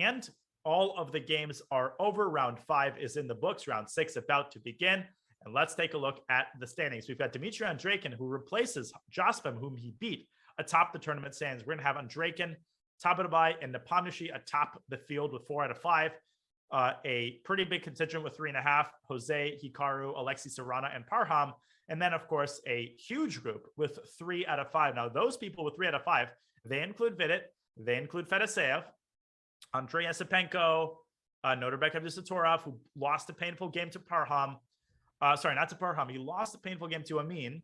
And all of the games are over. Round 5 is in the books. Round 6 about to begin. And let's take a look at the standings. We've got Dmitry Andrekin, who replaces Jospim, whom he beat atop the tournament standings. We're going to have Andrekin, Tabatabai, and Nepomniachtchi atop the field with 4 out of 5. A pretty big contingent with 3.5. Jose, Hikaru, Alexei Serrana, and Parham. And then, of course, a huge group with 3 out of 5. Now, those people with 3 out of 5, they include Vidit, they include Fedoseev, Andrei Esipenko, Noterbeck Abdusattorov, who lost a painful game to Parham. Sorry, not to Parham. He lost a painful game to Amin.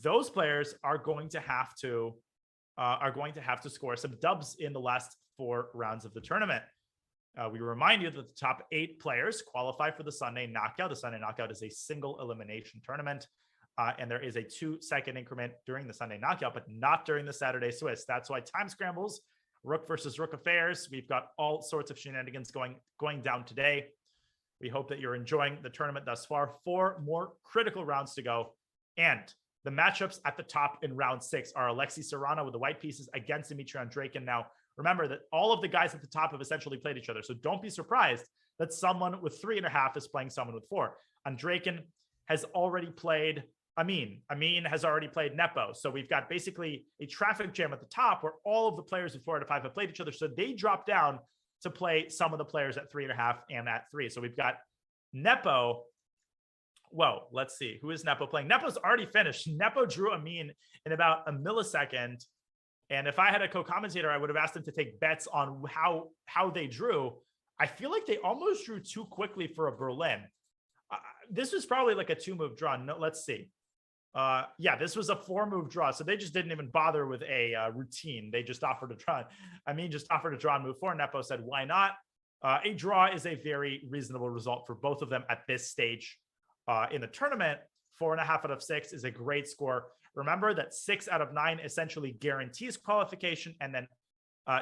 Those players are going to have to score some dubs in the last 4 rounds of the tournament. We remind you that the top 8 players qualify for the Sunday knockout. The Sunday knockout is a single elimination tournament, and there is a 2-second increment during the Sunday knockout, but not during the Saturday Swiss. That's why time scrambles Rook versus Rook affairs. We've got all sorts of shenanigans going down today. We hope that you're enjoying the tournament thus far. 4 more critical rounds to go. And the matchups at the top in round 6 are Alexei Serrano with the white pieces against Dmitry Andreikin. Now, remember that all of the guys at the top have essentially played each other. So don't be surprised that someone with 3.5 is playing someone with 4. Andreikin has already played Amin. Amin has already played Nepo. So we've got basically a traffic jam at the top where all of the players with 4 out of 5 have played each other. So they drop down to play some of the players at 3.5 and at 3. So we've got Nepo. Whoa, let's see. Who is Nepo playing? Nepo's already finished. Nepo drew Amin in about a millisecond. And if I had a co-commentator, I would have asked him to take bets on how they drew. I feel like they almost drew too quickly for a Berlin. This was probably like a 2-move draw. No, let's see. Yeah, this was a 4-move draw. So they just didn't even bother with a routine. They just offered a draw. Amin just offered a draw on move 4. Nepo said, why not? A draw is a very reasonable result for both of them at this stage in the tournament. 4.5 out of 6 is a great score. Remember that 6 out of 9 essentially guarantees qualification. And then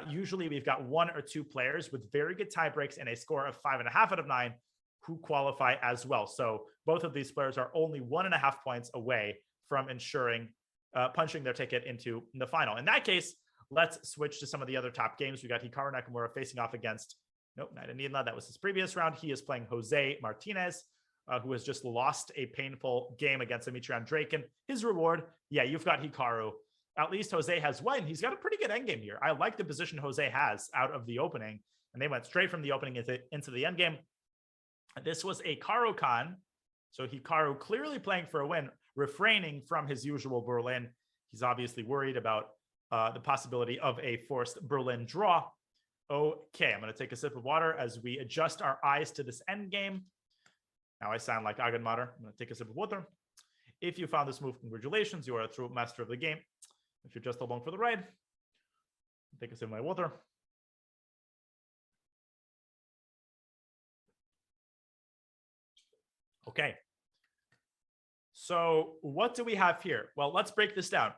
usually we've got 1 or 2 players with very good tie breaks and a score of 5.5 out of 9 who qualify as well. So both of these players are only 1.5 points away from ensuring punching their ticket into the final. In that case, let's switch to some of the other top games. We got Hikaru Nakamura facing off against, nope, Naida Nidla. That was his previous round. He is playing Jose Martinez, who has just lost a painful game against Dmitry Andreikin. His reward, yeah, you've got Hikaru. At least Jose has won. He's got a pretty good endgame here. I like the position Jose has out of the opening, and they went straight from the opening into the endgame. This was a Caro-Kan. So Hikaru clearly playing for a win, refraining from his usual Berlin. He's obviously worried about the possibility of a forced Berlin draw. Okay, I'm going to take a sip of water as we adjust our eyes to this end game. Now I sound like Agenmater. I'm going to take a sip of water. If you found this move, congratulations. You are a true master of the game. If you're just along for the ride, take a sip of my water. Okay. So what do we have here? Well, let's break this down.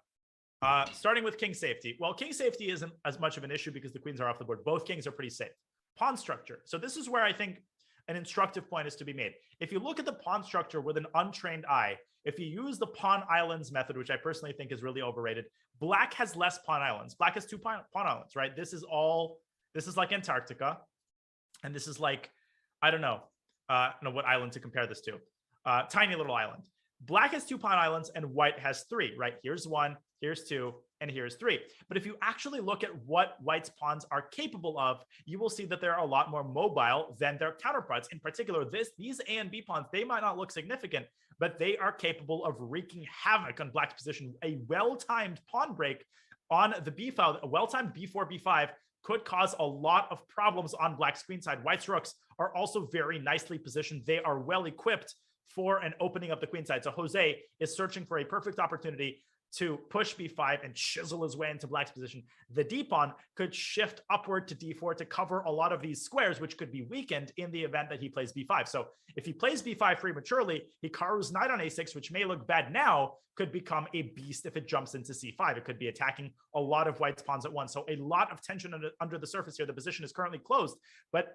Starting with king safety. Well, king safety isn't as much of an issue because the queens are off the board. Both kings are pretty safe. Pawn structure. So this is where I think an instructive point is to be made. If you look at the pawn structure with an untrained eye, if you use the pawn islands method, which I personally think is really overrated, black has less pawn islands. Black has 2 pawn islands, right? This is like Antarctica. And this is like, I don't know what island to compare this to. Tiny little island. Black has 2 pawn islands and white has 3, right? Here's 1, here's 2, and here's 3. But if you actually look at what white's pawns are capable of, you will see that they're a lot more mobile than their counterparts. In particular, these A and B pawns, they might not look significant, but they are capable of wreaking havoc on black's position. A well-timed pawn break on the B file, a well-timed B4, B5 could cause a lot of problems on black's queen side. White's rooks are also very nicely positioned. They are well equipped for an opening of the queen side. So Jose is searching for a perfect opportunity to push b5 and chisel his way into black's position. The d pawn could shift upward to d4 to cover a lot of these squares, which could be weakened in the event that he plays b5. So if he plays b5 prematurely, Hikaru's knight on a6, which may look bad now, could become a beast if it jumps into c5. It could be attacking a lot of white's pawns at once. So a lot of tension under the surface here. The position is currently closed, but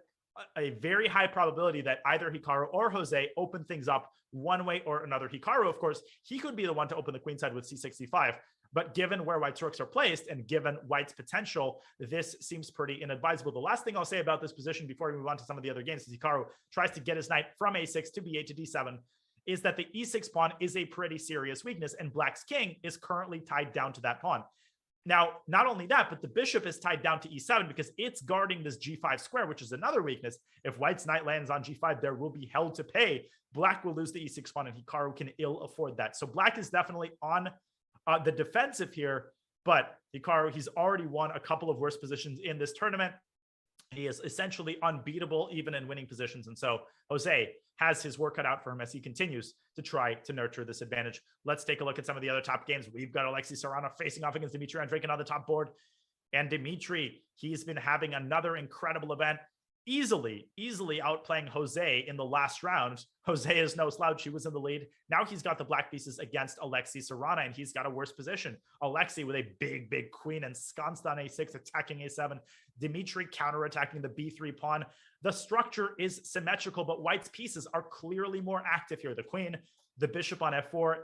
a very high probability that either Hikaru or Jose open things up one way or another. Hikaru, of course, he could be the one to open the queen side with c6, c5. But given where white's rooks are placed and given white's potential, this seems pretty inadvisable. The last thing I'll say about this position before we move on to some of the other games, as Hikaru tries to get his knight from a6 to b8 to d7, is that the e6 pawn is a pretty serious weakness, and black's king is currently tied down to that pawn. Now, not only that, but the bishop is tied down to e7 because it's guarding this g5 square, which is another weakness. If white's knight lands on g5, there will be hell to pay. Black will lose the e6 pawn, and Hikaru can ill afford that. So black is definitely on the defensive here, but Hikaru, he's already won a couple of worse positions in this tournament. He is essentially unbeatable even in winning positions. And so Jose has his work cut out for him as he continues to try to nurture this advantage. Let's take a look at some of the other top games. We've got Alexei Serrano facing off against Dmitry Andreikin on the top board. And Dmitry, he's been having another incredible event. easily outplaying Jose in the last round. Jose is no slouch. He was in the lead. Now he's got the black pieces against Alexi Serrana, and he's got a worse position. Alexi with a big queen ensconced on a6, attacking a7. Dimitri counterattacking the b3 pawn. The structure is symmetrical, but white's pieces are clearly more active here. The queen, the bishop on f4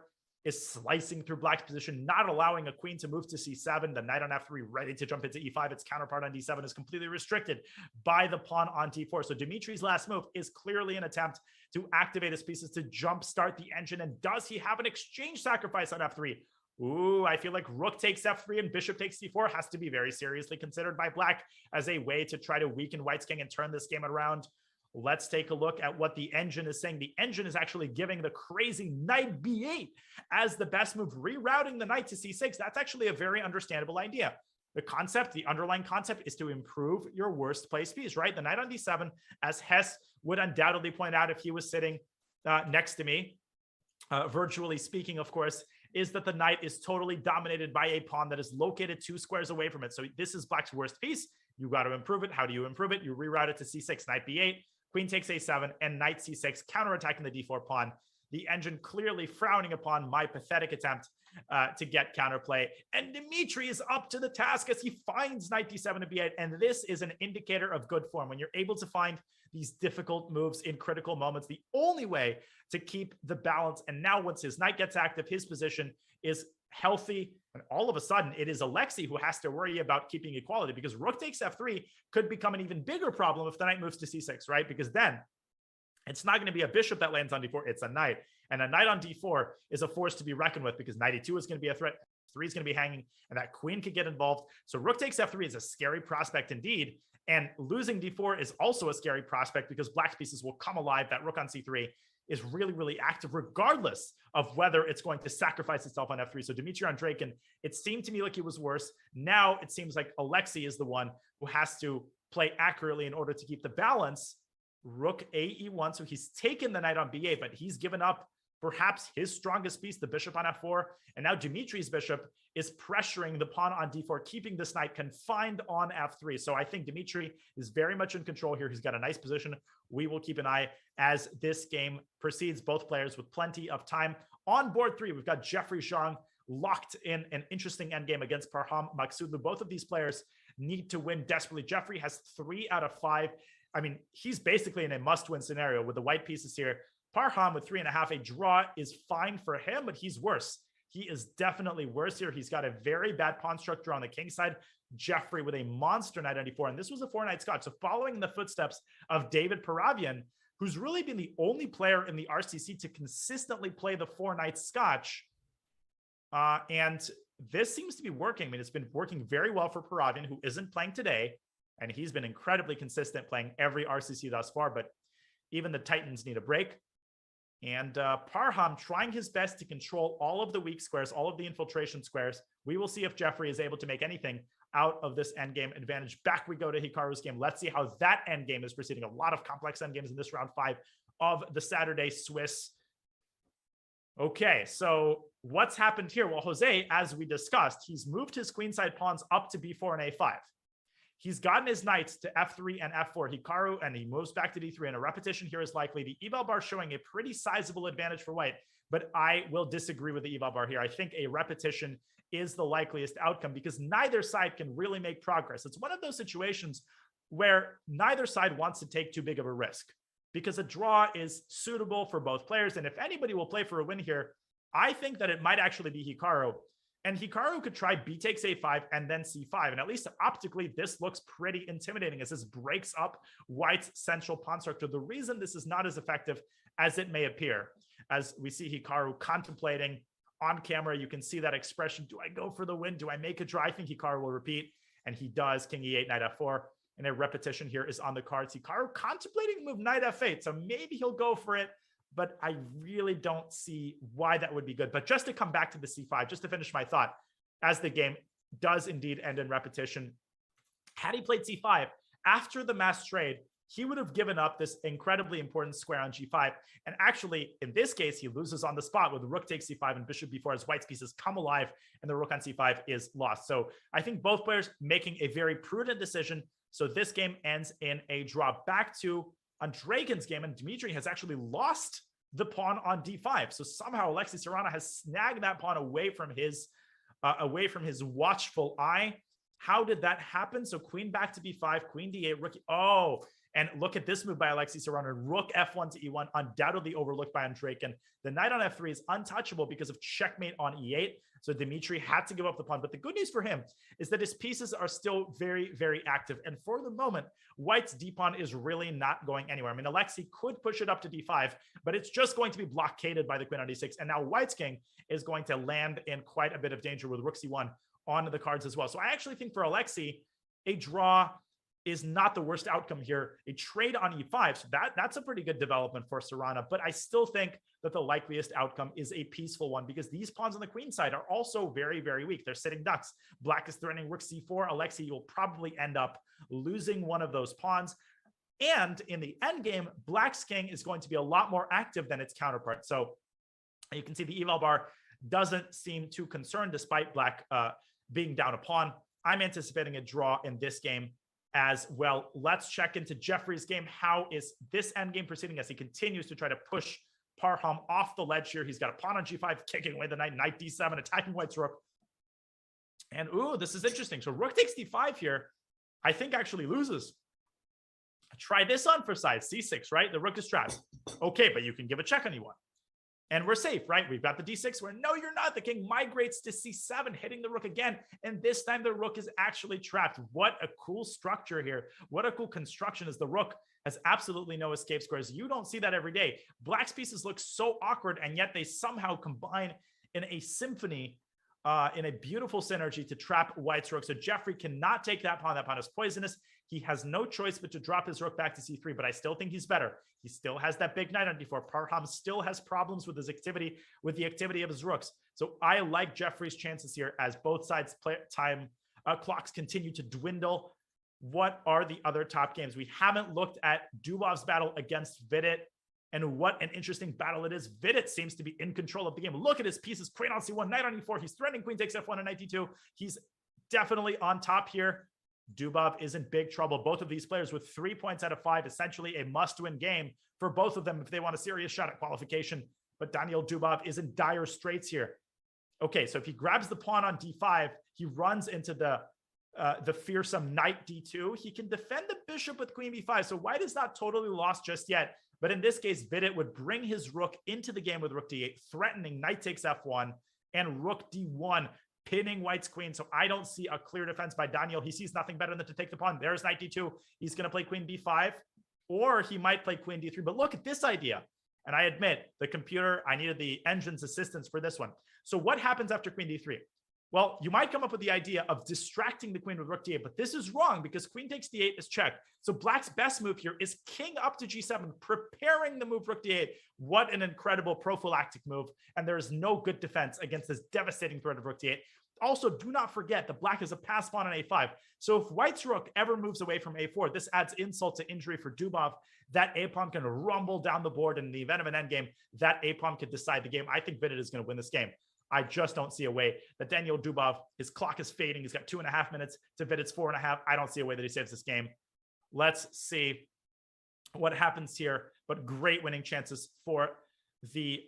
is slicing through black's position, not allowing a queen to move to c7. The knight on f3 ready to jump into e5. Its counterpart on d7 is completely restricted by the pawn on d4. So Dimitri's last move is clearly an attempt to activate his pieces to jumpstart the engine. And does he have an exchange sacrifice on f3? Ooh, I feel like rook takes f3 and bishop takes c4 has to be very seriously considered by black as a way to try to weaken white's king and turn this game around. Let's take a look at what the engine is saying. The engine is actually giving the crazy knight b8 as the best move, rerouting the knight to c6. That's actually a very understandable idea. The concept, the underlying concept is to improve your worst place piece, right? The knight on d7, as Hess would undoubtedly point out if he was sitting next to me, virtually speaking, of course, is that the knight is totally dominated by a pawn that is located 2 squares away from it. So this is black's worst piece. You got to improve it. How do you improve it? You reroute it to c6, knight b8. Queen takes a7 and knight c6, counterattacking the d4 pawn. The engine clearly frowning upon my pathetic attempt to get counterplay. And Dimitri is up to the task as he finds knight d7 to b8. And this is an indicator of good form. When you're able to find these difficult moves in critical moments, the only way to keep the balance. And now once his knight gets active, his position is healthy. And all of a sudden, it is Alexi who has to worry about keeping equality, because rook takes f3 could become an even bigger problem if the knight moves to c6, right? Because then it's not going to be a bishop that lands on d4, it's a knight. And a knight on d4 is a force to be reckoned with, because knight e2 is going to be a threat, 3 is going to be hanging, and that queen could get involved. So rook takes f3 is a scary prospect indeed. And losing d4 is also a scary prospect, because black's pieces will come alive. That rook on c3 is really active, regardless of whether it's going to sacrifice itself on f3. So Dimitri on Draken, it seemed to me like he was worse. Now it seems like Alexi is the one who has to play accurately in order to keep the balance. Rook a e1, so he's taken the knight on b8, but he's given up perhaps his strongest piece, the bishop on f4. And now Dimitri's bishop is pressuring the pawn on d4, keeping this knight confined on f3. So I think Dimitri is very much in control here. He's got a nice position. We will keep an eye as this game proceeds, both players with plenty of time. On board 3, we've got Jeffrey Zhang locked in an interesting endgame against Parham Maksudlu. Both of these players need to win desperately. Jeffrey has 3 out of 5. I mean, he's basically in a must-win scenario with the white pieces here. Parham with 3.5, a draw is fine for him, but he's worse. He is definitely worse here. He's got a very bad pawn structure on the king side. Jeffrey with a monster knight on d4, and this was a 4-knight scotch. So following in the footsteps of David Paravian, who's really been the only player in the RCC to consistently play the 4-knight scotch. And this seems to be working. I mean, it's been working very well for Paravian, who isn't playing today, and he's been incredibly consistent playing every RCC thus far, but even the Titans need a break. And Parham trying his best to control all of the weak squares, all of the infiltration squares. We will see if Jeffrey is able to make anything out of this endgame advantage. Back we go to Hikaru's game. Let's see how that endgame is proceeding. A lot of complex endgames in this round 5 of the Saturday Swiss. Okay, so what's happened here? Well, Jose, as we discussed, he's moved his queenside pawns up to b4 and a5. He's gotten his knights to f3 and f4. Hikaru, and he moves back to d3, and a repetition here is likely. The eval bar showing a pretty sizable advantage for white, but I will disagree with the eval bar here. I think a repetition is the likeliest outcome because neither side can really make progress. It's one of those situations where neither side wants to take too big of a risk because a draw is suitable for both players. And if anybody will play for a win here, I think that it might actually be Hikaru. And Hikaru could try b takes a5 and then c5. And at least optically, this looks pretty intimidating as this breaks up white's central pawn structure. The reason this is not as effective as it may appear, as we see Hikaru contemplating on camera, you can see that expression. Do I go for the win? Do I make a draw? I think Hikaru will repeat, and he does. King e8, knight f4, and a repetition here is on the cards. Hikaru contemplating the move knight f8, so maybe he'll go for it, but I really don't see why that would be good. But just to come back to the c5, just to finish my thought, as the game does indeed end in repetition, had he played c5, after the mass trade, he would have given up this incredibly important square on g5. And actually, in this case, he loses on the spot with rook takes c5 and bishop b4 as white's pieces come alive and the rook on c5 is lost. So I think both players making a very prudent decision So this game ends in a draw. Back to Andregan's game, and Dmitry has actually lost the pawn on d5. So somehow Alexei Serrano has snagged that pawn away from his watchful eye. How did that happen? So queen back to b5, queen d8, rook. Oh, and look at this move by Alexei Serrano. Rook f1 to e1, undoubtedly overlooked by Andregan. The knight on f3 is untouchable because of checkmate on e8. So Dmitry had to give up the pawn. But the good news for him is that his pieces are still very, very active. And for the moment, White's d-pawn is really not going anywhere. I mean, Alexei could push it up to d5, but it's just going to be blockaded by the queen on d6. And now White's king is going to land in quite a bit of danger with rook c1 on the cards as well. So I actually think for Alexei, a draw is not the worst outcome here. A trade on e5, so that's a pretty good development for Serrano, but I still think that the likeliest outcome is a peaceful one because these pawns on the queen side are also very, very weak. They're sitting ducks. Black is threatening rook c4. Alexei will probably end up losing one of those pawns. And in the endgame, Black's king is going to be a lot more active than its counterpart. So you can see the eval bar doesn't seem too concerned despite Black being down a pawn. I'm anticipating a draw in this game as well. Let's check into Jeffrey's game. How is this endgame proceeding as he continues to try to push Parham off the ledge here? He's got a pawn on g5, kicking away the knight, knight d7, attacking White's rook. And ooh, this is interesting. So rook takes d5 here, I think actually loses. Try this on for size, c6, right? The rook is trapped. Okay, but you can give a check on e1. And we're safe, right? We've got the d6 where no, you're not. The king migrates to c7, hitting the rook again. And this time the rook is actually trapped. What a cool structure here. What a cool construction as the rook has absolutely no escape squares. You don't see that every day. Black's pieces look so awkward, and yet they somehow combine in a symphony, in a beautiful synergy to trap White's rook. So Jeffrey cannot take that pawn. That pawn is poisonous. He has no choice but to drop his rook back to c3, but I still think he's better. He still has that big knight on d4. Parham still has problems with his activity, with the activity of his rooks. So I like Jeffrey's chances here as both sides time clocks continue to dwindle. What are the other top games? We haven't looked at Dubov's battle against Vidit, and what an interesting battle it is. Vidit seems to be in control of the game. Look at his pieces. Queen on c1, knight on e4. He's threatening queen takes f1 and knight d2. He's definitely on top here. Dubov is in big trouble. Both of these players with 3 points out of 5, essentially a must-win game for both of them if they want a serious shot at qualification. But Daniil Dubov is in dire straits here. Okay, so if he grabs the pawn on d5, he runs into the fearsome knight d2. He can defend the bishop with queen b5. So White is not totally lost just yet. But in this case, Vidit would bring his rook into the game with rook d8, threatening knight takes f1 and rook d1, pinning White's queen. So I don't see a clear defense by Daniel. He sees nothing better than to take the pawn. There's knight d2. He's going to play queen b5, or he might play queen d3. But look at this idea. And I admit, the computer, I needed the engine's assistance for this one. So what happens after queen d3? Well, you might come up with the idea of distracting the queen with rook d8, but this is wrong because queen takes d8 is checked. So Black's best move here is king up to g7, preparing the move rook d8. What an incredible prophylactic move. And there is no good defense against this devastating threat of rook d8. Also, do not forget that Black is a pass pawn on a5. So if White's rook ever moves away from a4, this adds insult to injury for Dubov. That a-pawn can rumble down the board, and in the event of an endgame, that a-pawn could decide the game. I think Vidit is going to win this game. I just don't see a way that Daniil Dubov, his clock is fading. He's got 2.5 minutes to Vidit's 4.5. I don't see a way that he saves this game. Let's see what happens here. But great winning chances for the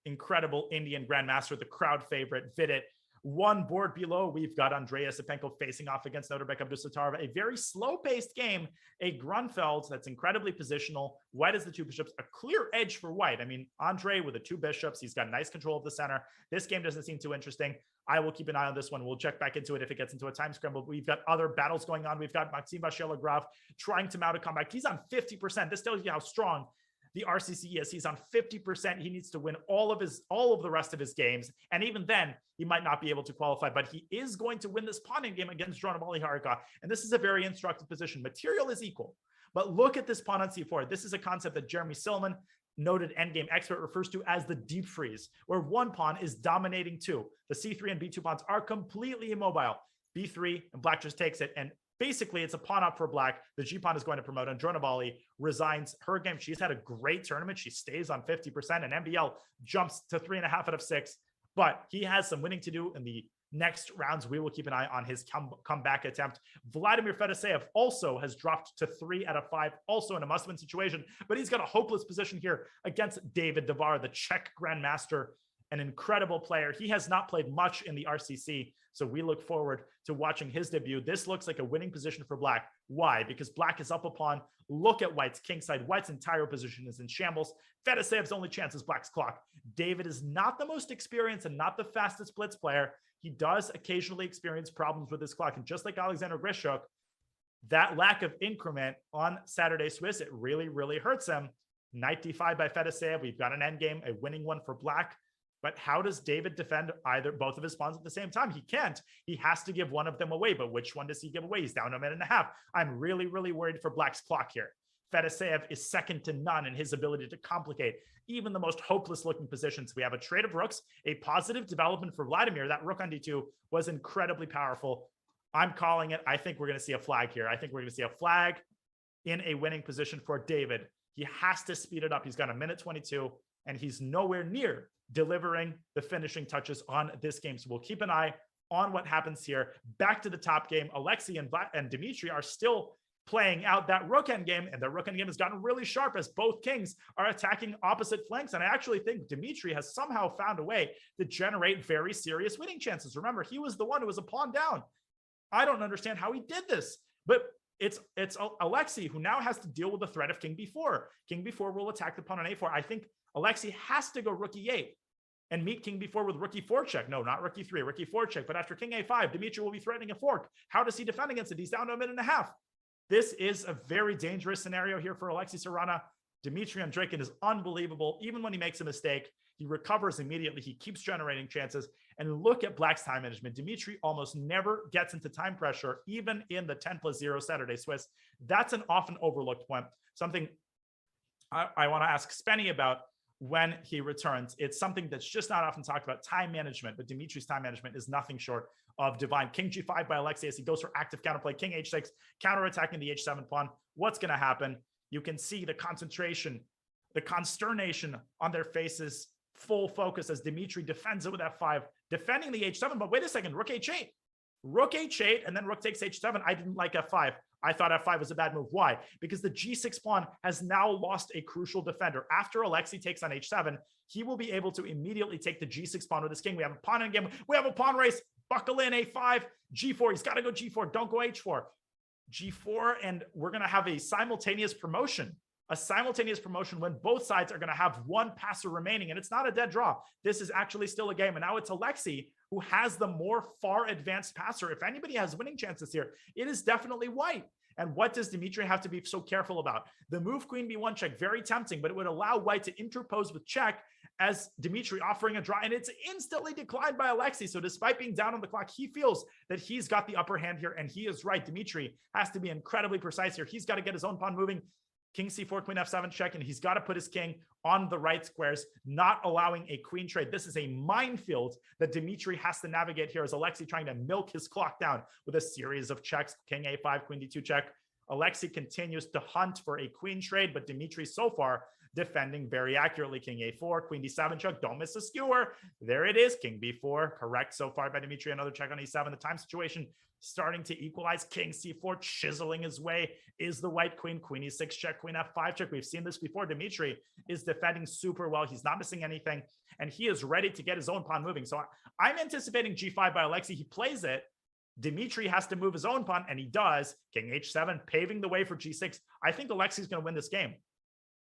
incredible Indian Grandmaster, the crowd favorite, Vidit. One board below, we've got Andrei Esipenko facing off against Norbek Abdusattorov. A very slow-paced game, a Grunfeld that's incredibly positional. White has the 2 bishops, a clear edge for White. I mean, Andrei with the 2 bishops, he's got nice control of the center. This game doesn't seem too interesting. I will keep an eye on this one. We'll check back into it if it gets into a time scramble. We've got other battles going on. We've got Maxim Vashelogrov trying to mount a comeback. He's on 50%. This tells you how strong the RCC is. He's on 50%. He needs to win all of the rest of his games. And even then, he might not be able to qualify, but he is going to win this pawning game against Dronabali Harika. And this is a very instructive position. Material is equal, but look at this pawn on c4. This is a concept that Jeremy Silman, noted endgame expert, refers to as the deep freeze, where one pawn is dominating 2. The c3 and b2 pawns are completely immobile. b3 and Black just takes it, and basically, it's a pawn up for Black. The G-pawn is going to promote, and Dronabali resigns her game. She's had a great tournament. She stays on 50%, and MBL jumps to 3.5 out of 6. But he has some winning to do in the next rounds. We will keep an eye on his comeback attempt. Vladimir Fedoseev also has dropped to 3 out of 5, also in a must-win situation, but he's got a hopeless position here against David Devar, the Czech Grandmaster, an incredible player. He has not played much in the RCC, so we look forward to watching his debut. This looks like a winning position for Black. Why? Because Black is up a pawn. Look at White's kingside. White's entire position is in shambles. Fedoseev's only chance is Black's clock. David is not the most experienced and not the fastest blitz player. He does occasionally experience problems with his clock. And just like Alexander Grishuk, that lack of increment on Saturday Swiss, it really, really hurts him. Knight d5 by Fedoseev. We've got an endgame, a winning one for Black. But how does David defend both of his pawns at the same time? He can't. He has to give one of them away. But which one does he give away? He's down to a minute and a half. I'm really, really worried for Black's clock here. Fedoseev is second to none in his ability to complicate even the most hopeless looking positions. We have a trade of rooks, a positive development for Vladimir. That rook on d2 was incredibly powerful. I'm calling it. I think we're going to see a flag here. I think we're going to see a flag in a winning position for David. He has to speed it up. He's got a minute 22, and he's nowhere near delivering the finishing touches on this game. So we'll keep an eye on what happens here. Back to the top game. Alexei and Dmitry are still playing out that rook endgame, and the rook endgame has gotten really sharp as both kings are attacking opposite flanks. And I actually think Dmitry has somehow found a way to generate very serious winning chances. Remember, he was the one who was a pawn down. I don't understand how he did this, but it's Alexei who now has to deal with the threat of king b4. King b4 will attack the pawn on a4. I think Alexei has to go rook e8 and meet king b4 with rook e4 check. No, not rook e3, rook e4 check. But after king a5, Dmitry will be threatening a fork. How does he defend against it? He's down to a minute and a half. This is a very dangerous scenario here for Alexei Sarana. Dmitry Andreikin is unbelievable. Even when he makes a mistake, he recovers immediately. He keeps generating chances. And look at Black's time management. Dmitry almost never gets into time pressure, even in the 10+0 Saturday Swiss. That's an often overlooked point. Something I want to ask Spenny about when he returns. It's something that's just not often talked about, time management, but Dmitry's time management is nothing short of divine. King g5 by Alexei as he goes for active counterplay. King h6, counterattacking the h7 pawn. What's going to happen? You can see the concentration, the consternation on their faces, full focus as Dmitry defends it with f5, defending the h7. But wait a second, rook h8. Rook h8, and then rook takes h7. I didn't like f5. I thought f5 was a bad move. Why? Because the g6 pawn has now lost a crucial defender. After Alexei takes on h7, he will be able to immediately take the g6 pawn with his king. We have a pawn in game. We have a pawn race. Buckle in, a5, g4. He's got to go g4. Don't go h4. g4, and we're going to have a simultaneous promotion. A simultaneous promotion when both sides are going to have one passer remaining, and it's not a dead draw. This is actually still a game, and now it's Alexei who has the more far advanced passer. If anybody has winning chances here, it is definitely White. And what does Dmitry have to be so careful about? The move queen b1 check, very tempting, but it would allow White to interpose with check as Dmitry offering a draw, and it's instantly declined by Alexei. So despite being down on the clock, he feels that he's got the upper hand here, and he is right. Dmitry has to be incredibly precise here. He's got to get his own pawn moving. King c4, queen f7 check, and he's got to put his king on the right squares, not allowing a queen trade. This is a minefield that Dmitry has to navigate here as Alexei trying to milk his clock down with a series of checks. King a5, queen d2 check. Alexei continues to hunt for a queen trade, but Dmitry so far defending very accurately. King a4, queen d7 check. Don't miss a skewer. There it is. King b4, correct so far by Dmitry. Another check on e7. The time situation starting to equalize. King c4, chiseling his way is the white queen. Queen e6 check, queen f5 check. We've seen this before. Dmitry is defending super well. He's not missing anything, and he is ready to get his own pawn moving. So I'm anticipating g5 by Alexei. He plays it. Dmitry has to move his own pawn, and he does. King h7, paving the way for g6. I think Alexei's going to win this game.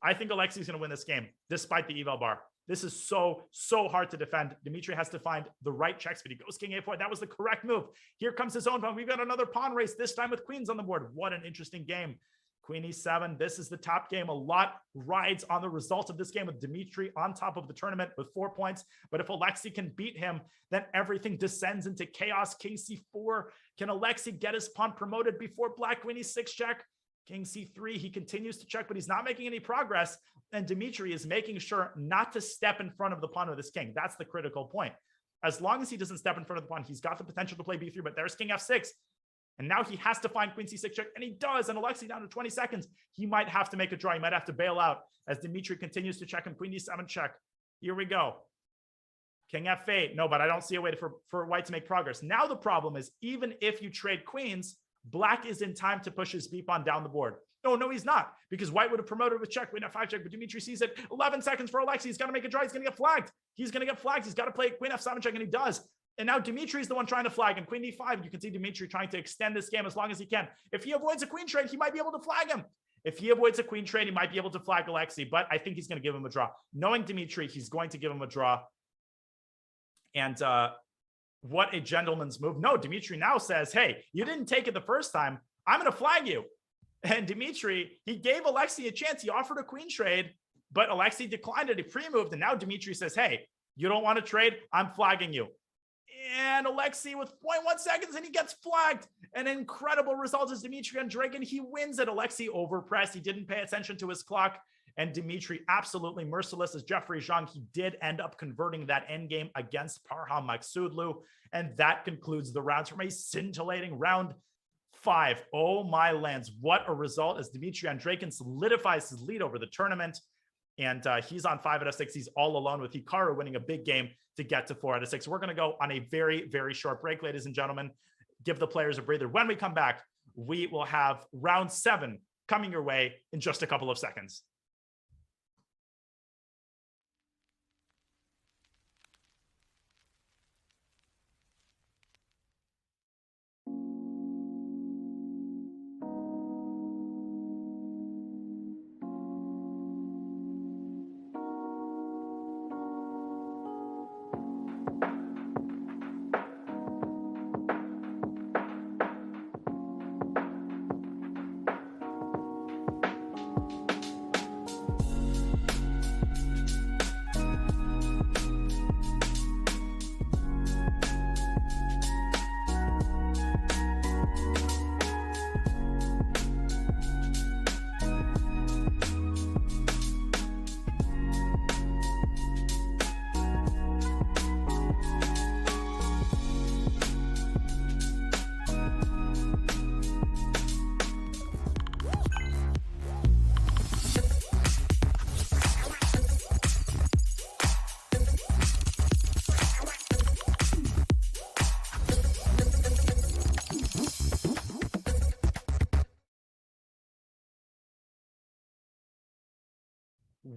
I think Alexei's going to win this game, despite the eval bar. This is so hard to defend. Dmitry has to find the right checks, but he goes king a4. That was the correct move. Here comes his own pawn. We've got another pawn race, this time with queens on the board. What an interesting game. Queen e7. This is the top game. A lot rides on the result of this game with Dmitry on top of the tournament with 4 points. But if Alexei can beat him, then everything descends into chaos. King c4. Can Alexei get his pawn promoted before black? Queen e6 check. King c3, he continues to check, but he's not making any progress. And Dmitry is making sure not to step in front of the pawn with his king. That's the critical point. As long as he doesn't step in front of the pawn, he's got the potential to play b3, but there's king f6. And now he has to find queen c6 check, and he does. And Alexei down to 20 seconds. He might have to make a draw. He might have to bail out as Dmitry continues to check him. Queen d7 check. Here we go. King F8. No, but I don't see a way for white to make progress. Now the problem is, even if you trade queens, black is in time to push his b pawn down the board. No, he's not, because white would have promoted with check, queen f5 check, but Dimitri sees it. 11 seconds for Alexei. He's got to make a draw. He's going to get flagged. He's got to play queen f7 check, and he does. And now Dimitri's the one trying to flag, and queen d5. You can see Dimitri trying to extend this game as long as he can. If he avoids a queen trade, he might be able to flag him. If he avoids a queen trade, he might be able to flag Alexei, but I think he's going to give him a draw. Knowing Dimitri, he's going to give him a draw. And what a gentleman's move. No, Dimitri now says, hey, you didn't take it the first time. I'm going to flag you. And Dimitri, he gave Alexei a chance. He offered a queen trade, but Alexei declined it. He pre-moved. And now Dimitri says, hey, you don't want to trade? I'm flagging you. And Alexei with 0.1 seconds, and he gets flagged. An incredible result is Dimitri on Dragon. He wins it. Alexei overpressed. He didn't pay attention to his clock. And Dimitri absolutely merciless as Jeffrey Zhang. He did end up converting that endgame against Parham Maksudlu. And that concludes the rounds from a scintillating round 5. Oh my lands. What a result as Dimitri Andreikin solidifies his lead over the tournament. And he's on 5 out of 6. He's all alone with Hikaru winning a big game to get to 4 out of 6. We're going to go on a very, very short break, ladies and gentlemen. Give the players a breather. When we come back, we will have round 7 coming your way in just a couple of seconds.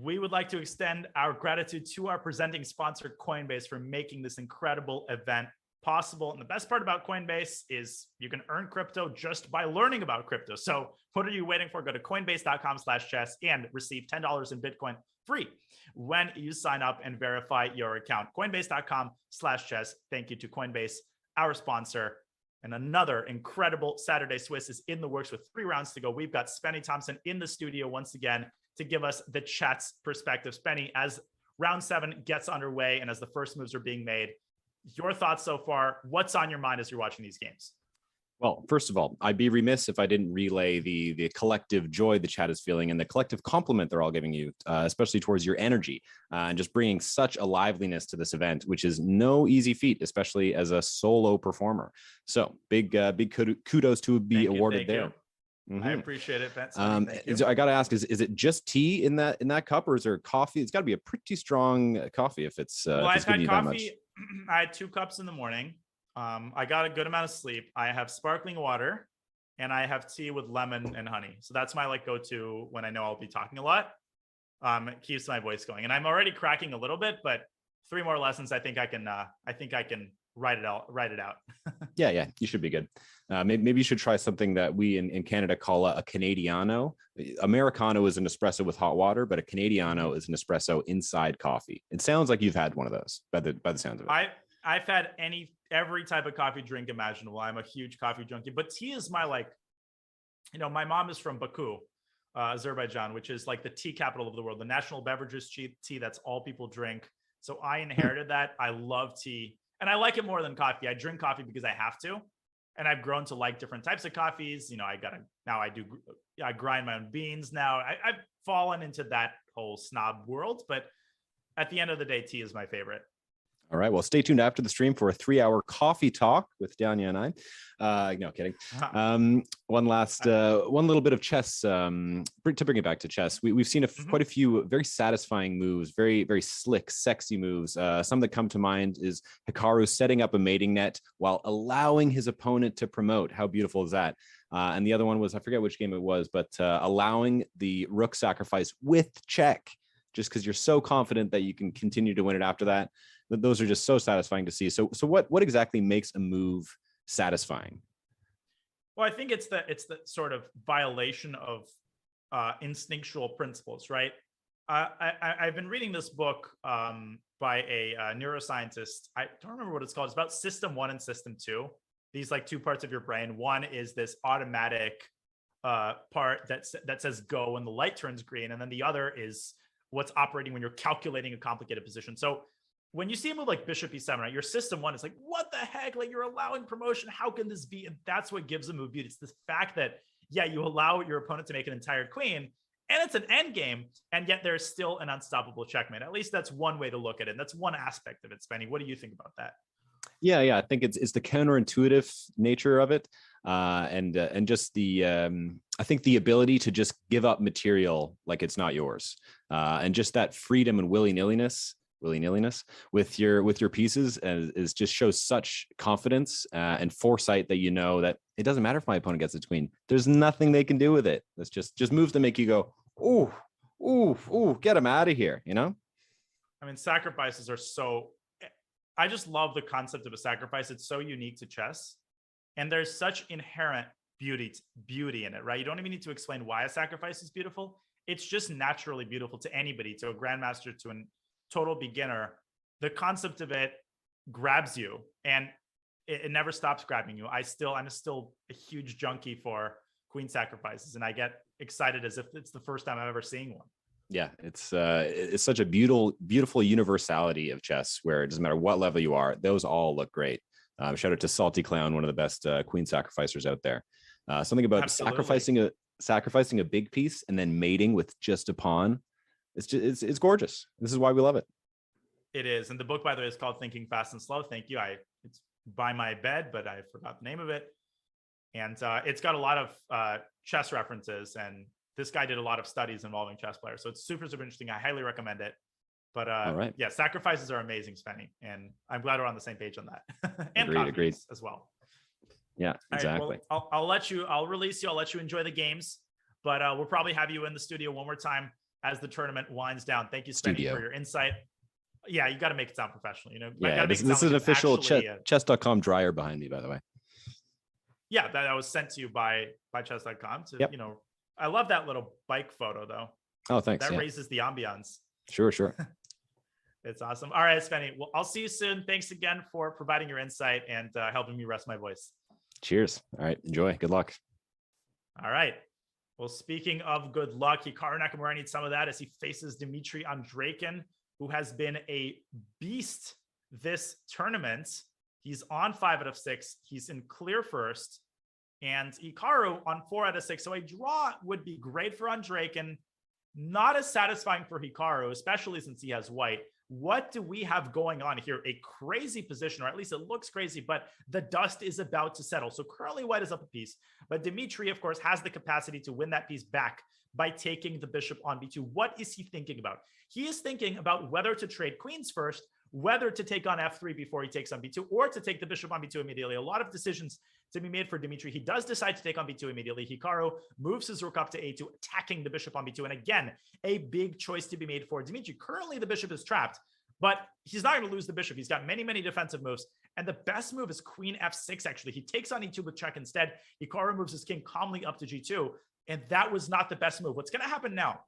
We would like to extend our gratitude to our presenting sponsor, Coinbase, for making this incredible event possible. And the best part about Coinbase is you can earn crypto just by learning about crypto. So what are you waiting for? Go to coinbase.com/chess and receive $10 in Bitcoin free when you sign up and verify your account. Coinbase.com/chess. Thank you to Coinbase, our sponsor. And another incredible Saturday Swiss is in the works with 3 rounds to go. We've got Spenny Thompson in the studio once again to give us the chat's perspective. Spenny, as round 7 gets underway and as the first moves are being made, your thoughts so far? What's on your mind as you're watching these games? Well, first of all, I'd be remiss if I didn't relay the collective joy the chat is feeling and the collective compliment they're all giving you, especially towards your energy and just bringing such a liveliness to this event, which is no easy feat, especially as a solo performer. So big kudos to be awarded there. Mm-hmm. I appreciate it, Ben. So I got to ask, is it just tea in that cup, or is there coffee? It's got to be a pretty strong coffee if it's. Well, I've had coffee. I had 2 cups in the morning. I got a good amount of sleep. I have sparkling water, and I have tea with lemon and honey. So that's my go-to when I know I'll be talking a lot. It keeps my voice going, and I'm already cracking a little bit, but 3 more lessons, I think I can write it out. Yeah, you should be good. Maybe you should try something that we in Canada call a Canadiano. Americano is an espresso with hot water, but a Canadiano is an espresso inside coffee. It sounds like you've had one of those by the sounds of it. I've had every type of coffee drink imaginable. I'm a huge coffee junkie, but tea is my my mom is from Baku, Azerbaijan, which is like the tea capital of the world. The national beverage is tea. That's all people drink. So I inherited that. I love tea. And I like it more than coffee. I drink coffee because I have to. And I've grown to like different types of coffees. I grind my own beans now. I've fallen into that whole snob world. But at the end of the day, tea is my favorite. All right. Well, stay tuned after the stream for a 3-hour coffee talk with Danya and I. No, kidding. One little bit of chess. To bring it back to chess, we've seen quite a few very satisfying moves, very, very slick, sexy moves. Some that come to mind is Hikaru setting up a mating net while allowing his opponent to promote. How beautiful is that? And the other one was, I forget which game it was, but allowing the rook sacrifice with check, just because you're so confident that you can continue to win it after that. Those are just so satisfying to see. So what exactly makes a move satisfying? Well, I think it's the sort of violation of instinctual principles, right? I've been reading this book by a neuroscientist. I don't remember what it's called. It's about system 1 and system 2. These like 2 parts of your brain. One is this automatic part that says go when the light turns green, and then the other is what's operating when you're calculating a complicated position. So when you see a move like bishop e7, right, your system 1 is like, what the heck? Like, you're allowing promotion. How can this be? And that's what gives a move beauty. It's the fact that, yeah, you allow your opponent to make an entire queen, and it's an end game, and yet there's still an unstoppable checkmate. At least that's one way to look at it. And that's one aspect of it, Spenny. What do you think about that? Yeah, I think it's the counterintuitive nature of it, and just the I think the ability to just give up material like it's not yours, and just that freedom and willy-nilliness with your pieces is just shows such confidence and foresight that you know that it doesn't matter if my opponent gets its queen. There's nothing they can do with it. That's just moves to make you go, ooh, get him out of here. You know, I mean, sacrifices are so. I just love the concept of a sacrifice. It's so unique to chess, and there's such inherent beauty in it, right? You don't even need to explain why a sacrifice is beautiful. It's just naturally beautiful to anybody, to a grandmaster, to a total beginner. The concept of it grabs you, and it never stops grabbing you. I'm still a huge junkie for queen sacrifices, and I get excited as if it's the first time I'm ever seeing one. Yeah, it's such a beautiful universality of chess where it doesn't matter what level you are, those all look great. Shout out to Salty Clown, one of the best queen sacrificers out there. Something about Absolutely. sacrificing a big piece and then mating with just a pawn. It's gorgeous. This is why we love it. It is, and the book, by the way, is called Thinking Fast and Slow. Thank you. It's by my bed, but I forgot the name of it, and it's got a lot of chess references, and this guy did a lot of studies involving chess players. So it's super, super interesting. I highly recommend it. But all right. Yeah, sacrifices are amazing, Spenny. And I'm glad we're on the same page on that. And agreed as well. Yeah, exactly. Right, well, I'll release you. I'll let you enjoy the games. But we'll probably have you in the studio one more time as the tournament winds down. Thank you, Spenny, for your insight. Yeah, you got to make it sound professional. You know, yeah, this is an official chess.com dryer behind me, by the way. Yeah, that was sent to you by chess.com. Yep. You know, I love that little bike photo, though. Oh, thanks. That raises the ambiance. Sure. It's awesome. All right, Spenny. Well, I'll see you soon. Thanks again for providing your insight and helping me rest my voice. Cheers. All right. Enjoy. Good luck. All right. Well, speaking of good luck, Hikaru Nakamura needs some of that as he faces Dmitry Andreikin, who has been a beast this tournament. He's on 5 out of 6. He's in clear first. And Hikaru on 4 out of 6. So a draw would be great for Andreikin. Not as satisfying for Hikaru, especially since he has white. What do we have going on here? A crazy position, or at least it looks crazy, but the dust is about to settle. So currently white is up a piece, but Dmitry, of course, has the capacity to win that piece back by taking the bishop on b2. What is he thinking about? He is thinking about whether to trade queens first, whether to take on f3 before he takes on b2, or to take the bishop on b2 immediately. A lot of decisions to be made for Dmitry. He does decide to take on b2 immediately. Hikaru moves his rook up to a2, attacking the bishop on b2. And again, a big choice to be made for Dmitry. Currently, the bishop is trapped, but he's not going to lose the bishop. He's got many, many defensive moves. And the best move is queen f6, actually. He takes on e2 with check instead. Hikaru moves his king calmly up to g2. And that was not the best move. What's going to happen now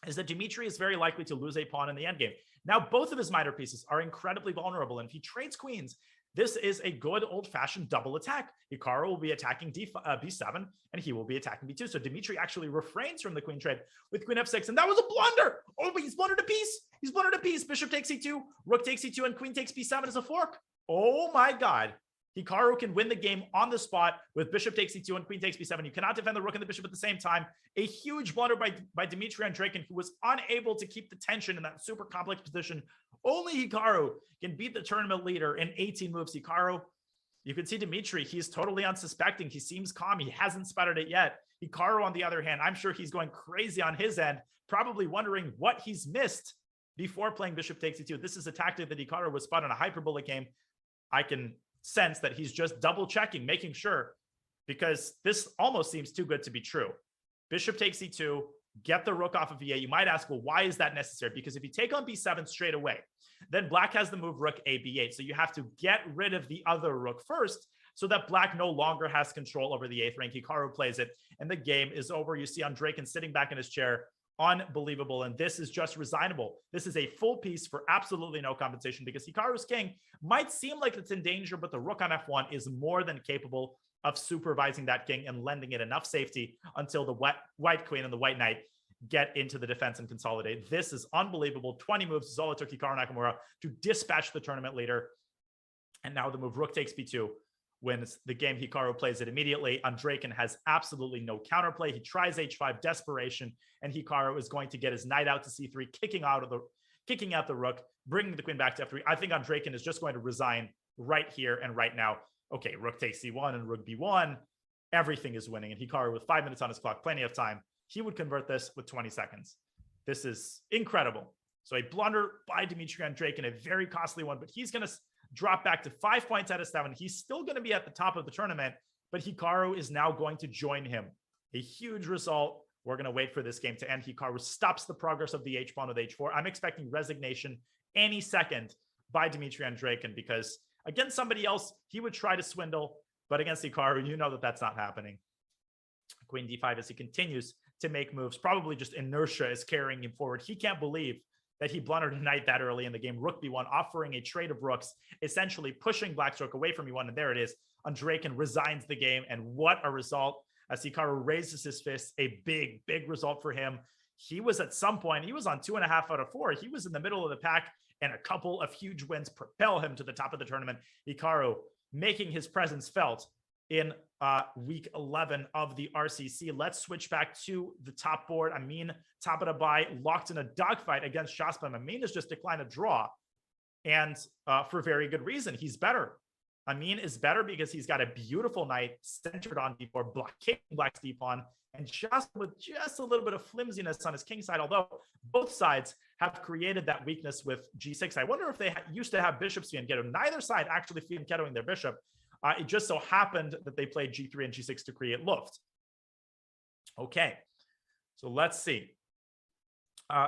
is that Dmitry is very likely to lose a pawn in the endgame. Now, both of his minor pieces are incredibly vulnerable. And if he trades queens, this is a good old-fashioned double attack. Hikaru will be attacking b7, and he will be attacking b2. So Dmitry actually refrains from the queen trade with queen f6, and that was a blunder. Oh, but he's blundered a piece. He's blundered a piece. Bishop takes e2, rook takes e2, and queen takes b7 as a fork. Oh my God. Hikaru can win the game on the spot with bishop takes e2 and queen takes b7. You cannot defend the rook and the bishop at the same time. A huge blunder by Dmitry Andreikin, who was unable to keep the tension in that super complex position. Only Hikaru can beat the tournament leader in 18 moves. Hikaru, you can see Dmitry, he's totally unsuspecting. He seems calm. He hasn't sputtered it yet. Hikaru, on the other hand, I'm sure he's going crazy on his end, probably wondering what he's missed before playing bishop takes e2. This is a tactic that Hikaru was spun in a hyperbolic game. I can sense that he's just double checking, making sure, because this almost seems too good to be true. Bishop takes e2, get the rook off of e8. You might ask, well, why is that necessary? Because if you take on b7 straight away, then black has the move rook a b8. So you have to get rid of the other rook first so that black no longer has control over the 8th rank. Hikaru plays it, and the game is over. You see Andreikin sitting back in his chair. Unbelievable. And this is just resignable. This is a full piece for absolutely no compensation, because Hikaru's king might seem like it's in danger, but the rook on f1 is more than capable of supervising that king and lending it enough safety until the white queen and the white knight get into the defense and consolidate. This is unbelievable. 20 moves is all it took Hikaru Nakamura to dispatch the tournament leader. And now the move rook takes b2 wins the game. Hikaru plays it immediately. Andreikin has absolutely no counterplay. He tries h5, desperation, and Hikaru is going to get his knight out to c3, kicking out the rook, bringing the queen back to f3. I think Andreikin is just going to resign right here and right now. Okay, rook takes c1 and rook b1. Everything is winning, and Hikaru, with 5 minutes on his clock, plenty of time, he would convert this with 20 seconds. This is incredible. So a blunder by Dmitry Andreikin, a very costly one, but he's going to drop back to 5 points out of 7. He's still going to be at the top of the tournament, but Hikaru is now going to join him. A huge result. We're going to wait for this game to end. Hikaru stops the progress of the h-pawn with h4. I'm expecting resignation any second by Dmitry Andreikin, because against somebody else, he would try to swindle, but against Hikaru, you know that that's not happening. Queen d5 as he continues to make moves. Probably just inertia is carrying him forward. He can't believe that he blundered a knight that early in the game. Rook b1, offering a trade of rooks, essentially pushing black's rook away from e1, and there it is. Andreikin resigns the game, and what a result as Hikaru raises his fist. A big, big result for him. He was at some point, he was on 2.5 out of 4. He was in the middle of the pack, and a couple of huge wins propel him to the top of the tournament. Hikaru making his presence felt in week 11 of the RCC. Let's switch back to the top board. Amin Tabatabai locked in a dogfight against Shaspam. Amin has just declined a draw, and for very good reason. He's better. Amin is better because he's got a beautiful knight centered on d4, blocking black's d-pawn, and Shaspam with just a little bit of flimsiness on his king side, although both sides have created that weakness with g6. I wonder if they used to have bishops fianchetto. Neither side actually fianchettoing their bishop. It just so happened that they played g3 and g6 to create Luft. Okay, so let's see.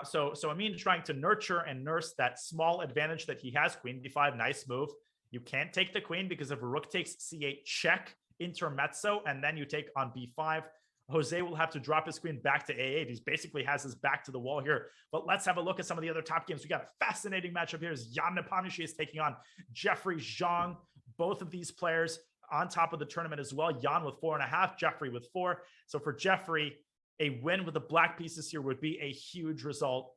So Amin trying to nurture and nurse that small advantage that he has. Queen b5, nice move. You can't take the queen because if rook takes c8, check, intermezzo, and then you take on b5. Jose will have to drop his queen back to a8. He basically has his back to the wall here. But let's have a look at some of the other top games. We got a fascinating matchup here. Jan Nepomniachtchi is taking on Jeffrey Zhang. Both of these players on top of the tournament as well. Jan with 4.5, Jeffrey with 4. So for Jeffrey, a win with the black pieces here would be a huge result.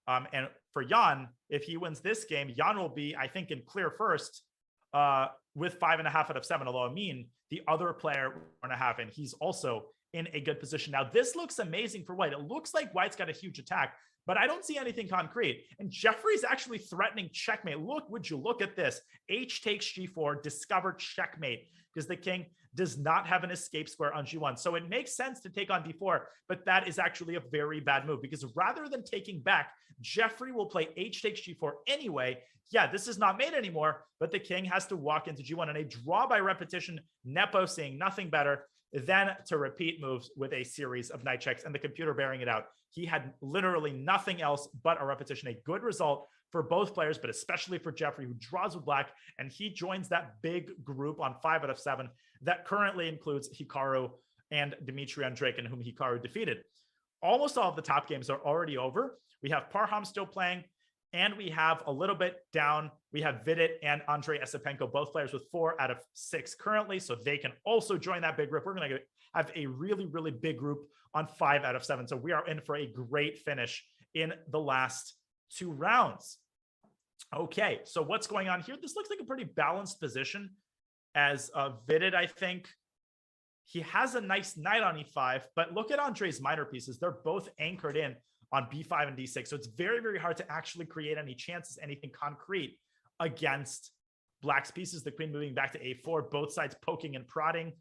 And for Jan, if he wins this game, Jan will be, I think, in clear first with 5.5 out of 7. Although Amin, the other player, 4.5, and he's also in a good position. Now, this looks amazing for white. It looks like white's got a huge attack, but I don't see anything concrete. And Jeffrey's actually threatening checkmate. Look, would you look at this? H takes g4, discover checkmate, because the king does not have an escape square on g1. So it makes sense to take on d4, but that is actually a very bad move, because rather than taking back, Jeffrey will play h takes g4 anyway. Yeah, this is not made anymore, but the king has to walk into g1, and a draw by repetition. Nepo seeing nothing better than to repeat moves with a series of knight checks, and the computer bearing it out. He had literally nothing else but a repetition. A good result for both players, but especially for Jeffrey, who draws with black, and he joins that big group on 5 out of 7 that currently includes Hikaru and Dmitry Andreikin, whom Hikaru defeated. Almost all of the top games are already over. We have Parham still playing, and we have a little bit down. We have Vidit and Andrei Esipenko, both players with 4 out of 6 currently, so they can also join that big group. We're going to have a really, really big group on 5 out of 7. So we are in for a great finish in the last 2 rounds. Okay, so what's going on here? This looks like a pretty balanced position. as Vidit, I think he has a nice knight on e5, but look at Andre's minor pieces. They're both anchored in on b5 and d6. So it's very, very hard to actually create any chances, anything concrete against Black's pieces. The queen moving back to a4, both sides poking and prodding,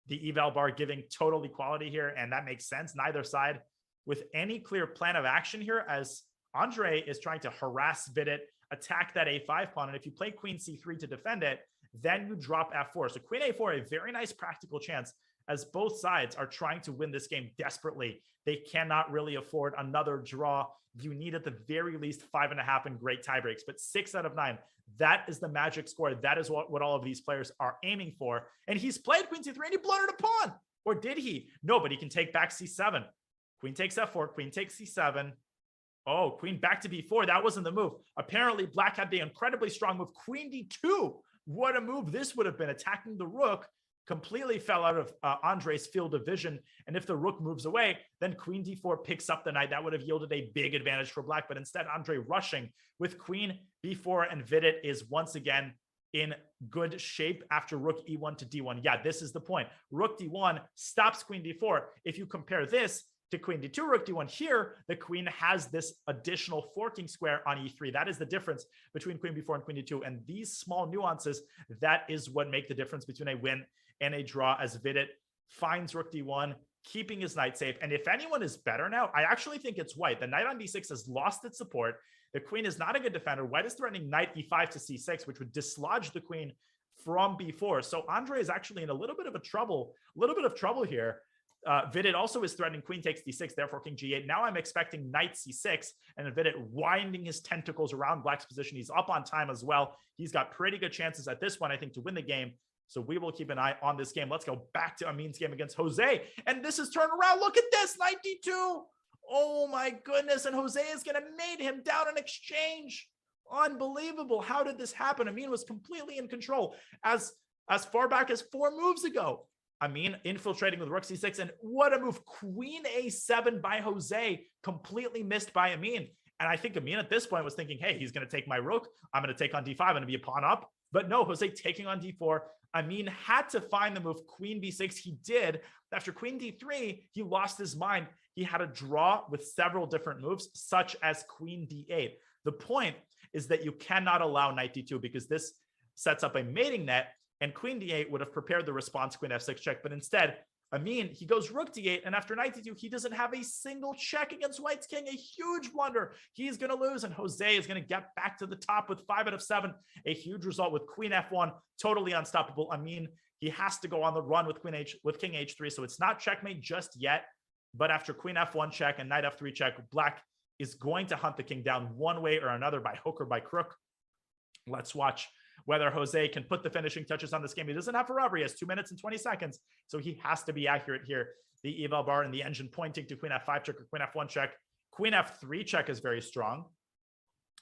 the eval bar giving total equality here, and that makes sense. Neither side with any clear plan of action here, as Andre is trying to harass Vidit, attack that a5 pawn, and if you play queen c3 to defend it, then you drop f4. So queen a4, a very nice practical chance, as both sides are trying to win this game desperately. They cannot really afford another draw. You need at the very least 5.5 in great tiebreaks, but 6 out of 9, that is the magic score. That is what all of these players are aiming for. And he's played queen c3 and he blundered a pawn. Or did he? No, but he can take back c7. Queen takes f4, queen takes c7. Oh, queen back to b4. That wasn't the move. Apparently, Black had the incredibly strong move, queen d2. What a move this would have been, attacking the rook. Completely fell out of Andre's field of vision. And if the rook moves away, then queen d4 picks up the knight. That would have yielded a big advantage for Black. But instead, Andre rushing with queen b4, and Vidit is once again in good shape after rook e1 to d1. Yeah, this is the point. Rook d1 stops queen d4. If you compare this to queen d2, rook d1, here, the queen has this additional forking square on e3. That is the difference between queen b4 and queen d2. And these small nuances, that is what make the difference between a win and a draw, as Vidit finds rook d1, keeping his knight safe. And if anyone is better now, I actually think it's white. The knight on d6 has lost its support. The queen is not a good defender. White is threatening knight e5 to c6, which would dislodge the queen from b4. So Andre is actually in a little bit of trouble here. Vidit also is threatening queen takes d6, therefore king g8. Now I'm expecting knight c6, and Vidit winding his tentacles around Black's position. He's up on time as well. He's got pretty good chances at this one, I think, to win the game. So we will keep an eye on this game. Let's go back to Amin's game against Jose. And this is turned around. Look at this, knight d2. Oh my goodness. And Jose is going to mate him down in exchange. Unbelievable. How did this happen? Amin was completely in control as far back as 4 moves ago. Amin infiltrating with rook c6. And what a move. Queen a7 by Jose, completely missed by Amin. And I think Amin at this point was thinking, hey, he's going to take my rook. I'm going to take on d5. I'm going to be a pawn up. But no, Jose taking on d4. Amin had to find the move queen b6. He did. After queen d3, he lost his mind. He had a draw with several different moves, such as queen d8. The point is that you cannot allow knight d2 because this sets up a mating net, and queen d8 would have prepared the response queen f6 check. But instead, Amin, he goes rook d8, and after knight d2, he doesn't have a single check against White's king. A huge blunder. He's going to lose, and Jose is going to get back to the top with 5 out of 7. A huge result with queen f1, totally unstoppable. Amin, he has to go on the run with king h3, so it's not checkmate just yet. But after queen f1 check and knight f3 check, Black is going to hunt the king down one way or another, by hook or by crook. Let's watch whether Jose can put the finishing touches on this game. He doesn't have forever. He has 2 minutes and 20 seconds. So he has to be accurate here. The eval bar and the engine pointing to queen f5 check or queen f1 check. Queen f3 check is very strong.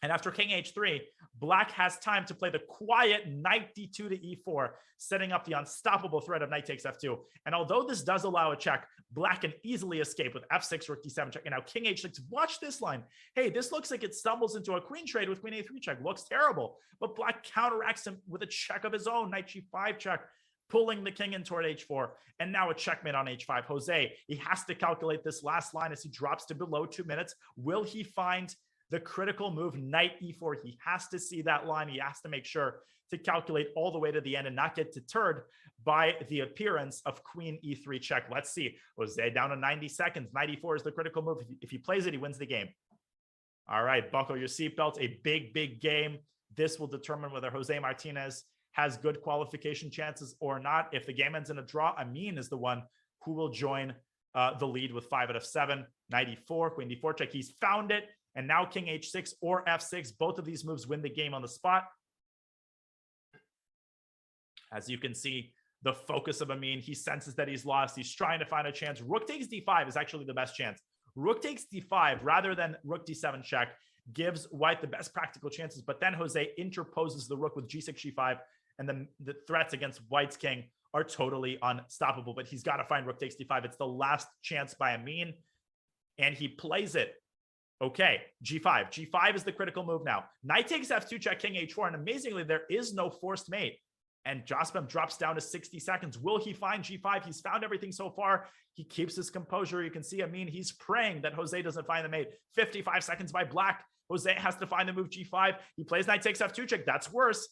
And after king h3, Black has time to play the quiet knight d2 to e4, setting up the unstoppable threat of knight takes f2. And although this does allow a check, Black can easily escape with f6, rook d7 check. And now king h6, watch this line. Hey, this looks like it stumbles into a queen trade with queen a3 check. Looks terrible. But Black counteracts him with a check of his own, knight g5 check, pulling the king in toward h4. And now a checkmate on h5. Jose, he has to calculate this last line as he drops to below 2 minutes. Will he find the critical move, knight e4? He has to see that line. He has to make sure to calculate all the way to the end and not get deterred by the appearance of queen e3 check. Let's see. Jose down to 90 seconds. Knight e4 is the critical move. If he plays it, he wins the game. All right, buckle your seatbelts. A big, big game. This will determine whether Jose Martinez has good qualification chances or not. If the game ends in a draw, Amin is the one who will join the lead with 5 out of 7. Knight e4, queen d4 check. He's found it. And now king h6 or f6. Both of these moves win the game on the spot. As you can see, the focus of Amin, he senses that he's lost. He's trying to find a chance. Rook takes d5 is actually the best chance. Rook takes d5 rather than rook d7 check gives White the best practical chances. But then Jose interposes the rook with g6, g5, and then the threats against White's king are totally unstoppable. But he's got to find rook takes d5. It's the last chance by Amin, and he plays it. Okay, g5. G5 is the critical move now. Knight takes f2 check, king h4, and amazingly, there is no forced mate. And Jospem drops down to 60 seconds. Will he find G5? He's found everything so far. He keeps his composure. You can see, he's praying that Jose doesn't find the mate. 55 seconds by Black. Jose has to find the move G5. He plays knight takes F2 check. That's worse.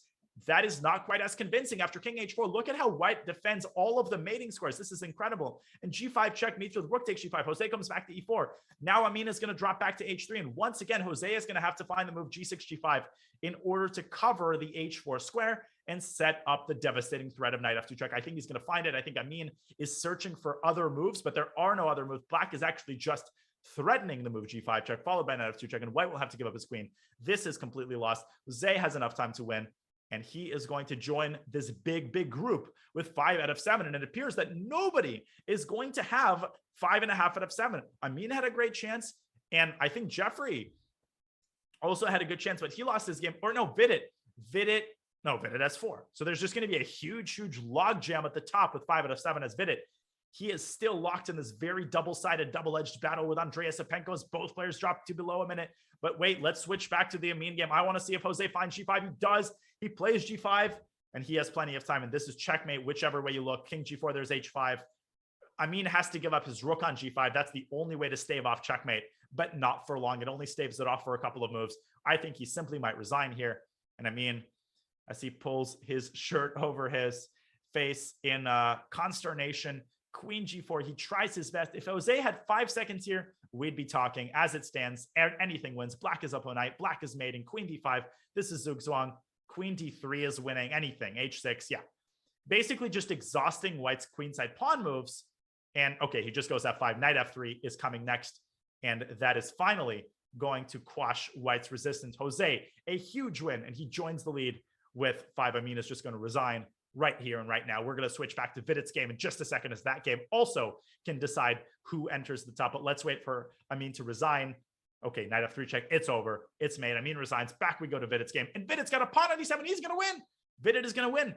That is not quite as convincing after King H4. Look at how White defends all of the mating squares. This is incredible. And G5 check meets with Rook takes G5. Jose comes back to E4. Now Amin is going to drop back to H3. And once again, Jose is going to have to find the move G6, G5 in order to cover the H4 square and set up the devastating threat of knight F2 check. I think he's going to find it. I think Amin is searching for other moves, but there are no other moves. Black is actually just threatening the move G5 check, followed by knight F2 check, and White will have to give up his queen. This is completely lost. Jose has enough time to win, and he is going to join this big group with 5 out of 7. And it appears that nobody is going to have 5.5 out of 7. Amin had a great chance. And I think Jeffrey also had a good chance, but he lost his game. Or no, Vidit has 4. So there's just going to be a huge log jam at the top with 5 out of 7 as Vidit. He is still locked in this very double-sided, double-edged battle with Andrei Sapenko's. Both players dropped to below a minute. But wait, let's switch back to the Amin game. I want to see if Jose finds G5. He does. He plays G5, and he has plenty of time. And this is checkmate, whichever way you look. King G4, there's H5. Amin has to give up his rook on G5. That's the only way to stave off checkmate, but not for long. It only staves it off for a couple of moves. I think he simply might resign here. And Amin, as he pulls his shirt over his face in consternation, Queen G4, he tries his best. If Jose had 5 seconds here, we'd be talking. As it stands, anything wins. Black is up all night. Black is mating. Queen D5. This is Zugzwang. Queen D3 is winning. Anything. H6. Yeah. Basically just exhausting White's queenside pawn moves. And okay, he just goes F5. Knight F3 is coming next. And that is finally going to quash White's resistance. Jose, a huge win. And he joins the lead with 5. Amin is just going to resign right here and right now. We're going to switch back to Vidit's game in just a second, as that game also can decide who enters the top. But let's wait for Amin to resign. Okay, knight F3 check. It's over. It's made. Amin resigns. Back we go to Vidit's game. And Vidit's got a pawn on E7. He's going to win. Vidit is going to win.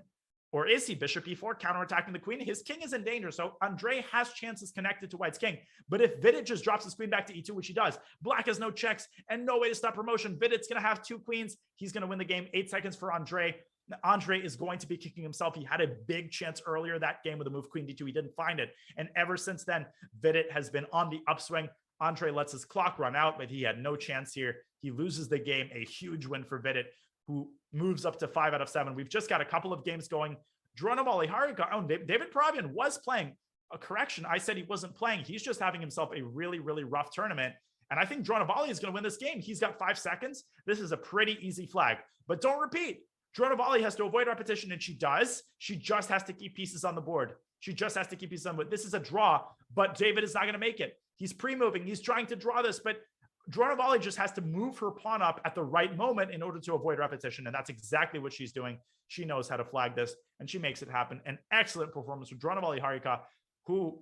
Or is he? Bishop E4, counterattacking the queen. His king is in danger, so Andrei has chances connected to White's king. But if Vidit just drops his queen back to E2, which he does, Black has no checks and no way to stop promotion. Vidit's going to have 2 queens. He's going to win the game. 8 seconds for Andrei. Andrei is going to be kicking himself. He had a big chance earlier that game with the move Queen D2. He didn't find it. And ever since then, Vidit has been on the upswing. Andrei lets his clock run out, but he had no chance here. He loses the game. A huge win for Vidit, who moves up to 5 out of 7. We've just got a couple of games going. Dronavali Harika. Oh, David Paravian was playing. A correction. I said he wasn't playing. He's just having himself a really rough tournament. And I think Dronavali is going to win this game. He's got 5 seconds. This is a pretty easy flag. But don't repeat. Dronavali has to avoid repetition, and she does. She just has to keep pieces on the board. She just has to keep pieces on the board. This is a draw, but David is not going to make it. He's pre-moving. He's trying to draw this, but Dronavali just has to move her pawn up at the right moment in order to avoid repetition, and that's exactly what she's doing. She knows how to flag this, and she makes it happen. An excellent performance from Dronavali Harika, who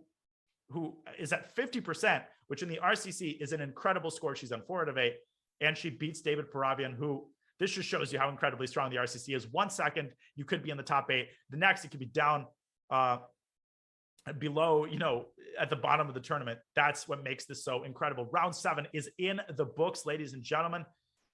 is at 50%, which in the RCC is an incredible score. She's on 4 out of 8, and she beats David Paravian, who... This just shows you how incredibly strong the RCC is. 1 second, you could be in the top 8. The next, it could be down below, at the bottom of the tournament. That's what makes this so incredible. Round 7 is in the books, ladies and gentlemen.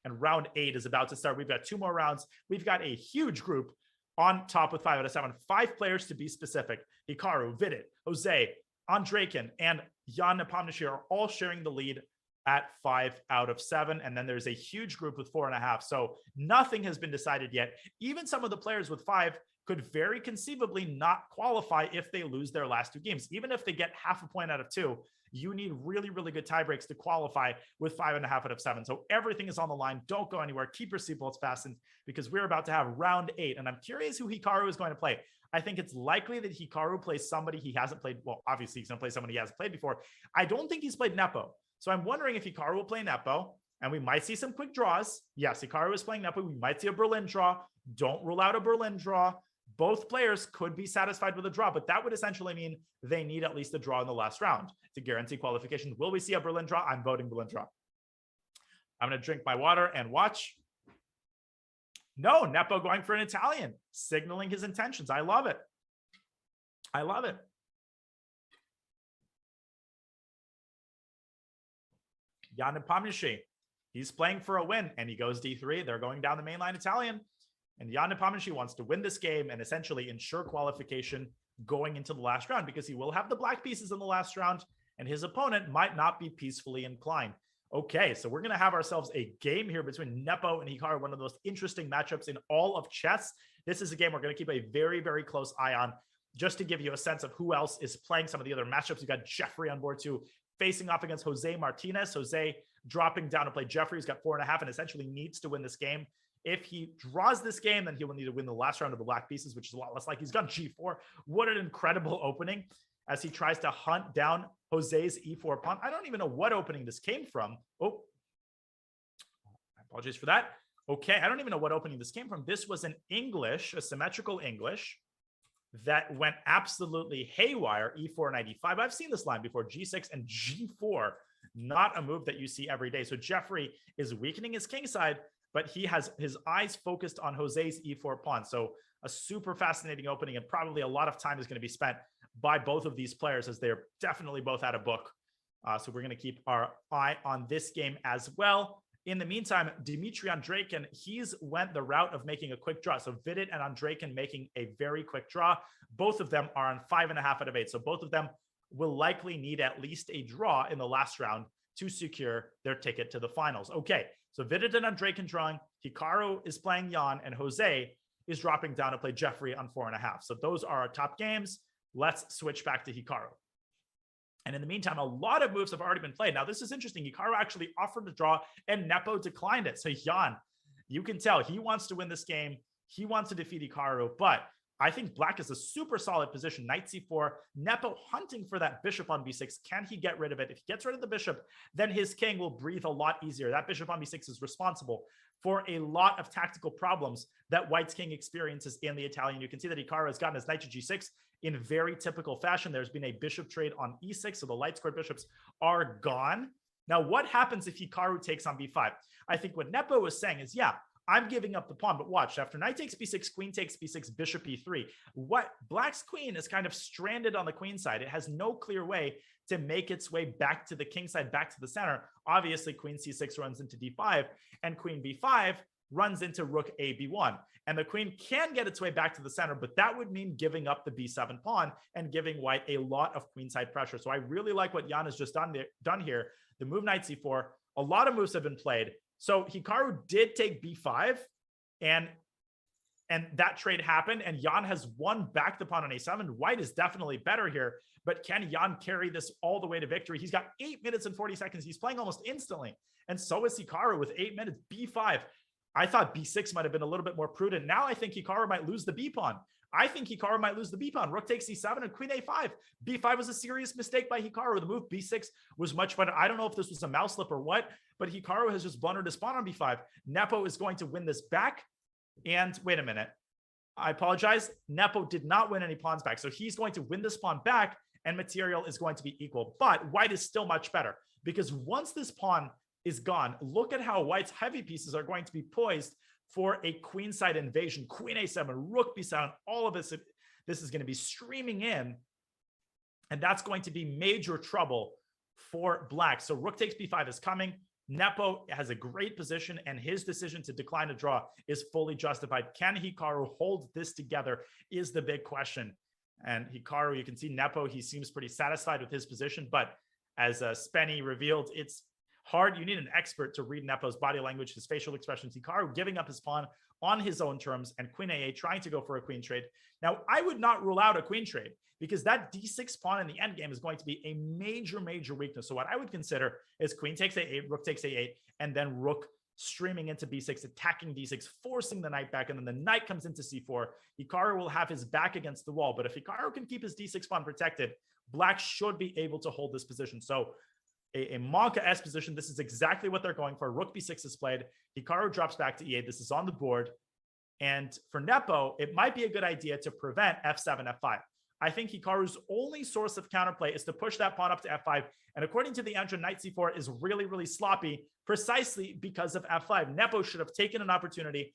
And round 8 is about to start. We've got 2 more rounds. We've got a huge group on top with 5 out of 7. 5 players to be specific. Hikaru, Vidit, Jose, Andreikin, and Jan Nepomniachtchi are all sharing the lead at 5 out of 7. And then there's a huge group with 4.5. So nothing has been decided yet. Even some of the players with 5 could very conceivably not qualify if they lose their last 2 games. Even if they get half a point out of 2, you need really good tie breaks to qualify with 5.5 out of 7. So everything is on the line. Don't go anywhere. Keep your seatbelts fastened, because we're about to have round 8. And I'm curious who Hikaru is going to play. I think it's likely that Hikaru plays somebody he hasn't played. Well, obviously he's going to play someone he hasn't played before. I don't think he's played Nepo. So I'm wondering if Hikaru will play Nepo, and we might see some quick draws. Yes, Hikaru is playing Nepo. We might see a Berlin draw. Don't rule out a Berlin draw. Both players could be satisfied with a draw, but that would essentially mean they need at least a draw in the last round to guarantee qualification. Will we see a Berlin draw? I'm voting Berlin draw. I'm going to drink my water and watch. No, Nepo going for an Italian, signaling his intentions. I love it. I love it. Jan Nepomniachtchi, he's playing for a win, and he goes D3. They're going down the main line Italian. And Jan Nepomniachtchi wants to win this game and essentially ensure qualification going into the last round, because he will have the black pieces in the last round and his opponent might not be peacefully inclined. Okay, so we're going to have ourselves a game here between Nepo and Hikaru, one of the most interesting matchups in all of chess. This is a game we're going to keep a very, very close eye on, just to give you a sense of who else is playing some of the other matchups. You got Jeffrey on board too, facing off against Jose Martinez. Jose dropping down to play Jeffrey. He's got 4.5 and essentially needs to win this game. If he draws this game, then he will need to win the last round of the black pieces, which is a lot less like. He's got G4. What an incredible opening as he tries to hunt down Jose's E4 pawn. I don't even know what opening this came from. Oh, I apologize for that. Okay, I don't even know what opening this came from. This was an English, a symmetrical English that went absolutely haywire, E4 and ID5. I've seen this line before, G6 and G4, not a move that you see every day. So Jeffrey is weakening his king side, but he has his eyes focused on Jose's E4 pawn. So a super fascinating opening, and probably a lot of time is going to be spent by both of these players as they're definitely both out of book. So we're going to keep our eye on this game as well. In the meantime, Dmitry Andreykin, he's went the route of making a quick draw. So Vidit and Andreykin making a very quick draw. Both of them are on 5.5 out of 8. So both of them will likely need at least a draw in the last round to secure their ticket to the finals. Okay, so Vidit and Andreykin drawing. Hikaru is playing Jan, and Jose is dropping down to play Jeffrey on 4.5. So those are our top games. Let's switch back to Hikaru. And in the meantime, a lot of moves have already been played. Now, this is interesting. Hikaru actually offered to draw, and Nepo declined it. So Jan, you can tell he wants to win this game. He wants to defeat Hikaru, but I think black is a super solid position. Knight c4, Nepo hunting for that bishop on b6. Can he get rid of it? If he gets rid of the bishop, then his king will breathe a lot easier. That bishop on b6 is responsible for a lot of tactical problems that White's king experiences in the Italian. You can see that Hikaru has gotten his knight to g6 in very typical fashion. There's been a bishop trade on e6, so the light squared bishops are gone. Now, what happens if Hikaru takes on b5? I think what Nepo was saying is, yeah, I'm giving up the pawn, but watch, after knight takes b6, queen takes b6, bishop e3, what black's queen is kind of stranded on the queen side. It has no clear way to make its way back to the king side, back to the center. Obviously, queen c6 runs into d5, and queen b5 runs into rook a b1. And the queen can get its way back to the center, but that would mean giving up the b7 pawn and giving White a lot of queenside pressure. So I really like what Jan has just done here. The move knight c4, a lot of moves have been played. So Hikaru did take b5, and that trade happened, and Jan has won back the pawn on a7. White is definitely better here, but can Jan carry this all the way to victory? He's got 8 minutes and 40 seconds. He's playing almost instantly, and so is Hikaru with 8 minutes. b5. I thought b6 might have been a little bit more prudent. Now I think Hikaru might lose the b pawn. I think Hikaru might lose the b pawn. Rook takes c7 and queen a5. b5 was a serious mistake by Hikaru. The move b6 was much better. I don't know if this was a mouse slip or what, but Hikaru has just blundered his pawn on b5. Nepo is going to win this back. And wait a minute. I apologize. Nepo did not win any pawns back. So he's going to win this pawn back, and material is going to be equal. But White is still much better, because once this pawn is gone, look at how White's heavy pieces are going to be poised for a queenside invasion. Queen a7, rook b7, all of this is going to be streaming in, and that's going to be major trouble for black. So rook takes b5 is coming. Nepo has a great position, and his decision to decline a draw is fully justified. Can Hikaru hold this together is the big question. And Hikaru, you can see Nepo, he seems pretty satisfied with his position, but as Spenny revealed, it's hard. You need an expert to read Nepo's body language, his facial expressions. Hikaru giving up his pawn on his own terms, and queen a8 trying to go for a queen trade. Now, I would not rule out a queen trade, because that d6 pawn in the endgame is going to be a major, major weakness. So what I would consider is queen takes a8, rook takes a8, and then rook streaming into b6, attacking d6, forcing the knight back, and then the knight comes into c4. Hikaru will have his back against the wall, but if Hikaru can keep his d6 pawn protected, black should be able to hold this position. So a Monka-S position, this is exactly what they're going for. Rook b6 is played. Hikaru drops back to e8. This is on the board. And for Nepo, it might be a good idea to prevent f7, f5. I think Hikaru's only source of counterplay is to push that pawn up to f5. And according to the engine, knight c4 is really, really sloppy, precisely because of f5. Nepo should have taken the opportunity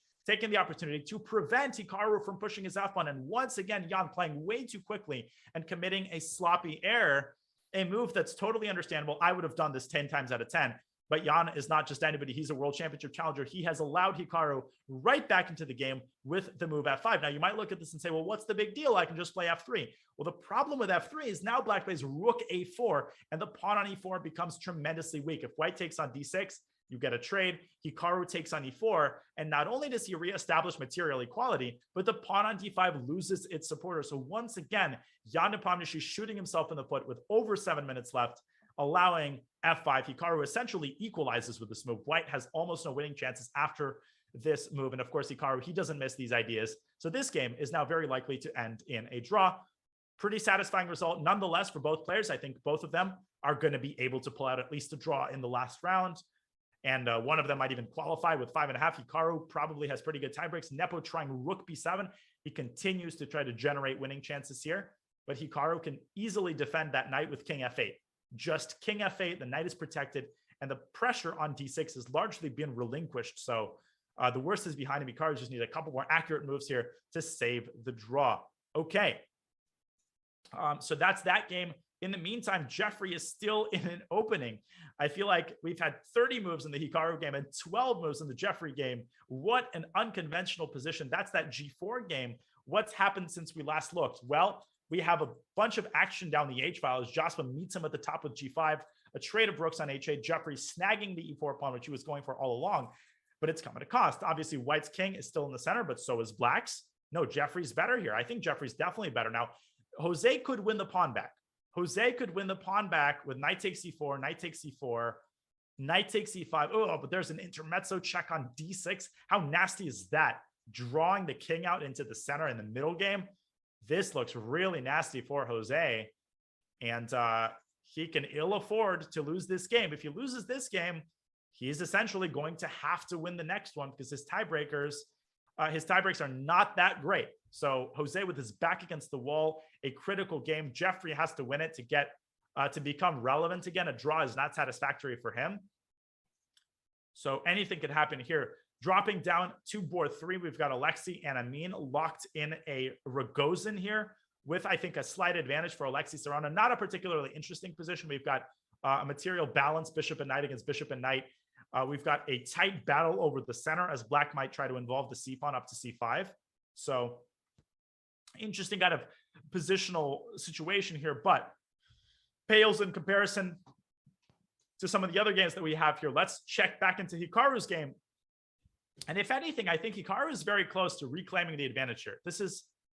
to prevent Hikaru from pushing his f pawn. And once again, Jan playing way too quickly and committing a sloppy error, a move that's totally understandable. I would have done this 10 times out of 10. But Jan is not just anybody. He's a world championship challenger. He has allowed Hikaru right back into the game with the move F5. Now, you might look at this and say, well, what's the big deal? I can just play F3. Well, the problem with F3 is now black plays rook A4, and the pawn on E4 becomes tremendously weak. If white takes on D6, you get a trade. Hikaru takes on E4, and not only does he reestablish material equality, but the pawn on D5 loses its supporter. So once again, Jan Nepomniachtchi is shooting himself in the foot with over 7 minutes left, allowing F5. Hikaru essentially equalizes with this move. White has almost no winning chances after this move. And of course, Hikaru, he doesn't miss these ideas. So this game is now very likely to end in a draw. Pretty satisfying result. Nonetheless, for both players, I think both of them are going to be able to pull out at least a draw in the last round. And one of them might even qualify with 5.5. Hikaru probably has pretty good tiebreaks. Nepo trying rook B7. He continues to try to generate winning chances here. But Hikaru can easily defend that knight with king F8. Just king F8, the knight is protected, and the pressure on D6 has largely been relinquished. So the worst is behind him. Hikaru just needs a couple more accurate moves here to save the draw. Okay. So that's that game. In the meantime, Jeffrey is still in an opening. I feel like we've had 30 moves in the Hikaru game and 12 moves in the Jeffrey game. What an unconventional position. That's that G4 game. What's happened since we last looked? Well, we have a bunch of action down the H file as Jospa meets him at the top with G5, a trade of rooks on H8, Jeffrey snagging the E4 pawn, which he was going for all along, but it's come at a cost. Obviously, White's king is still in the center, but so is Black's. No, Jeffrey's better here. I think Jeffrey's definitely better. Now, Jose could win the pawn back. Jose could win the pawn back with knight takes C4, knight takes C4, knight takes C5. Oh, but there's an intermezzo check on D6. How nasty is that? Drawing the king out into the center in the middle game. This looks really nasty for Jose, and he can ill afford to lose this game. If he loses this game, he's essentially going to have to win the next one because his tiebreaks are not that great. So Jose with his back against the wall, a critical game. Jeffrey has to win it to get to become relevant again. A draw is not satisfactory for him. So anything could happen here. Dropping down to board 3, we've got Alexei and Amin locked in a Rogozin here with, I think, a slight advantage for Alexei Serrano. Not a particularly interesting position. We've got a material balance, bishop and knight against bishop and knight. We've got a tight battle over the center as Black might try to involve the C pawn up to C5. So interesting kind of positional situation here, but pales in comparison to some of the other games that we have here. Let's check back into Hikaru's game. And if anything, I think Hikaru is very close to reclaiming the advantage here.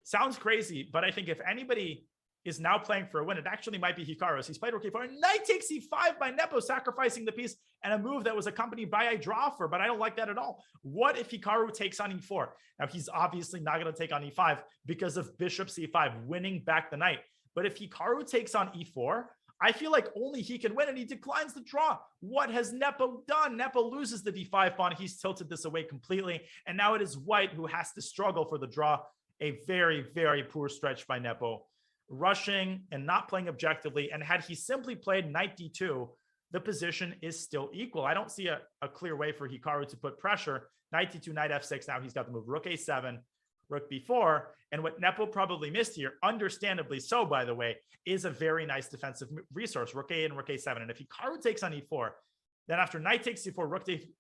Sounds crazy, but I think if anybody is now playing for a win, it actually might be Hikaru. He's played rook a4, knight takes e5 by Nepo, sacrificing the piece, and a move that was accompanied by a draw offer, but I don't like that at all. What if Hikaru takes on e4? Now, he's obviously not going to take on e5 because of bishop c5, winning back the knight. But if Hikaru takes on e4, I feel like only he can win, and he declines the draw. What has Nepo done? Nepo loses the d5 pawn. He's tilted this away completely, and now it is White who has to struggle for the draw. A very, very poor stretch by Nepo. Rushing and not playing objectively, and had he simply played knight d2, the position is still equal. I don't see a clear way for Hikaru to put pressure. Knight d2, knight f6. Now he's got the move rook a7, rook b4, and what Nepo probably missed here, understandably so, by the way, is a very nice defensive resource, rook a and rook a7. And if Hikaru takes on e4, then after knight takes c4,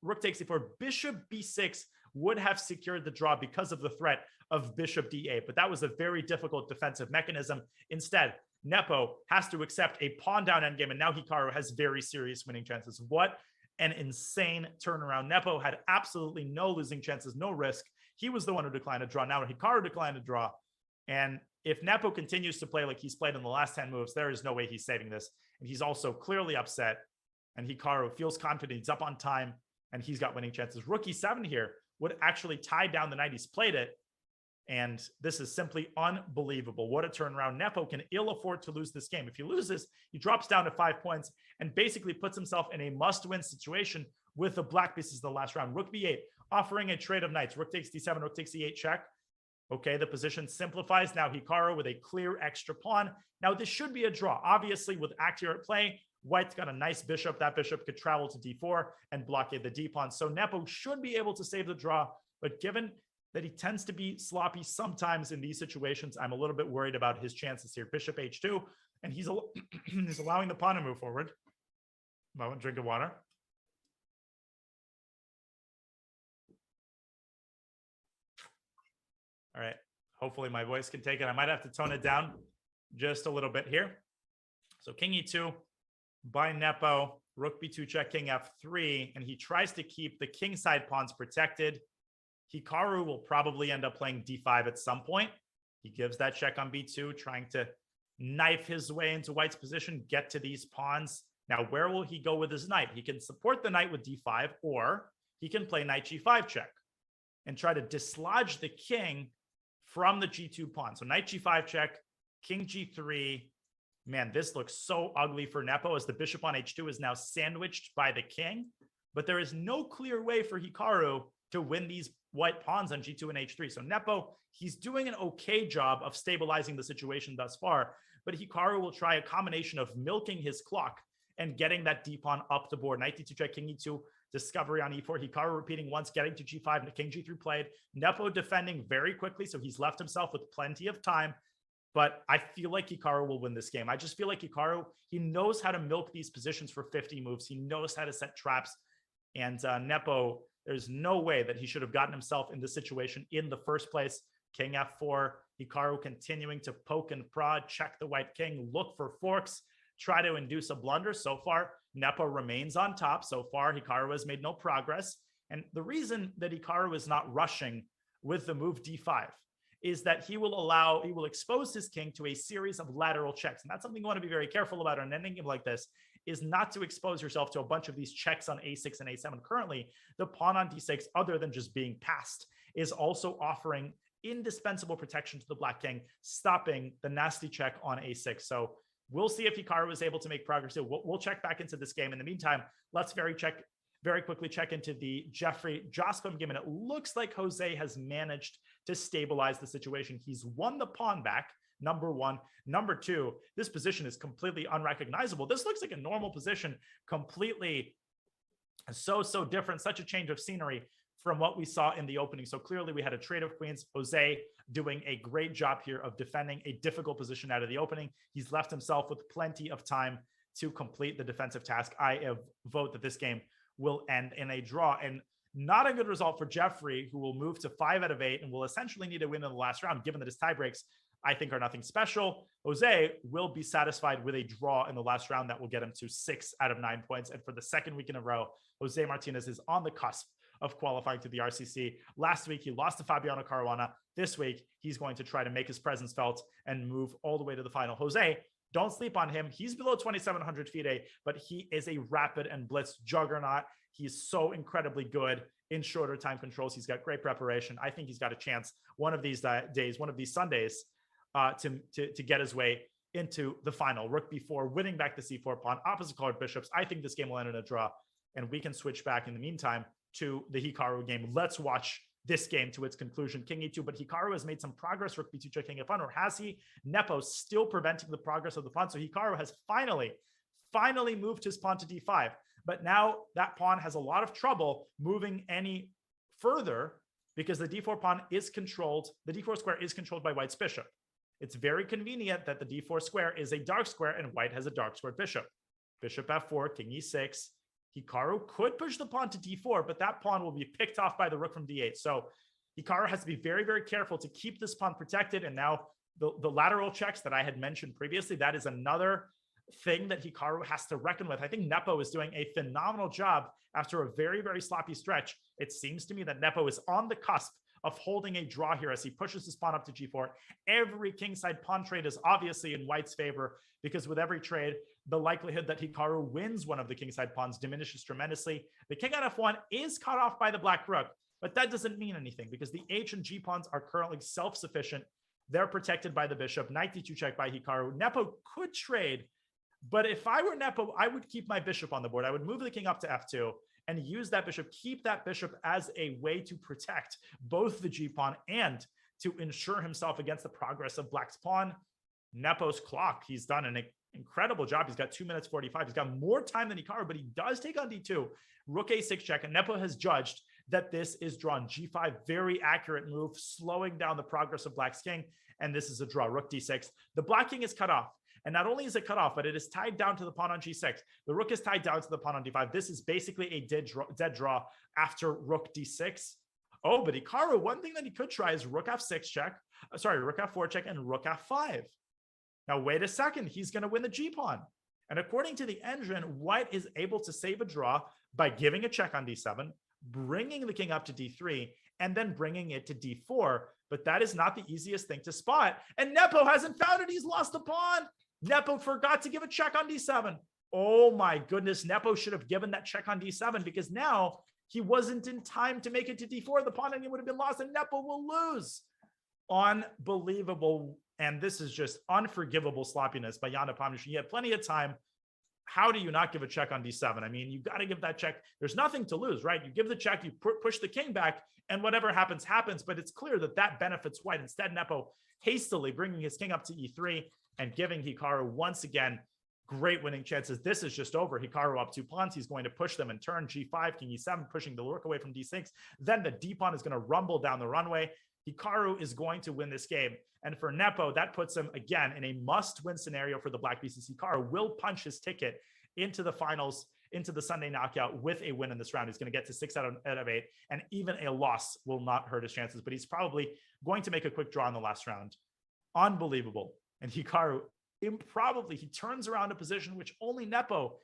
rook takes e4, bishop b6 would have secured the draw because of the threat of bishop d8. But that was a very difficult defensive mechanism. Instead, Nepo has to accept a pawn down endgame, and now Hikaru has very serious winning chances. What an insane turnaround. Nepo had absolutely no losing chances, no risk. He was the one who declined a draw. Now Hikaru declined a draw. And if Nepo continues to play like he's played in the last 10 moves, there is no way he's saving this. And he's also clearly upset. And Hikaru feels confident. He's up on time, and he's got winning chances. Rook e7 here would actually tie down the knight. He's played it. And this is simply unbelievable. What a turnaround. Nepo can ill afford to lose this game. If he loses, he drops down to 5 points and basically puts himself in a must-win situation with the black pieces in the last round. Rook b8, offering a trade of knights. Rook takes d7, rook takes e8 check. Okay, the position simplifies. Now Hikaru with a clear extra pawn. Now this should be a draw. Obviously, with accurate play, White's got a nice bishop. That bishop could travel to d4 and blockade the d pawn. So Nepo should be able to save the draw. But given that he tends to be sloppy sometimes in these situations, I'm a little bit worried about his chances here. Bishop h2, and he's allowing the pawn to move forward. Moment, drink of water. All right. Hopefully my voice can take it. I might have to tone it down just a little bit here. So king e2 by Nepo, rook b2 check, king f3, and he tries to keep the king side pawns protected. Hikaru will probably end up playing d5 at some point. He gives that check on b2, trying to knife his way into white's position, get to these pawns. Now, where will he go with his knight? He can support the knight with d5, or he can play knight g5 check and try to dislodge the king from the g2 pawn. So knight g5 check, king g3. Man, this looks so ugly for Nepo as the bishop on h2 is now sandwiched by the king. But there is no clear way for Hikaru to win these white pawns on g2 and h3. So Nepo, he's doing an okay job of stabilizing the situation thus far, but Hikaru will try a combination of milking his clock and getting that d pawn up the board. Knight d2 check, king e2, discovery on e4. Hikaru repeating once, getting to g5, and king g3 played. Nepo defending very quickly, so he's left himself with plenty of time. But I feel like Hikaru will win this game. I just feel like Hikaru, he knows how to milk these positions for 50 moves. He knows how to set traps. And Nepo, there's no way that he should have gotten himself in this situation in the first place. King f4, Hikaru continuing to poke and prod, check the white king, look for forks, try to induce a blunder. So far, Nepo remains on top. So far, Hikaru has made no progress. And the reason that Hikaru is not rushing with the move d5 is that he will expose his king to a series of lateral checks. And that's something you want to be very careful about on an ending game like this, is not to expose yourself to a bunch of these checks on a6 and a7. Currently, the pawn on d6, other than just being passed, is also offering indispensable protection to the black king, stopping the nasty check on a6. So we'll see if Hikaru is able to make progress here. We'll check back into this game. In the meantime, let's very quickly check into the Jeffrey Jospin game. And it looks like Jose has managed to stabilize the situation. He's won the pawn back, number one. Number two, this position is completely unrecognizable. This looks like a normal position, completely so different, such a change of scenery from what we saw in the opening. So clearly we had a trade of queens. Jose doing a great job here of defending a difficult position out of the opening. He's left himself with plenty of time to complete the defensive task. I vote that this game will end in a draw, and not a good result for Jeffrey, who will move to 5 out of 8 and will essentially need a win in the last round, given that his tie breaks, I think, are nothing special. Jose will be satisfied with a draw in the last round that will get him to 6 out of 9 points. And for the second week in a row, Jose Martinez is on the cusp of qualifying to the RCC. Last week, he lost to Fabiano Caruana. This week, he's going to try to make his presence felt and move all the way to the final. Jose, don't sleep on him. He's below 2,700 FIDE, but he is a rapid and blitz juggernaut. He's so incredibly good in shorter time controls. He's got great preparation. I think he's got a chance one of these days, one of these Sundays, to get his way into the final. Rook b4, winning back the c4 pawn, opposite colored bishops. I think this game will end in a draw, and we can switch back in the meantime to the Hikaru game. Let's watch this game to its conclusion. King e2, but Hikaru has made some progress. Rook b2 check, king f1, or has he? Nepo still preventing the progress of the pawn. So Hikaru has finally moved his pawn to d5. But now that pawn has a lot of trouble moving any further because the d4 pawn is controlled. The d4 square is controlled by white's bishop. It's very convenient that the d4 square is a dark square and white has a dark squared bishop. Bishop f4, king e6. Hikaru could push the pawn to d4, but that pawn will be picked off by the rook from d8. So Hikaru has to be very, very careful to keep this pawn protected. And now the lateral checks that I had mentioned previously, that is another thing that Hikaru has to reckon with. I think Nepo is doing a phenomenal job after a very, very sloppy stretch. It seems to me that Nepo is on the cusp of holding a draw here as he pushes his pawn up to g4. Every kingside pawn trade is obviously in white's favor, because with every trade, the likelihood that Hikaru wins one of the kingside pawns diminishes tremendously. The king on f1 is cut off by the black rook, but that doesn't mean anything because the h and g pawns are currently self-sufficient. They're protected by the bishop. Knight d2 check by Hikaru. Nepo could trade, but if I were Nepo, I would keep my bishop on the board. I would move the king up to f2 and use that bishop, keep that bishop as a way to protect both the g-pawn and to ensure himself against the progress of black's pawn. Nepo's clock, he's done an incredible job. He's got 2 minutes 45. He's got more time than Hikaru, but he does take on d2. Rook a6 check, and Nepo has judged that this is drawn. g5, very accurate move, slowing down the progress of black's king, and this is a draw. Rook d6. The black king is cut off. And not only is it cut off, but it is tied down to the pawn on g6. The rook is tied down to the pawn on d5. This is basically a dead draw after rook d6. Oh, but Hikaru, one thing that he could try is rook f6 check. Rook f4 check and rook f5. Now, wait a second. He's going to win the g-pawn. And according to the engine, white is able to save a draw by giving a check on d7, bringing the king up to d3, and then bringing it to d4. But that is not the easiest thing to spot. And Nepo hasn't found it. He's lost the pawn. Nepo forgot to give a check on d7. Oh my goodness. Nepo should have given that check on d7 because now he wasn't in time to make it to d4. The pawn ending would have been lost and Nepo will lose. Unbelievable. And this is just unforgivable sloppiness by Jan Nepomniachtchi. He had plenty of time. How do you not give a check on d7? I mean, you got to give that check. There's nothing to lose, right? You give the check, you push the king back, and whatever happens, happens. But it's clear that that benefits white. Instead, Nepo hastily bringing his king up to e3 and giving Hikaru once again great winning chances. This is just over. Hikaru up 2 pawns. He's going to push them and turn g5, king e7, pushing the rook away from d6. Then the d pawn is going to rumble down the runway. Hikaru is going to win this game. And for Nepo, that puts him again in a must-win scenario for the black pieces. Hikaru will punch his ticket into the finals, into the Sunday knockout with a win in this round. He's going to get to 6 out of 8, and even a loss will not hurt his chances, but he's probably going to make a quick draw in the last round. Unbelievable. And Hikaru improbably, he turns around a position in which only Nepo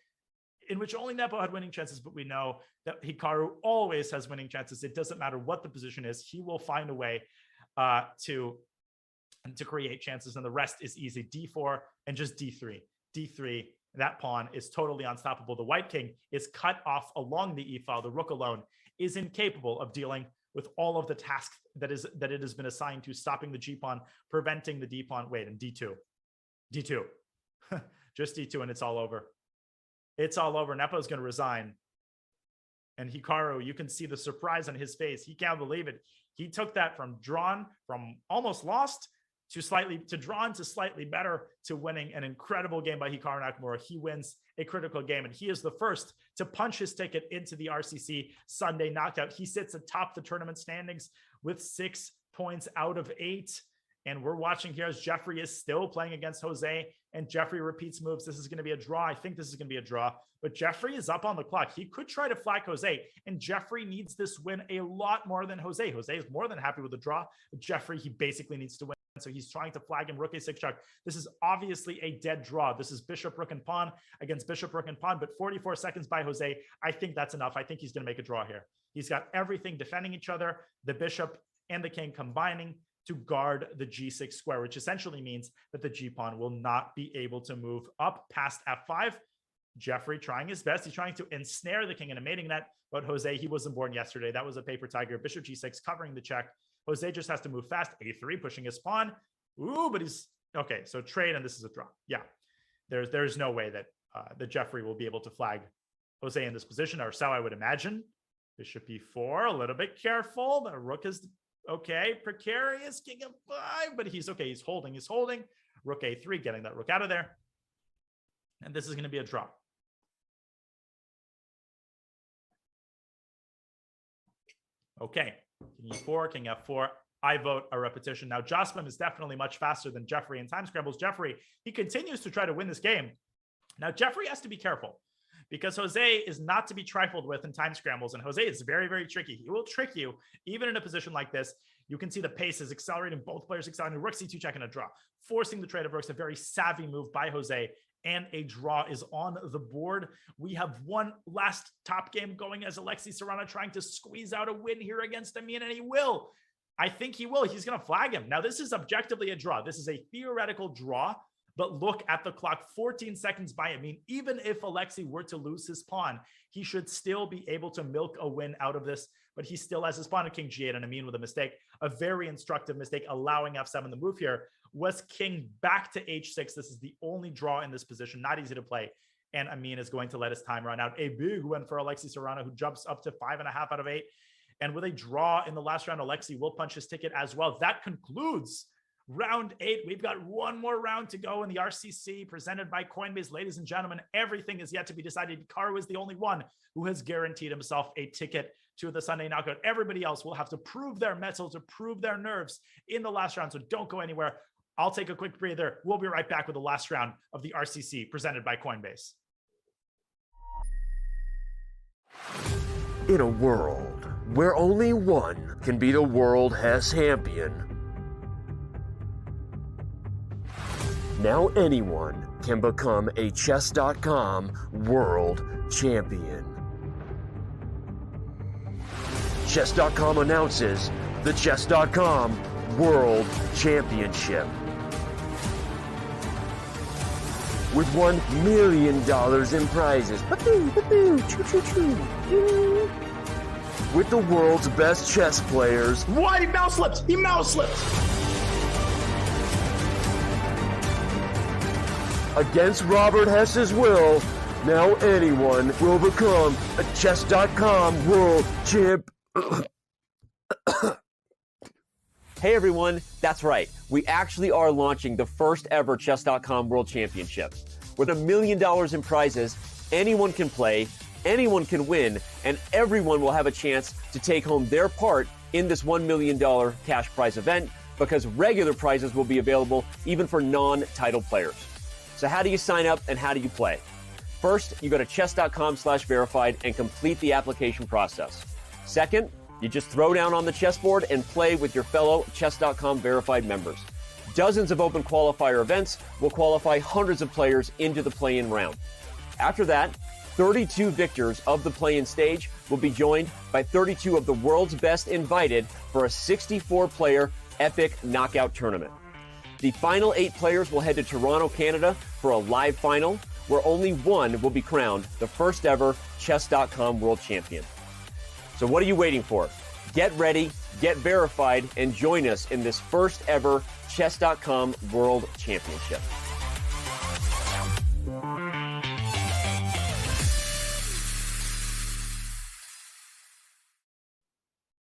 had winning chances, but we know that Hikaru always has winning chances. It doesn't matter what the position is. He will find a way to create chances, and the rest is easy. D4 and just D3. D3, that pawn is totally unstoppable. The white king is cut off along the e file. The rook alone is incapable of dealing with all of the tasks that it has been assigned to, stopping the g pawn, preventing the d pawn. Wait, and D2. Just D2 and it's all over. It's all over. Nepo's going to resign. And Hikaru, you can see the surprise on his face. He can't believe it. He took that from almost lost to drawn to slightly better to winning an incredible game by Hikaru Nakamura. He wins a critical game, and he is the first to punch his ticket into the RCC Sunday knockout. He sits atop the tournament standings with 6 points out of 8. And we're watching here as Jeffrey is still playing against Jose, and Jeffrey repeats moves. This is going to be a draw. I think this is going to be a draw, but Jeffrey is up on the clock. He could try to flag Jose, and Jeffrey needs this win a lot more than Jose. Jose is more than happy with the draw, but Jeffrey, he basically needs to win. So he's trying to flag him rook a6 check. This is obviously a dead draw. This is bishop, rook, and pawn against bishop, rook, and pawn, but 44 seconds by Jose. I think that's enough. I think he's going to make a draw here. He's got everything defending each other, the bishop and the king combining to guard the g6 square, which essentially means that the g-pawn will not be able to move up past f5. Jeffrey trying his best. He's trying to ensnare the king in a mating net, but Jose, he wasn't born yesterday. That was a paper tiger. Bishop g6 covering the check. Jose just has to move fast. A3 pushing his pawn. Ooh, but he's okay. So trade, and this is a draw. Yeah, there's no way that Jeffrey will be able to flag Jose in this position, or so I would imagine. Bishop e4, a little bit careful. The rook is okay, precarious, king f5, but he's okay. He's holding. Rook a3, getting that rook out of there. And this is going to be a draw. Okay, king e4, king f4. I vote a repetition. Now, Jocelyn is definitely much faster than Jeffrey in time scrambles. Jeffrey, he continues to try to win this game. Now, Jeffrey has to be careful because Jose is not to be trifled with in time scrambles. And Jose is very, very tricky. He will trick you even in a position like this. You can see the pace is accelerating. Both players accelerating. Rook c2 check and a draw. Forcing the trade of rooks, a very savvy move by Jose. And a draw is on the board. We have one last top game going as Alexis Serrano trying to squeeze out a win here against Amin, and he will. I think he will. He's going to flag him. Now, this is objectively a draw. This is a theoretical draw, but look at the clock, 14 seconds by Amin. Even if Alexei were to lose his pawn, he should still be able to milk a win out of this, but he still has his pawn at king g8 and Amin with a mistake, a very instructive mistake, allowing f7. The move here was king back to h6. This is the only draw in this position, not easy to play. And Amin is going to let his time run out. A big win for Alexis Serrano, who jumps up to 5.5 out of 8. And with a draw in the last round, Alexei will punch his ticket as well. That concludes round 8. We've got one more round to go in the RCC presented by Coinbase. Ladies and gentlemen, everything is yet to be decided. Hikaru is the only one who has guaranteed himself a ticket to the Sunday knockout. Everybody else will have to prove their mettle, to prove their nerves in the last round. So don't go anywhere. I'll take a quick breather. We'll be right back with the last round of the RCC presented by Coinbase. In a world where only one can be the world Hess champion. Now anyone can become a chess.com world champion. Chess.com announces the Chess.com World Championship. With $1 million in prizes. With the world's best chess players. What? He mouse slips. He mouse slips. Against Robert Hess's will, now anyone will become a chess.com world champ. Hey everyone, that's right. We actually are launching the first ever chess.com World Championship. With $1 million in prizes, anyone can play, anyone can win, and everyone will have a chance to take home their part in this $1 million cash prize event, because regular prizes will be available even for non-title players. So how do you sign up and how do you play? First, you go to chess.com/verified and complete the application process. Second, you just throw down on the chessboard and play with your fellow chess.com verified members. Dozens of open qualifier events will qualify hundreds of players into the play-in round. After that, 32 victors of the play-in stage will be joined by 32 of the world's best invited for a 64-player epic knockout tournament. The final 8 players will head to Toronto, Canada for a live final where only one will be crowned the first ever chess.com world champion. So what are you waiting for? Get ready, get verified, and join us in this first ever chess.com world championship.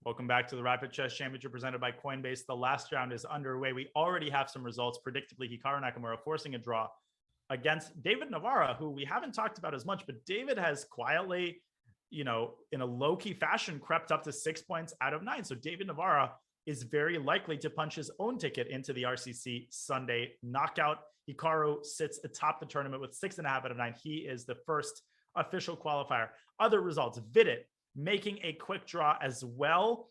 Welcome back to the Rapid Chess Championship presented by Coinbase. The last round is underway. We already have some results. Predictably, Hikaru Nakamura forcing a draw against David Navarra, who we haven't talked about as much, but David has quietly, in a low-key fashion, crept up to 6 points out of 9. So David Navarra is very likely to punch his own ticket into the RCC Sunday knockout. Hikaru sits atop the tournament with 6.5 out of 9. He is the first official qualifier. Other results, Vidit making a quick draw as well.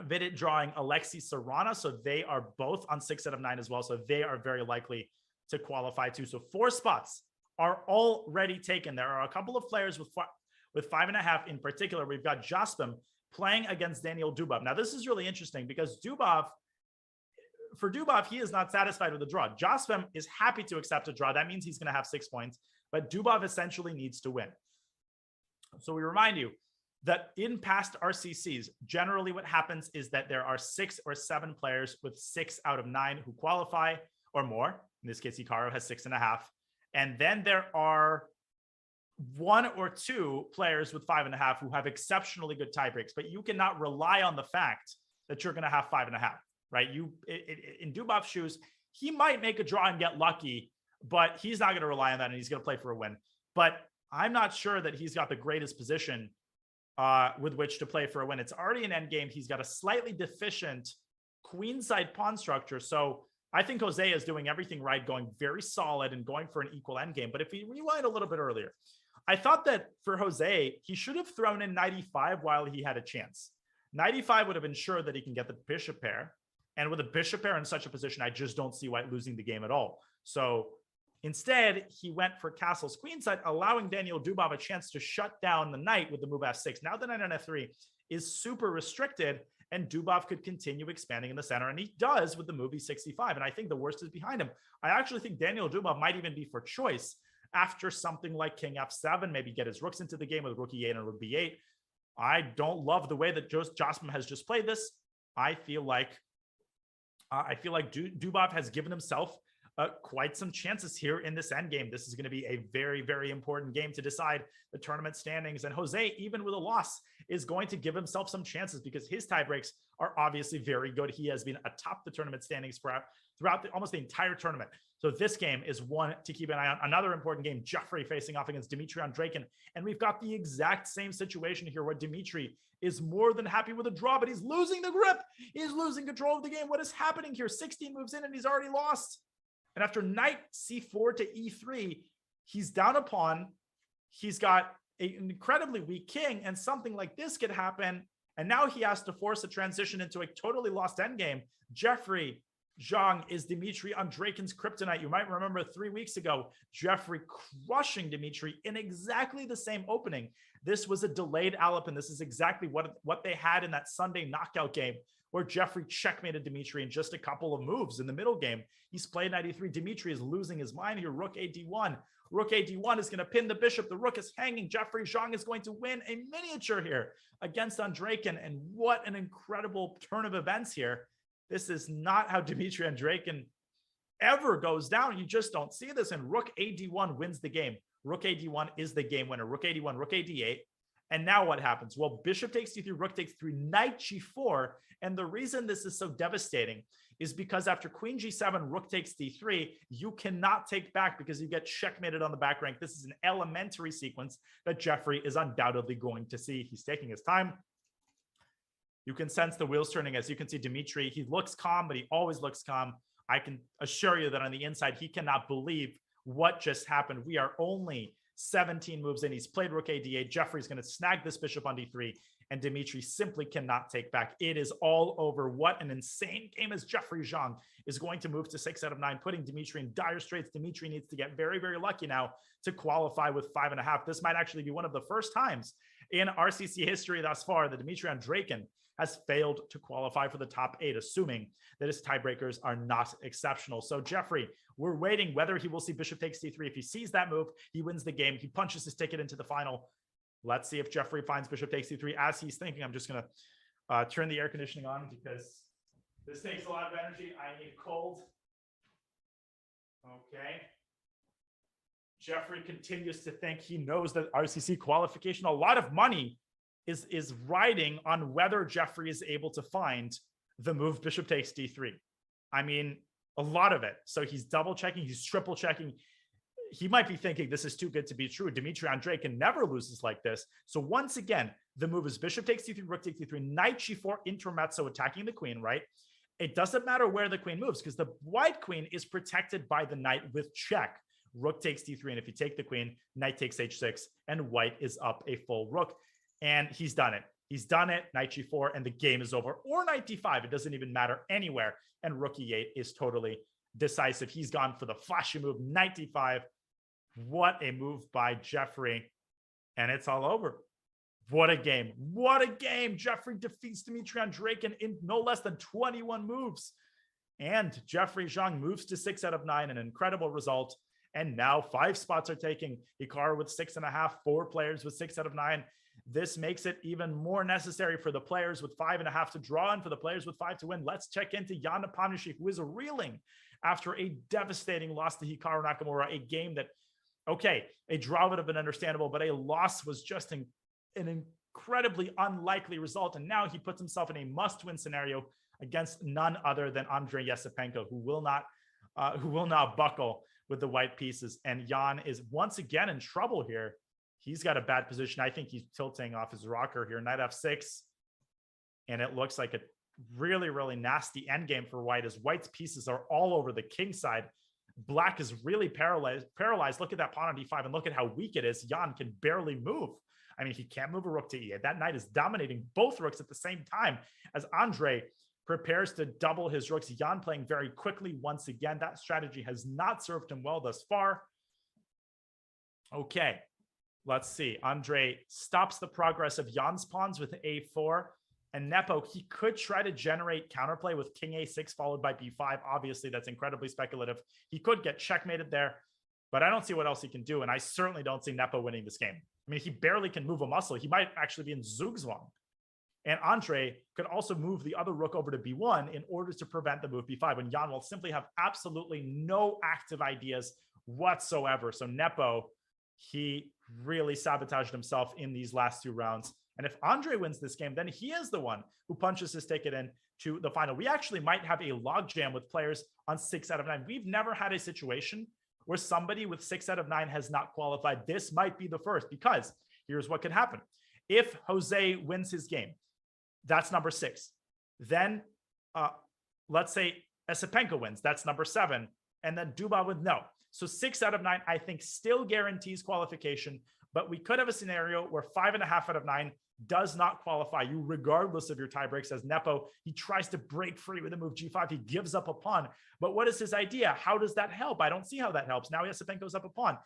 Vidit drawing Alexi Serrana. So they are both on 6 out of 9 as well. So they are very likely to qualify too. So 4 spots are already taken. There are a couple of players with 5.5 in particular. We've got Jaspem playing against Daniel Dubov. Now, this is really interesting because for Dubov, he is not satisfied with the draw. Jaspem is happy to accept a draw. That means he's going to have 6 points, but Dubov essentially needs to win. So we remind you that in past RCCs, generally what happens is that there are 6 or 7 players with 6 out of 9 who qualify or more. In this case, Hikaru has 6.5. And then there are 1 or 2 players with 5.5 who have exceptionally good tie breaks, but you cannot rely on the fact that you're going to have 5.5, right? In Dubov's shoes, he might make a draw and get lucky, but he's not going to rely on that, and he's going to play for a win. But I'm not sure that he's got the greatest position with which to play for a win. It's already an endgame. He's got a slightly deficient queenside pawn structure. So I think Jose is doing everything right, going very solid and going for an equal endgame. But if we rewind a little bit earlier, I thought that for Jose, he should have thrown in 95 while he had a chance. 95 would have ensured that he can get the bishop pair. And with a bishop pair in such a position, I just don't see White losing the game at all. So instead, he went for castle's queenside, allowing Daniel Dubov a chance to shut down the knight with the move f6. Now the knight on f3 is super restricted, and Dubov could continue expanding in the center, and he does with the move e65. And I think the worst is behind him. I actually think Daniel Dubov might even be for choice after something like king f7, maybe get his rooks into the game with rook e8 and rook b8. I don't love the way that Jaspem has just played this. I feel like Dubov has given himself quite some chances here in this endgame. This is going to be a very, very important game to decide the tournament standings. And Jose, even with a loss, is going to give himself some chances because his tie breaks are obviously very good. He has been atop the tournament standings throughout almost the entire tournament. So this game is one to keep an eye on. Another important game, Jeffrey facing off against Dmitry Andreikin. And we've got the exact same situation here where Dmitry is more than happy with a draw, but he's losing the grip. He's losing control of the game. What is happening here? 16 moves in and he's already lost. And after knight c4 to e3, he's down a pawn. He's got an incredibly weak king, and something like this could happen. And now he has to force a transition into a totally lost endgame. Jeffrey Zhang is Dmitry Andreykin's kryptonite. You might remember 3 weeks ago, Jeffrey crushing Dmitry in exactly the same opening. This was a delayed Alep, and this is exactly what they had in that Sunday knockout game, where Jeffrey checkmated Dmitry in just a couple of moves in the middle game. He's played 93. Dmitry is losing his mind here. Rook AD1. Rook AD1 is going to pin the bishop. The rook is hanging. Jeffrey Zhang is going to win a miniature here against Andreykin. And what an incredible turn of events here. This is not how Dmitry Andreykin ever goes down. You just don't see this. And Rook AD1 wins the game. Rook AD1 is the game winner. Rook AD1, Rook AD8. And now what happens? Well, bishop takes d3, rook takes 3, knight g4. And the reason this is so devastating is because after queen g7, rook takes d3, you cannot take back because you get checkmated on the back rank. This is an elementary sequence that Jeffrey is undoubtedly going to see. He's taking his time. You can sense the wheels turning. As you can see, Dmitry, he looks calm, but he always looks calm. I can assure you that on the inside, he cannot believe what just happened. We are only 17 moves in. He's played rook a8. Jeffrey's going to snag this bishop on d3, and Dmitry simply cannot take back. It is all over. What an insane game as Jeffrey Zhang is going to move to 6 out of 9, putting Dmitry in dire straits. Dmitry needs to get very, very lucky now to qualify with 5.5. This might actually be one of the first times in RCC history thus far that Dmitry Andreykin has failed to qualify for the top 8, assuming that his tiebreakers are not exceptional. So Jeffrey, we're waiting whether he will see bishop takes d3. If he sees that move, he wins the game. He punches his ticket into the final. Let's see if Jeffrey finds bishop takes d3. As he's thinking, I'm just going to turn the air conditioning on because this takes a lot of energy. I need cold. Okay. Jeffrey continues to think he knows that RCC qualification, a lot of money is riding on whether Jeffrey is able to find the move bishop takes d3. I mean, a lot of it. So he's double checking, he's triple checking. He might be thinking this is too good to be true. Dmitry Andreykin never loses like this. So once again, the move is bishop takes d3, rook takes d3, knight g4, intermezzo, attacking the queen, right? It doesn't matter where the queen moves because the white queen is protected by the knight with check. Rook takes d3, and if you take the queen, knight takes h6, and white is up a full rook. And he's done it. He's done it. Knight g4, and the game is over. Or knight d5. It doesn't even matter anywhere. And rook e8 is totally decisive. He's gone for the flashy move, knight d5. What a move by Jeffrey. And it's all over. What a game. What a game. Jeffrey defeats Dmitry Andreykin in no less than 21 moves. And Jeffrey Zhang moves to 6 out of 9, an incredible result. And now 5 spots are taking Hikaru with 6.5, 4 players with 6 out of 9. This makes it even more necessary for the players with 5.5 to draw and for the players with 5 to win. Let's check into Jan Nepomniachtchi, who is reeling after a devastating loss to Hikaru Nakamura, a game that, okay, a draw would have been understandable, but a loss was just an incredibly unlikely result. And now he puts himself in a must-win scenario against none other than Andrei Yesipenko, who will not buckle with the white pieces. And Jan is once again in trouble here. He's got a bad position. I think he's tilting off his rocker here. Knight f6. And it looks like a really, really nasty endgame for white as white's pieces are all over the king side. Black is really paralyzed. Look at that pawn on d5 and look at how weak it is. Jan can barely move. I mean, he can't move a rook to e8. That knight is dominating both rooks at the same time as Andrei prepares to double his rooks. Jan playing very quickly once again. That strategy has not served him well thus far. Okay. Let's see. Andrei stops the progress of Jan's pawns with a4. And Nepo, he could try to generate counterplay with king a6 followed by b5. Obviously, that's incredibly speculative. He could get checkmated there, but I don't see what else he can do. And I certainly don't see Nepo winning this game. I mean, he barely can move a muscle. He might actually be in Zugzwang. And Andrei could also move the other rook over to b1 in order to prevent the move b5, when Jan will simply have absolutely no active ideas whatsoever. So Nepo, he really sabotaged himself in these last 2 rounds. And if Andrei wins this game, then he is the one who punches his ticket in to the final. We actually might have a logjam with players on 6 out of 9. We've never had a situation where somebody with 6 out of 9 has not qualified. This might be the first, because here's what could happen. If Jose wins his game, that's number 6. Then let's say Esipenko wins, that's number 7. And then Duba would no. So 6 out of 9, I think, still guarantees qualification, but we could have a scenario where 5.5 out of 9 does not qualify you regardless of your tie breaks. As Nepo, he tries to break free with the move G5. He gives up a pawn. But what is his idea? How does that help? I don't see how that helps. Now Yasipenko's up a pawn.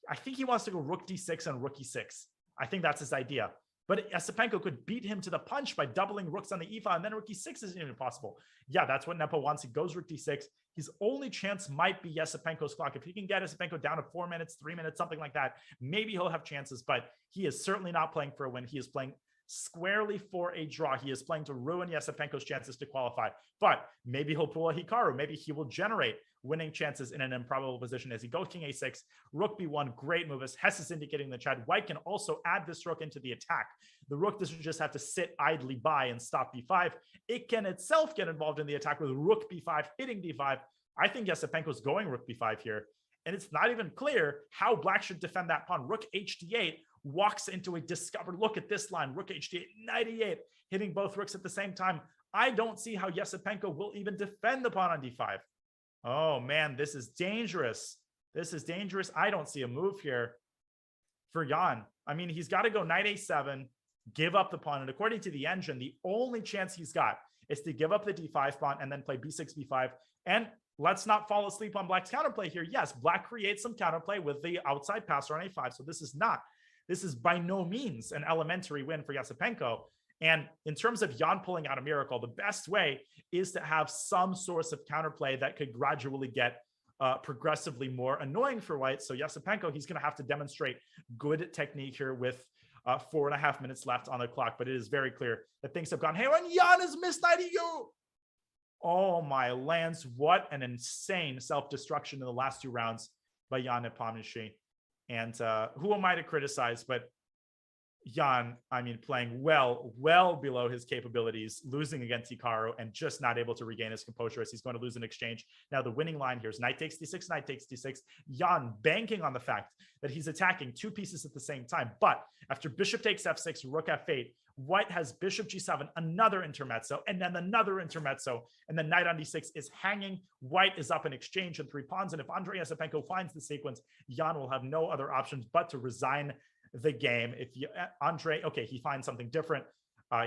I think he wants to go rook d6 and rook e6. I think that's his idea. But Yasipenko could beat him to the punch by doubling rooks on the e-file, and then rook e6 isn't even possible. Yeah, that's what Nepo wants. He goes rook d6. His only chance might be Yasipenko's clock. If he can get Yasipenko down to 4 minutes, 3 minutes, something like that, maybe he'll have chances, but he is certainly not playing for a win. He is playing squarely for a draw. He is playing to ruin Yasipenko's chances to qualify, but maybe he'll pull a Hikaru. Maybe he will generate winning chances in an improbable position as he goes king a6, rook b1, great move. As Hess is indicating in the chat, White can also add this rook into the attack. The rook doesn't just have to sit idly by and stop b5. It can itself get involved in the attack with rook b5, hitting d5. I think Yasipenko's going rook b5 here, and it's not even clear how Black should defend that pawn. Rook hd8 walks into a discovered, look at this line, rook hd8, knight e8, hitting both rooks at the same time. I don't see how Yasipenko will even defend the pawn on d5. Oh man, this is dangerous. This is dangerous. I don't see a move here for Jan. I mean, he's got to go knight a7, give up the pawn. And according to the engine, the only chance he's got is to give up the d5 pawn and then play b6, b5. And let's not fall asleep on Black's counterplay here. Yes, Black creates some counterplay with the outside passer on a5. So this is by no means an elementary win for Yasipenko. And in terms of Jan pulling out a miracle, the best way is to have some source of counterplay that could gradually get progressively more annoying for White. So Yasipenko, he's going to have to demonstrate good technique here with 4.5 minutes left on the clock. But it is very clear that things have gone haywire, and Jan is misknighting you. Oh my lands, what an insane self-destruction in the last 2 rounds by Jan Nepomniachtchi. And who am I to criticize? But Jan, I mean, playing well below his capabilities, losing against Hikaru, and just not able to regain his composure as he's going to lose an exchange. Now, the winning line here is knight takes d6, knight takes d6. Jan banking on the fact that he's attacking 2 pieces at the same time. But after bishop takes f6, rook f8, White has bishop g7, another intermezzo, and then another intermezzo, and then knight on d6 is hanging. White is up in exchange in 3 pawns, and if Andrei Yasipenko finds the sequence, Jan will have no other options but to resign the game. If Andrei, okay, he finds something different.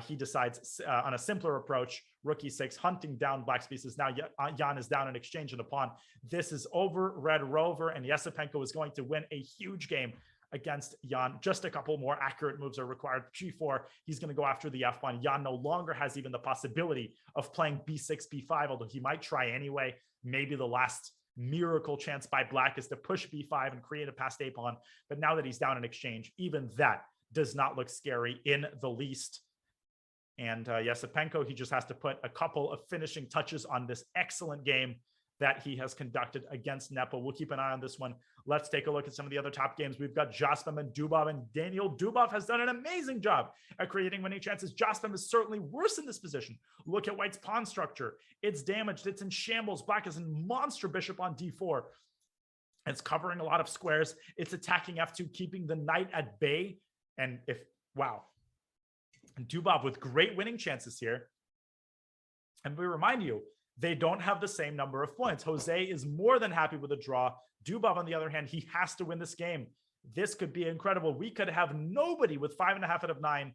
He decides on a simpler approach, rook e6, hunting down Black's pieces. Now Jan is down in exchange in the pawn. This is over, Red Rover, and Yasipenko is going to win a huge game against Jan. Just a couple more accurate moves are required. g4, he's going to go after the f pawn. Jan no longer has even the possibility of playing b6, b5, although he might try anyway. Maybe the last miracle chance by Black is to push b5 and create a passed a pawn. But now that he's down in exchange, even that does not look scary in the least. And Yasipenko, he just has to put a couple of finishing touches on this excellent game that he has conducted against Nepo. We'll keep an eye on this one. Let's take a look at some of the other top games. We've got Jospin and Dubov, and Daniel Dubov has done an amazing job at creating winning chances. Jospin is certainly worse in this position. Look at White's pawn structure. It's damaged. It's in shambles. Black is in monster bishop on d4. It's covering a lot of squares. It's attacking f2, keeping the knight at bay. And wow. And Dubov with great winning chances here. And we remind you, they don't have the same number of points. Jose is more than happy with a draw. Dubov, on the other hand, he has to win this game. This could be incredible. We could have nobody with 5.5 out of 9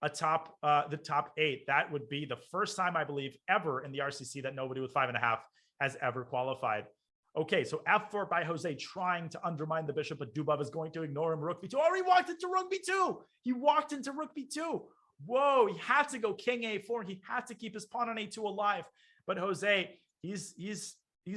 atop the top 8. That would be the first time, I believe, ever in the RCC that nobody with 5.5 has ever qualified. Okay, so f4 by Jose, trying to undermine the bishop, but Dubov is going to ignore him. Rook b2. Oh, he walked into rook b2. He walked into rook b2. Whoa, he had to go king a4. He had to keep his pawn on a2 alive. But Jose, he's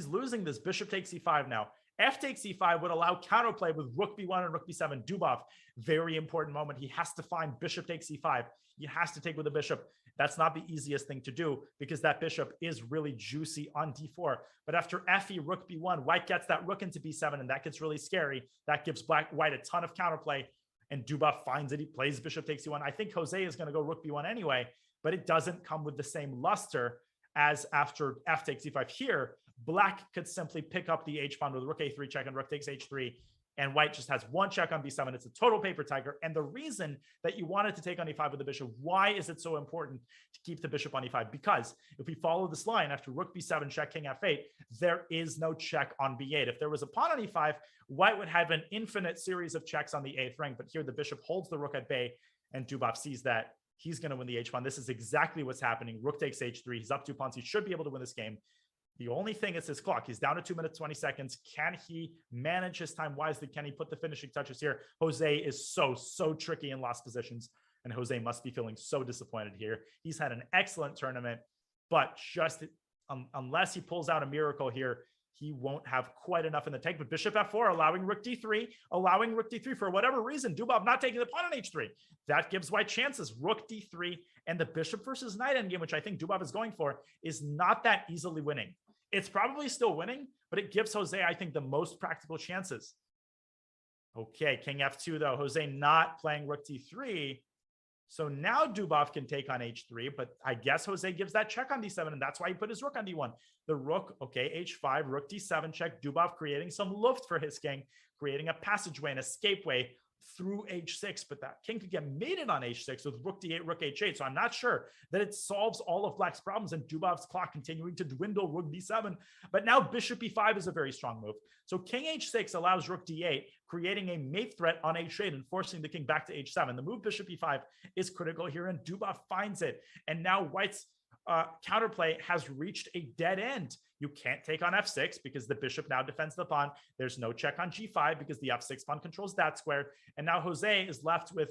losing this. Bishop takes e5 now. F takes e5 would allow counterplay with rook b1 and rook b7. Dubov, very important moment. He has to find bishop takes e5. He has to take with the bishop. That's not the easiest thing to do because that bishop is really juicy on d4. But after fe, rook b1, White gets that rook into b7, and that gets really scary. That gives White a ton of counterplay, and Dubov finds it. He plays bishop takes e1. I think Jose is going to go rook b1 anyway, but it doesn't come with the same luster as after f takes e5. Here, Black could simply pick up the h pawn with rook a3 check and rook takes h3, and White just has one check on b7. It's a total paper tiger. And the reason that you wanted to take on e5 with the bishop, why is it so important to keep the bishop on e5? Because if we follow this line after rook b7 check king f8, there is no check on b8. If there was a pawn on e5, White would have an infinite series of checks on the 8th rank, but here the bishop holds the rook at bay, And Dubov sees that he's going to win the H pawn. This is exactly what's happening. Rook takes H3. He's up 2 pawns. He should be able to win this game. The only thing is his clock. He's down to 2 minutes, 20 seconds. Can he manage his time wisely? Can he put the finishing touches here? Jose is so tricky in lost positions. And Jose must be feeling so disappointed here. He's had an excellent tournament, but just unless he pulls out a miracle here, he won't have quite enough in the tank. But bishop f4, allowing rook d3, for whatever reason, Dubov not taking the pawn on h3. That gives white chances. Rook d3 and the bishop versus knight endgame, which I think Dubov is going for, is not that easily winning. It's probably still winning, but it gives Jose, I think, the most practical chances. Okay, king f2 though. Jose not playing rook d3. So now Dubov can take on h3, but I guess Jose gives that check on d7, and that's why he put his rook on d1. The rook, okay, h5, rook d7 check. Dubov creating some luft for his king, creating a passageway, an escape way through h6, but that king could get mated on h6 with rook d8, rook h8. So I'm not sure that it solves all of black's problems, and Dubov's clock continuing to dwindle, rook d7. But now bishop e5 is a very strong move. So king h6 allows rook d8, creating a mate threat on h8 and forcing the king back to h7. The move bishop e5 is critical here, and Dubov finds it. And now white's counterplay has reached a dead end. You can't take on f6 because the bishop now defends the pawn. There's no check on g5 because the f6 pawn controls that square. And now Jose is left with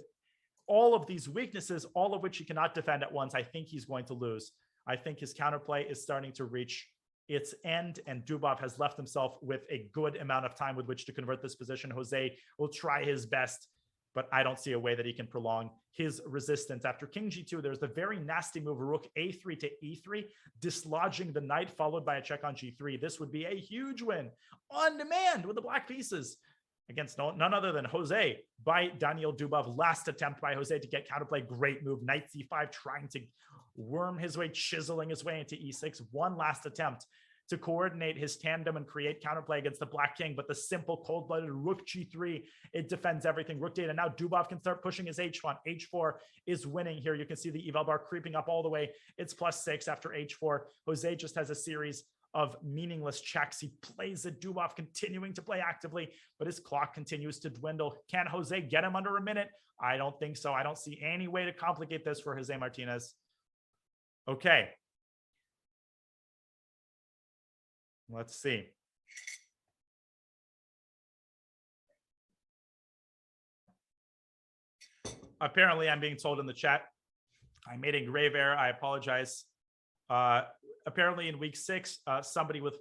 all of these weaknesses, all of which he cannot defend at once. I think he's going to lose. I think his counterplay is starting to reach its end, and Dubov has left himself with a good amount of time with which to convert this position. Jose will try his best, but I don't see a way that he can prolong his resistance. After king g2, there's the very nasty move, rook a3 to e3, dislodging the knight, followed by a check on g3. This would be a huge win on demand with the black pieces against none other than Jose by Daniil Dubov. Last attempt by Jose to get counterplay. Great move. Knight c5, trying to worm his way, chiseling his way into e6. One last attempt to coordinate his tandem and create counterplay against the black king, but the simple cold-blooded rook g3, it defends everything. Rook d8, and now Dubov can start pushing his h1. h4 is winning here. You can see the eval bar creeping up all the way. It's +6 after h4. Jose just has a series of meaningless checks. He plays it. Dubov continuing to play actively, but his clock continues to dwindle. Can Jose get him under a minute? I don't think so. I don't see any way to complicate this for Jose Martinez. Okay. Let's see. Apparently, I'm being told in the chat, I made a grave error. I apologize. Apparently, in week 6,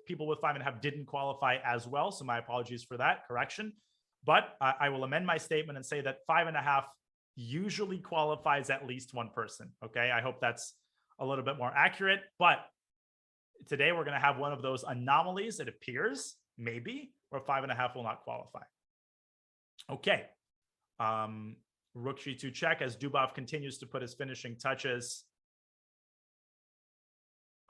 people with 5.5 didn't qualify as well. So my apologies for that correction. But I will amend my statement and say that 5.5 usually qualifies at least one person. Okay, I hope that's a little bit more accurate. But today we're going to have one of those anomalies, it appears, maybe, where 5.5 will not qualify. Okay. Rook g2 check as Dubov continues to put his finishing touches.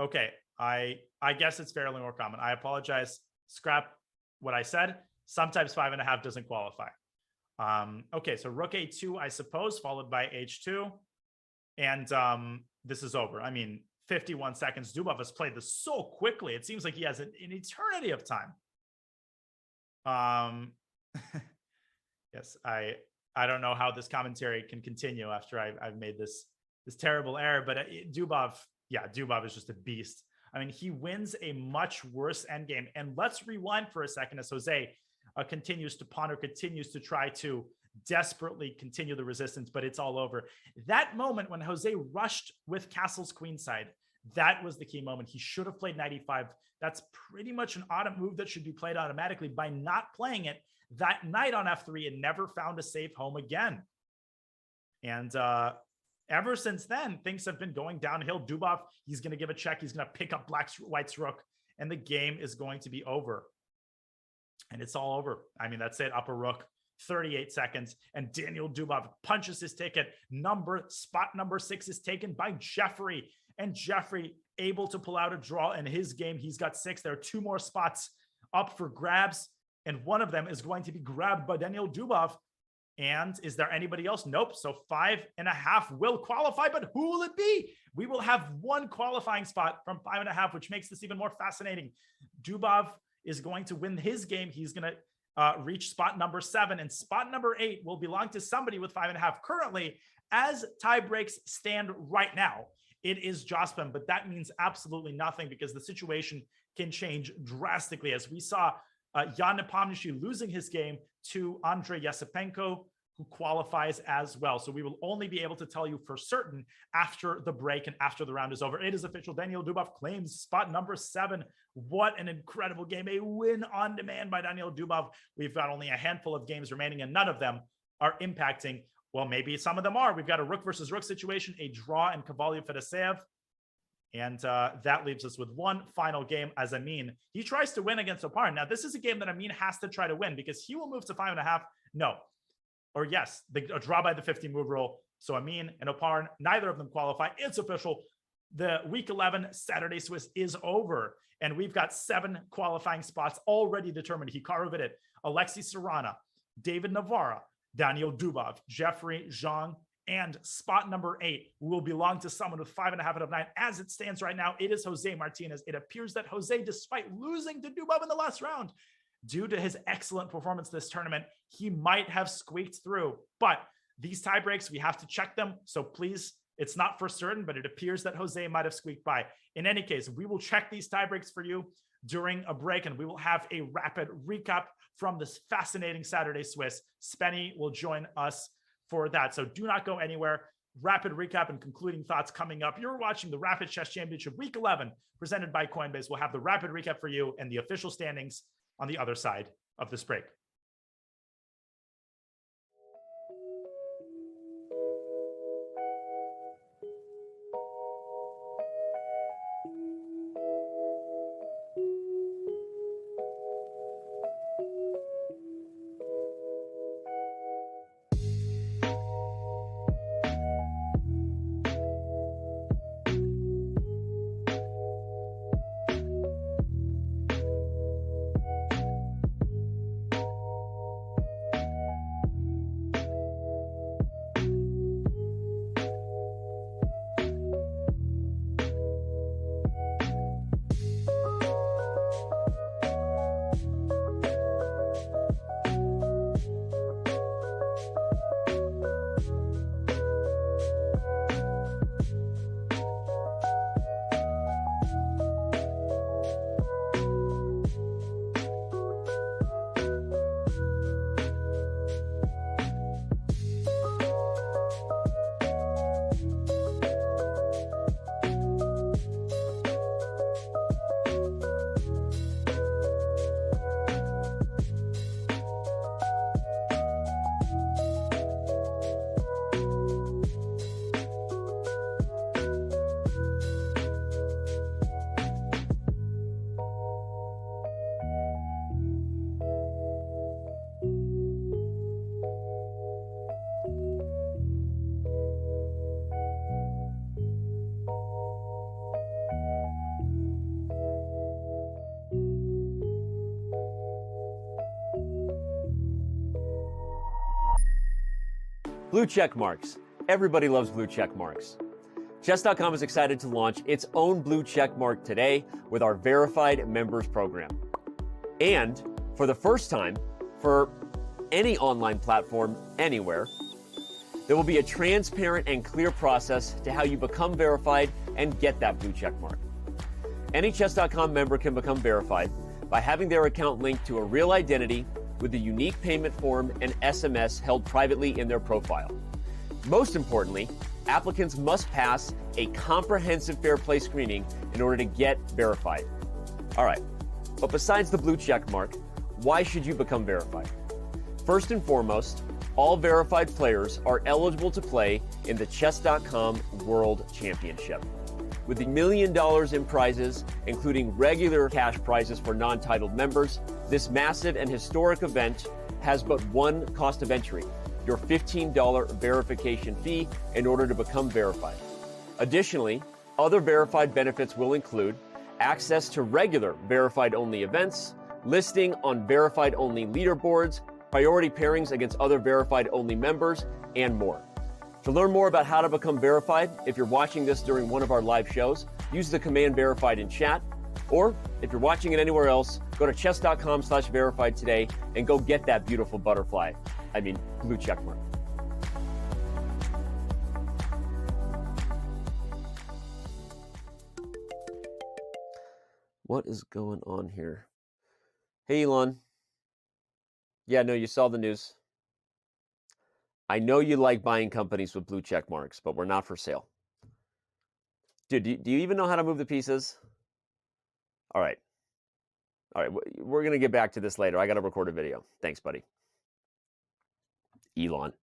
Okay, I guess it's fairly more common. I apologize. Scrap what I said. Sometimes 5.5 doesn't qualify. Okay, so rook a2, I suppose, followed by h2. And this is over. I mean, 51 seconds. Dubov has played this so quickly. It seems like he has an eternity of time. Yes, I don't know how this commentary can continue after I've made this terrible error, but Dubov is just a beast. I mean, he wins a much worse endgame. And let's rewind for a second as Jose continues to ponder, continues to try to desperately continue the resistance, but it's all over. That moment when Jose rushed with castle's queenside, that was the key moment. He should have played knight e5. That's pretty much an autumn move that should be played automatically. By not playing it, that knight on f3 had never found a safe home again. And ever since then, things have been going downhill. Dubov, he's going to give a check. He's going to pick up white's rook, and the game is going to be over. And it's all over. I mean, that's it. Upper rook, 38 seconds. And Daniil Dubov punches his ticket. Spot number 6 is taken by Jeffrey. And Jeffrey able to pull out a draw in his game. He's got 6. There are 2 more spots up for grabs. And one of them is going to be grabbed by Daniil Dubov. And is there anybody else? Nope. So 5.5 will qualify, but who will it be? We will have one qualifying spot from 5.5, which makes this even more fascinating. Dubov is going to win his game. He's going to reach spot number 7, and spot number 8 will belong to somebody with 5.5. Currently, As tie breaks stand right now, it is Jospin, but that means absolutely nothing because the situation can change drastically. As we saw Jan Nepomniachtchi losing his game to Andrei Yesipenko, who qualifies as well. So we will only be able to tell you for certain after the break and after the round is over. It is official. Daniil Dubov claims spot number 7. What an incredible game. A win on demand by Daniil Dubov. We've got only a handful of games remaining and none of them are impacting. Well, maybe some of them are. We've got a rook versus rook situation, a draw in Kavalyev Fedoseev. And that leaves us with one final game as Amin. He tries to win against Opar. Now, this is a game that Amin has to try to win because he will move to 5.5. No. Or yes, a draw by the 50 move rule. So Amin and Opar, neither of them qualify. It's official. The week 11 Saturday Swiss is over. And we've got 7 qualifying spots already determined. Hikaru Vidit, Alexei Serrana, David Navarra, Daniil Dubov, Jeffrey Zhang, and spot number 8 will belong to someone with 5.5 out of 9. As it stands right now, it is Jose Martinez. It appears that Jose, despite losing to Dubov in the last round, due to his excellent performance this tournament, he might have squeaked through. But these tie breaks, we have to check them. So please, it's not for certain, but it appears that Jose might have squeaked by. In any case, we will check these tie breaks for you during a break, and we will have a rapid recap from this fascinating Saturday Swiss. Spenny will join us for that. So do not go anywhere. Rapid recap and concluding thoughts coming up. You're watching the Rapid Chess Championship Week 11 presented by Coinbase. We'll have the rapid recap for you and the official standings on the other side of this break. Blue check marks. Everybody loves blue check marks. Chess.com is excited to launch its own blue check mark today with our verified members program. And for the first time, for any online platform anywhere, there will be a transparent and clear process to how you become verified and get that blue check mark. Any Chess.com member can become verified by having their account linked to a real identity with a unique payment form and SMS held privately in their profile. Most importantly, applicants must pass a comprehensive fair play screening in order to get verified. All right, but besides the blue check mark, why should you become verified? First and foremost, all verified players are eligible to play in the Chess.com World Championship. With $1 million in prizes, including regular cash prizes for non-titled members, this massive and historic event has but one cost of entry, your $15 verification fee in order to become verified. Additionally, other verified benefits will include access to regular verified-only events, listing on verified-only leaderboards, priority pairings against other verified-only members, and more. To learn more about how to become verified, if you're watching this during one of our live shows, use the command verified in chat. Or if you're watching it anywhere else, go to chess.com/verified today and go get that beautiful butterfly. Blue check mark. What is going on here? Hey, Elon. Yeah, no, you saw the news. I know you like buying companies with blue check marks, but we're not for sale. Dude, do you even know how to move the pieces? All right. We're going to get back to this later. I got to record a video. Thanks, buddy. Elon.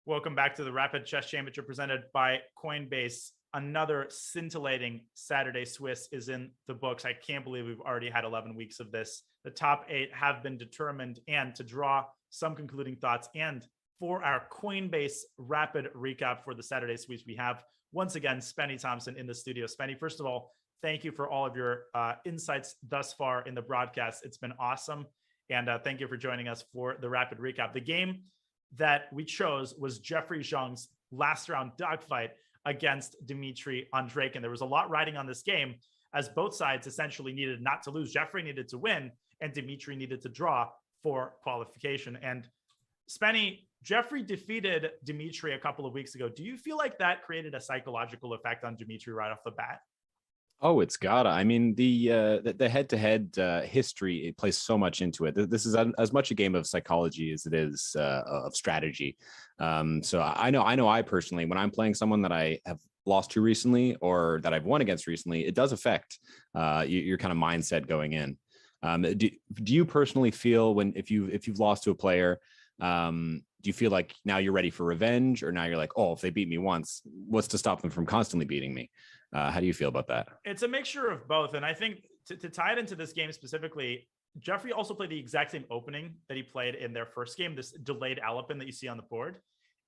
Welcome back to the Rapid Chess Championship presented by Coinbase. Another scintillating Saturday Swiss is in the books. I can't believe we've already had 11 weeks of this. The top 8 have been determined, and to draw some concluding thoughts and for our Coinbase rapid recap for the Saturday Swiss, we have once again Spenny Thompson in the studio. Spenny, first of all, thank you for all of your insights thus far in the broadcast. It's been awesome. And thank you for joining us for the rapid recap. The game that we chose was Jeffrey Zhang's last round dogfight against Dmitry Andreikin. There was a lot riding on this game as both sides essentially needed not to lose. Jeffrey needed to win and Dmitry needed to draw for qualification. And Spenny, Jeffrey defeated Dmitry a couple of weeks ago. Do you feel like that created a psychological effect on Dmitry right off the bat? Oh, it's gotta. I mean, the head-to-head history, it plays so much into it. This is as much a game of psychology as it is of strategy. So I know I personally, when I'm playing someone that I have lost to recently or that I've won against recently, it does affect your kind of mindset going in. Do you personally feel if you've lost to a player, do you feel like now you're ready for revenge, or now you're like, oh, if they beat me once, what's to stop them from constantly beating me? How do you feel about that? It's a mixture of both. And I think to tie it into this game specifically, Jeffrey also played the exact same opening that he played in their first game, this delayed Alapin that you see on the board.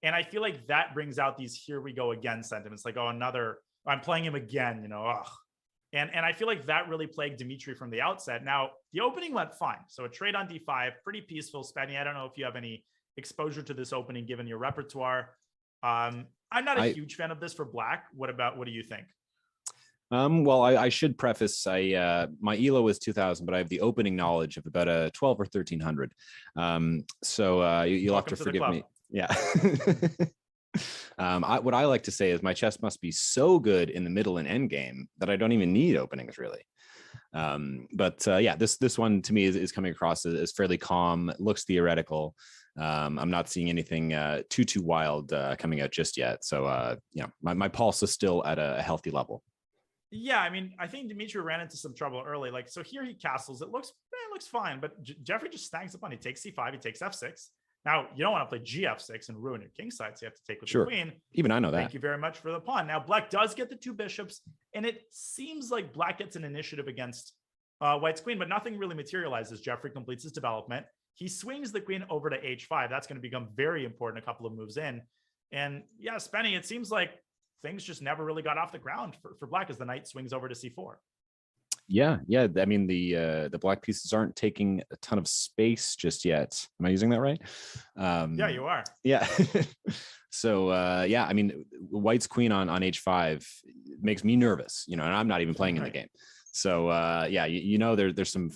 And I feel like that brings out these here we go again sentiments, like, oh, I'm playing him again, ugh. And I feel like that really plagued Dmitry from the outset. Now, the opening went fine. So a trade on D5, pretty peaceful. Spenny, I don't know if you have any exposure to this opening given your repertoire. I'm not a huge fan of this for black. What do you think? Well, I should preface, my ELO is 2000, but I have the opening knowledge of about a 12 or 1300. So you'll have to forgive me. Yeah. What I like to say is my chess must be so good in the middle and end game that I don't even need openings really. Yeah, this one to me is coming across as fairly calm. It looks theoretical. I'm not seeing anything too wild coming out just yet. So my pulse is still at a healthy level. Yeah, I mean, I think Dmitry ran into some trouble early. Like, so here he castles. It looks fine, but Jeffrey just snags up on. He takes C5. He takes F6. Now, you don't want to play GF6 and ruin your king side, so you have to take with the queen. Even I know that. Thank you very much for the pawn. Now, black does get the 2 bishops, and it seems like black gets an initiative against white's queen, but nothing really materializes. Jeffrey completes his development. He swings the queen over to H5. That's going to become very important a couple of moves in. And yeah, Spenny, it seems like things just never really got off the ground for black as the knight swings over to C4. Yeah. I mean, the black pieces aren't taking a ton of space just yet. Am I using that right? Yeah, you are. Yeah. So I mean, white's queen on H5 makes me nervous, and I'm not even playing in the game. So there's some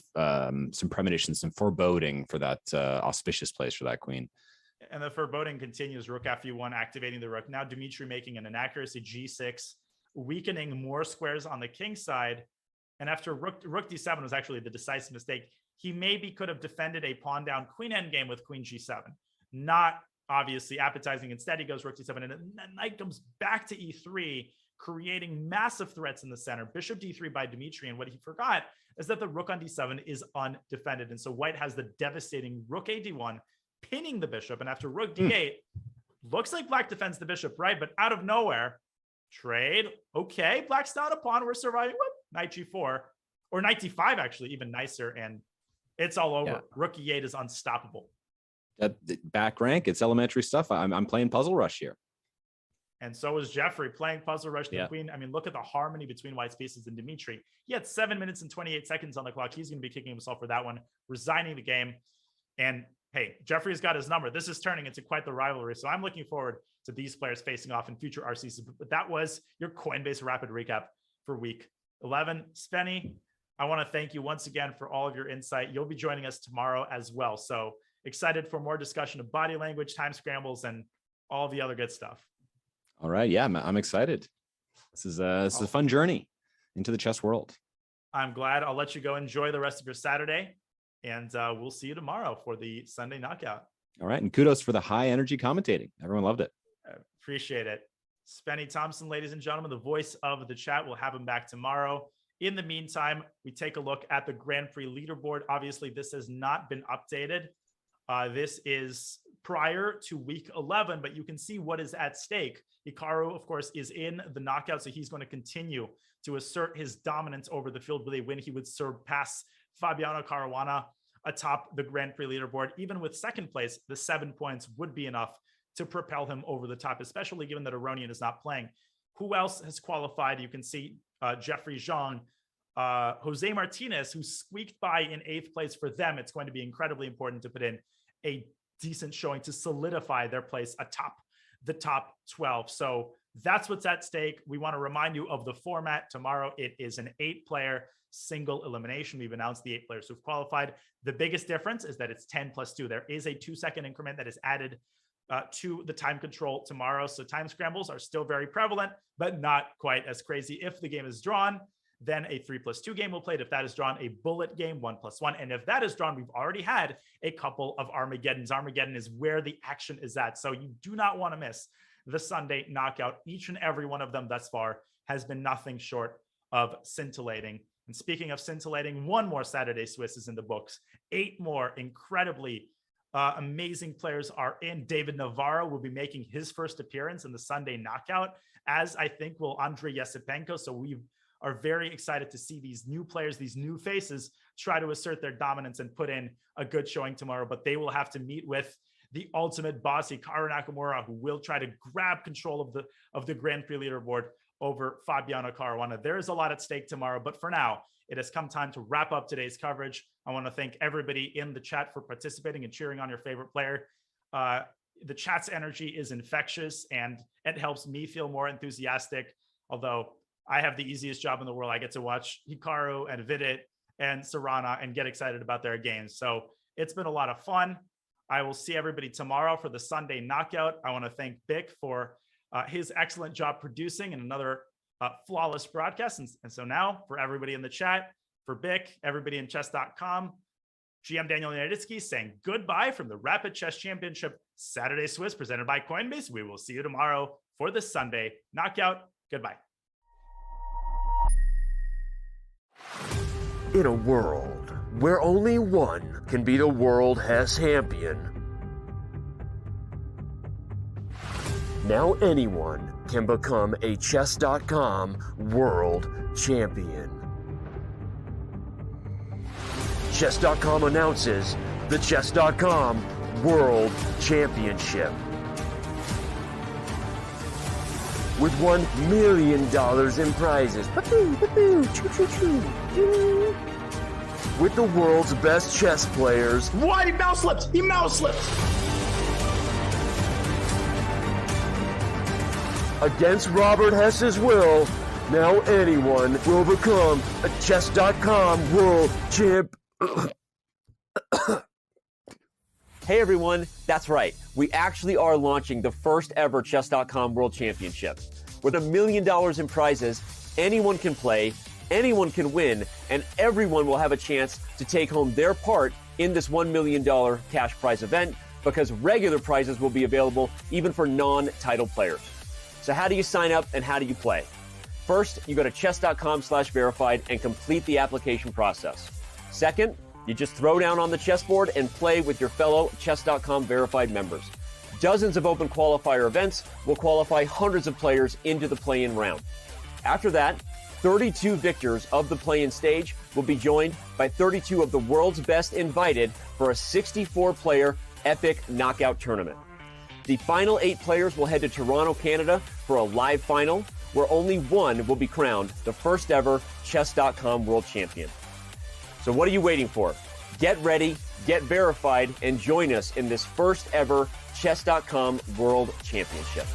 premonition, some foreboding for that auspicious place for that queen. And the foreboding continues. Rook F1 activating the rook. Now Dmitry making an inaccuracy, G6, weakening more squares on the king side. And after rook D7 was actually the decisive mistake. He maybe could have defended a pawn down queen endgame with queen G7. Not obviously appetizing. Instead, he goes rook D7, and the knight comes back to E3, creating massive threats in the center. Bishop D3 by Dmitry. And what he forgot is that the rook on D7 is undefended. And so white has the devastating rook A D1, pinning the bishop. And after rook D8, looks like black defends the bishop, right? But out of nowhere, trade. Okay, black's down a pawn. We're surviving. Whoop, knight G4, or knight D5, actually, even nicer. And it's all over. Yeah. Rook E8 is unstoppable. That back rank, it's elementary stuff. I'm playing Puzzle Rush here. And so is Jeffrey playing Puzzle Rush the queen. I mean, look at the harmony between white's pieces and Dmitry. He had 7 minutes and 28 seconds on the clock. He's going to be kicking himself for that one, resigning the game. And hey, Jeffrey's got his number. This is turning into quite the rivalry. So I'm looking forward to these players facing off in future RCs. But that was your Coinbase rapid recap for week 11. Spenny, I want to thank you once again for all of your insight. You'll be joining us tomorrow as well. So excited for more discussion of body language, time scrambles, and all the other good stuff. All right. Yeah, I'm excited. This is a fun journey into the chess world. I'm glad. I'll let you go enjoy the rest of your Saturday, and we'll see you tomorrow for the Sunday knockout. All right. And kudos for the high energy commentating. Everyone loved it. Appreciate it. Spenny Thompson, ladies and gentlemen, the voice of the chat. We'll have him back tomorrow. In the meantime, we take a look at the Grand Prix leaderboard. Obviously, this has not been updated. This is prior to week 11, but you can see what is at stake. Hikaru, of course, is in the knockout, so he's going to continue to assert his dominance over the field. With a win, he would surpass Fabiano Caruana atop the Grand Prix leaderboard. Even with second place, the 7 points would be enough to propel him over the top, especially given that Aronian is not playing. Who else has qualified? You can see Jeffrey Zhang, Jose Martinez, who squeaked by in 8th place. For them, it's going to be incredibly important to put in a decent showing to solidify their place atop the top 12. So that's what's at stake. We want to remind you of the format. Tomorrow, it is an 8-player single elimination. We've announced the 8 players who've qualified. The biggest difference is that it's 10 plus 2. There is a 2-second increment that is added to the time control tomorrow. So time scrambles are still very prevalent, but not quite as crazy. If the game is drawn, then a 3+2 game will play. If that is drawn, a bullet game, 1+1. And if that is drawn, we've already had a couple of Armageddons. Armageddon is where the action is at. So you do not want to miss the Sunday knockout. Each and every one of them thus far has been nothing short of scintillating. And speaking of scintillating, one more Saturday Swiss is in the books. 8 more incredibly amazing players are in. David Navarro will be making his first appearance in the Sunday knockout, as I think will Andrei Yesipenko. So we are very excited to see these new players, these new faces, try to assert their dominance and put in a good showing tomorrow. But they will have to meet with the ultimate boss, Hikaru Nakamura, who will try to grab control of the Grand Prix leaderboard over Fabiano Caruana. There is a lot at stake tomorrow, but for now, it has come time to wrap up today's coverage. I want to thank everybody in the chat for participating and cheering on your favorite player. The chat's energy is infectious, and it helps me feel more enthusiastic. Although I have the easiest job in the world. I get to watch Hikaru and Vidit and Serrana and get excited about their games. So it's been a lot of fun. I will see everybody tomorrow for the Sunday knockout. I want to thank Bick for his excellent job producing and another flawless broadcast. And so now for everybody in the chat, for Bick, everybody in chess.com, GM Daniel Naroditsky saying goodbye from the Rapid Chess Championship Saturday Swiss presented by Coinbase. We will see you tomorrow for the Sunday knockout. Goodbye. In a world where only one can be the world Hess champion, now anyone can become a chess.com world champion. Chess.com announces the Chess.com World Championship. With $1 million in prizes. With the world's best chess players. What? He mouse slips. He mouse slips. Against Robert Hess's will, now anyone will become a Chess.com world champ. Hey everyone, that's right. We actually are launching the first ever Chess.com World Championship. With $1 million in prizes, anyone can play, anyone can win, and everyone will have a chance to take home their part in this $1 million cash prize event, because regular prizes will be available even for non-title players. So how do you sign up and how do you play? First, you go to chess.com/verified and complete the application process. Second, you just throw down on the chessboard and play with your fellow chess.com verified members. Dozens of open qualifier events will qualify hundreds of players into the play-in round. After that, 32 victors of the play-in stage will be joined by 32 of the world's best invited for a 64-player epic knockout tournament. The final 8 players will head to Toronto, Canada for a live final where only one will be crowned the first ever Chess.com World Champion. So what are you waiting for? Get ready, get verified, and join us in this first ever Chess.com World Championship.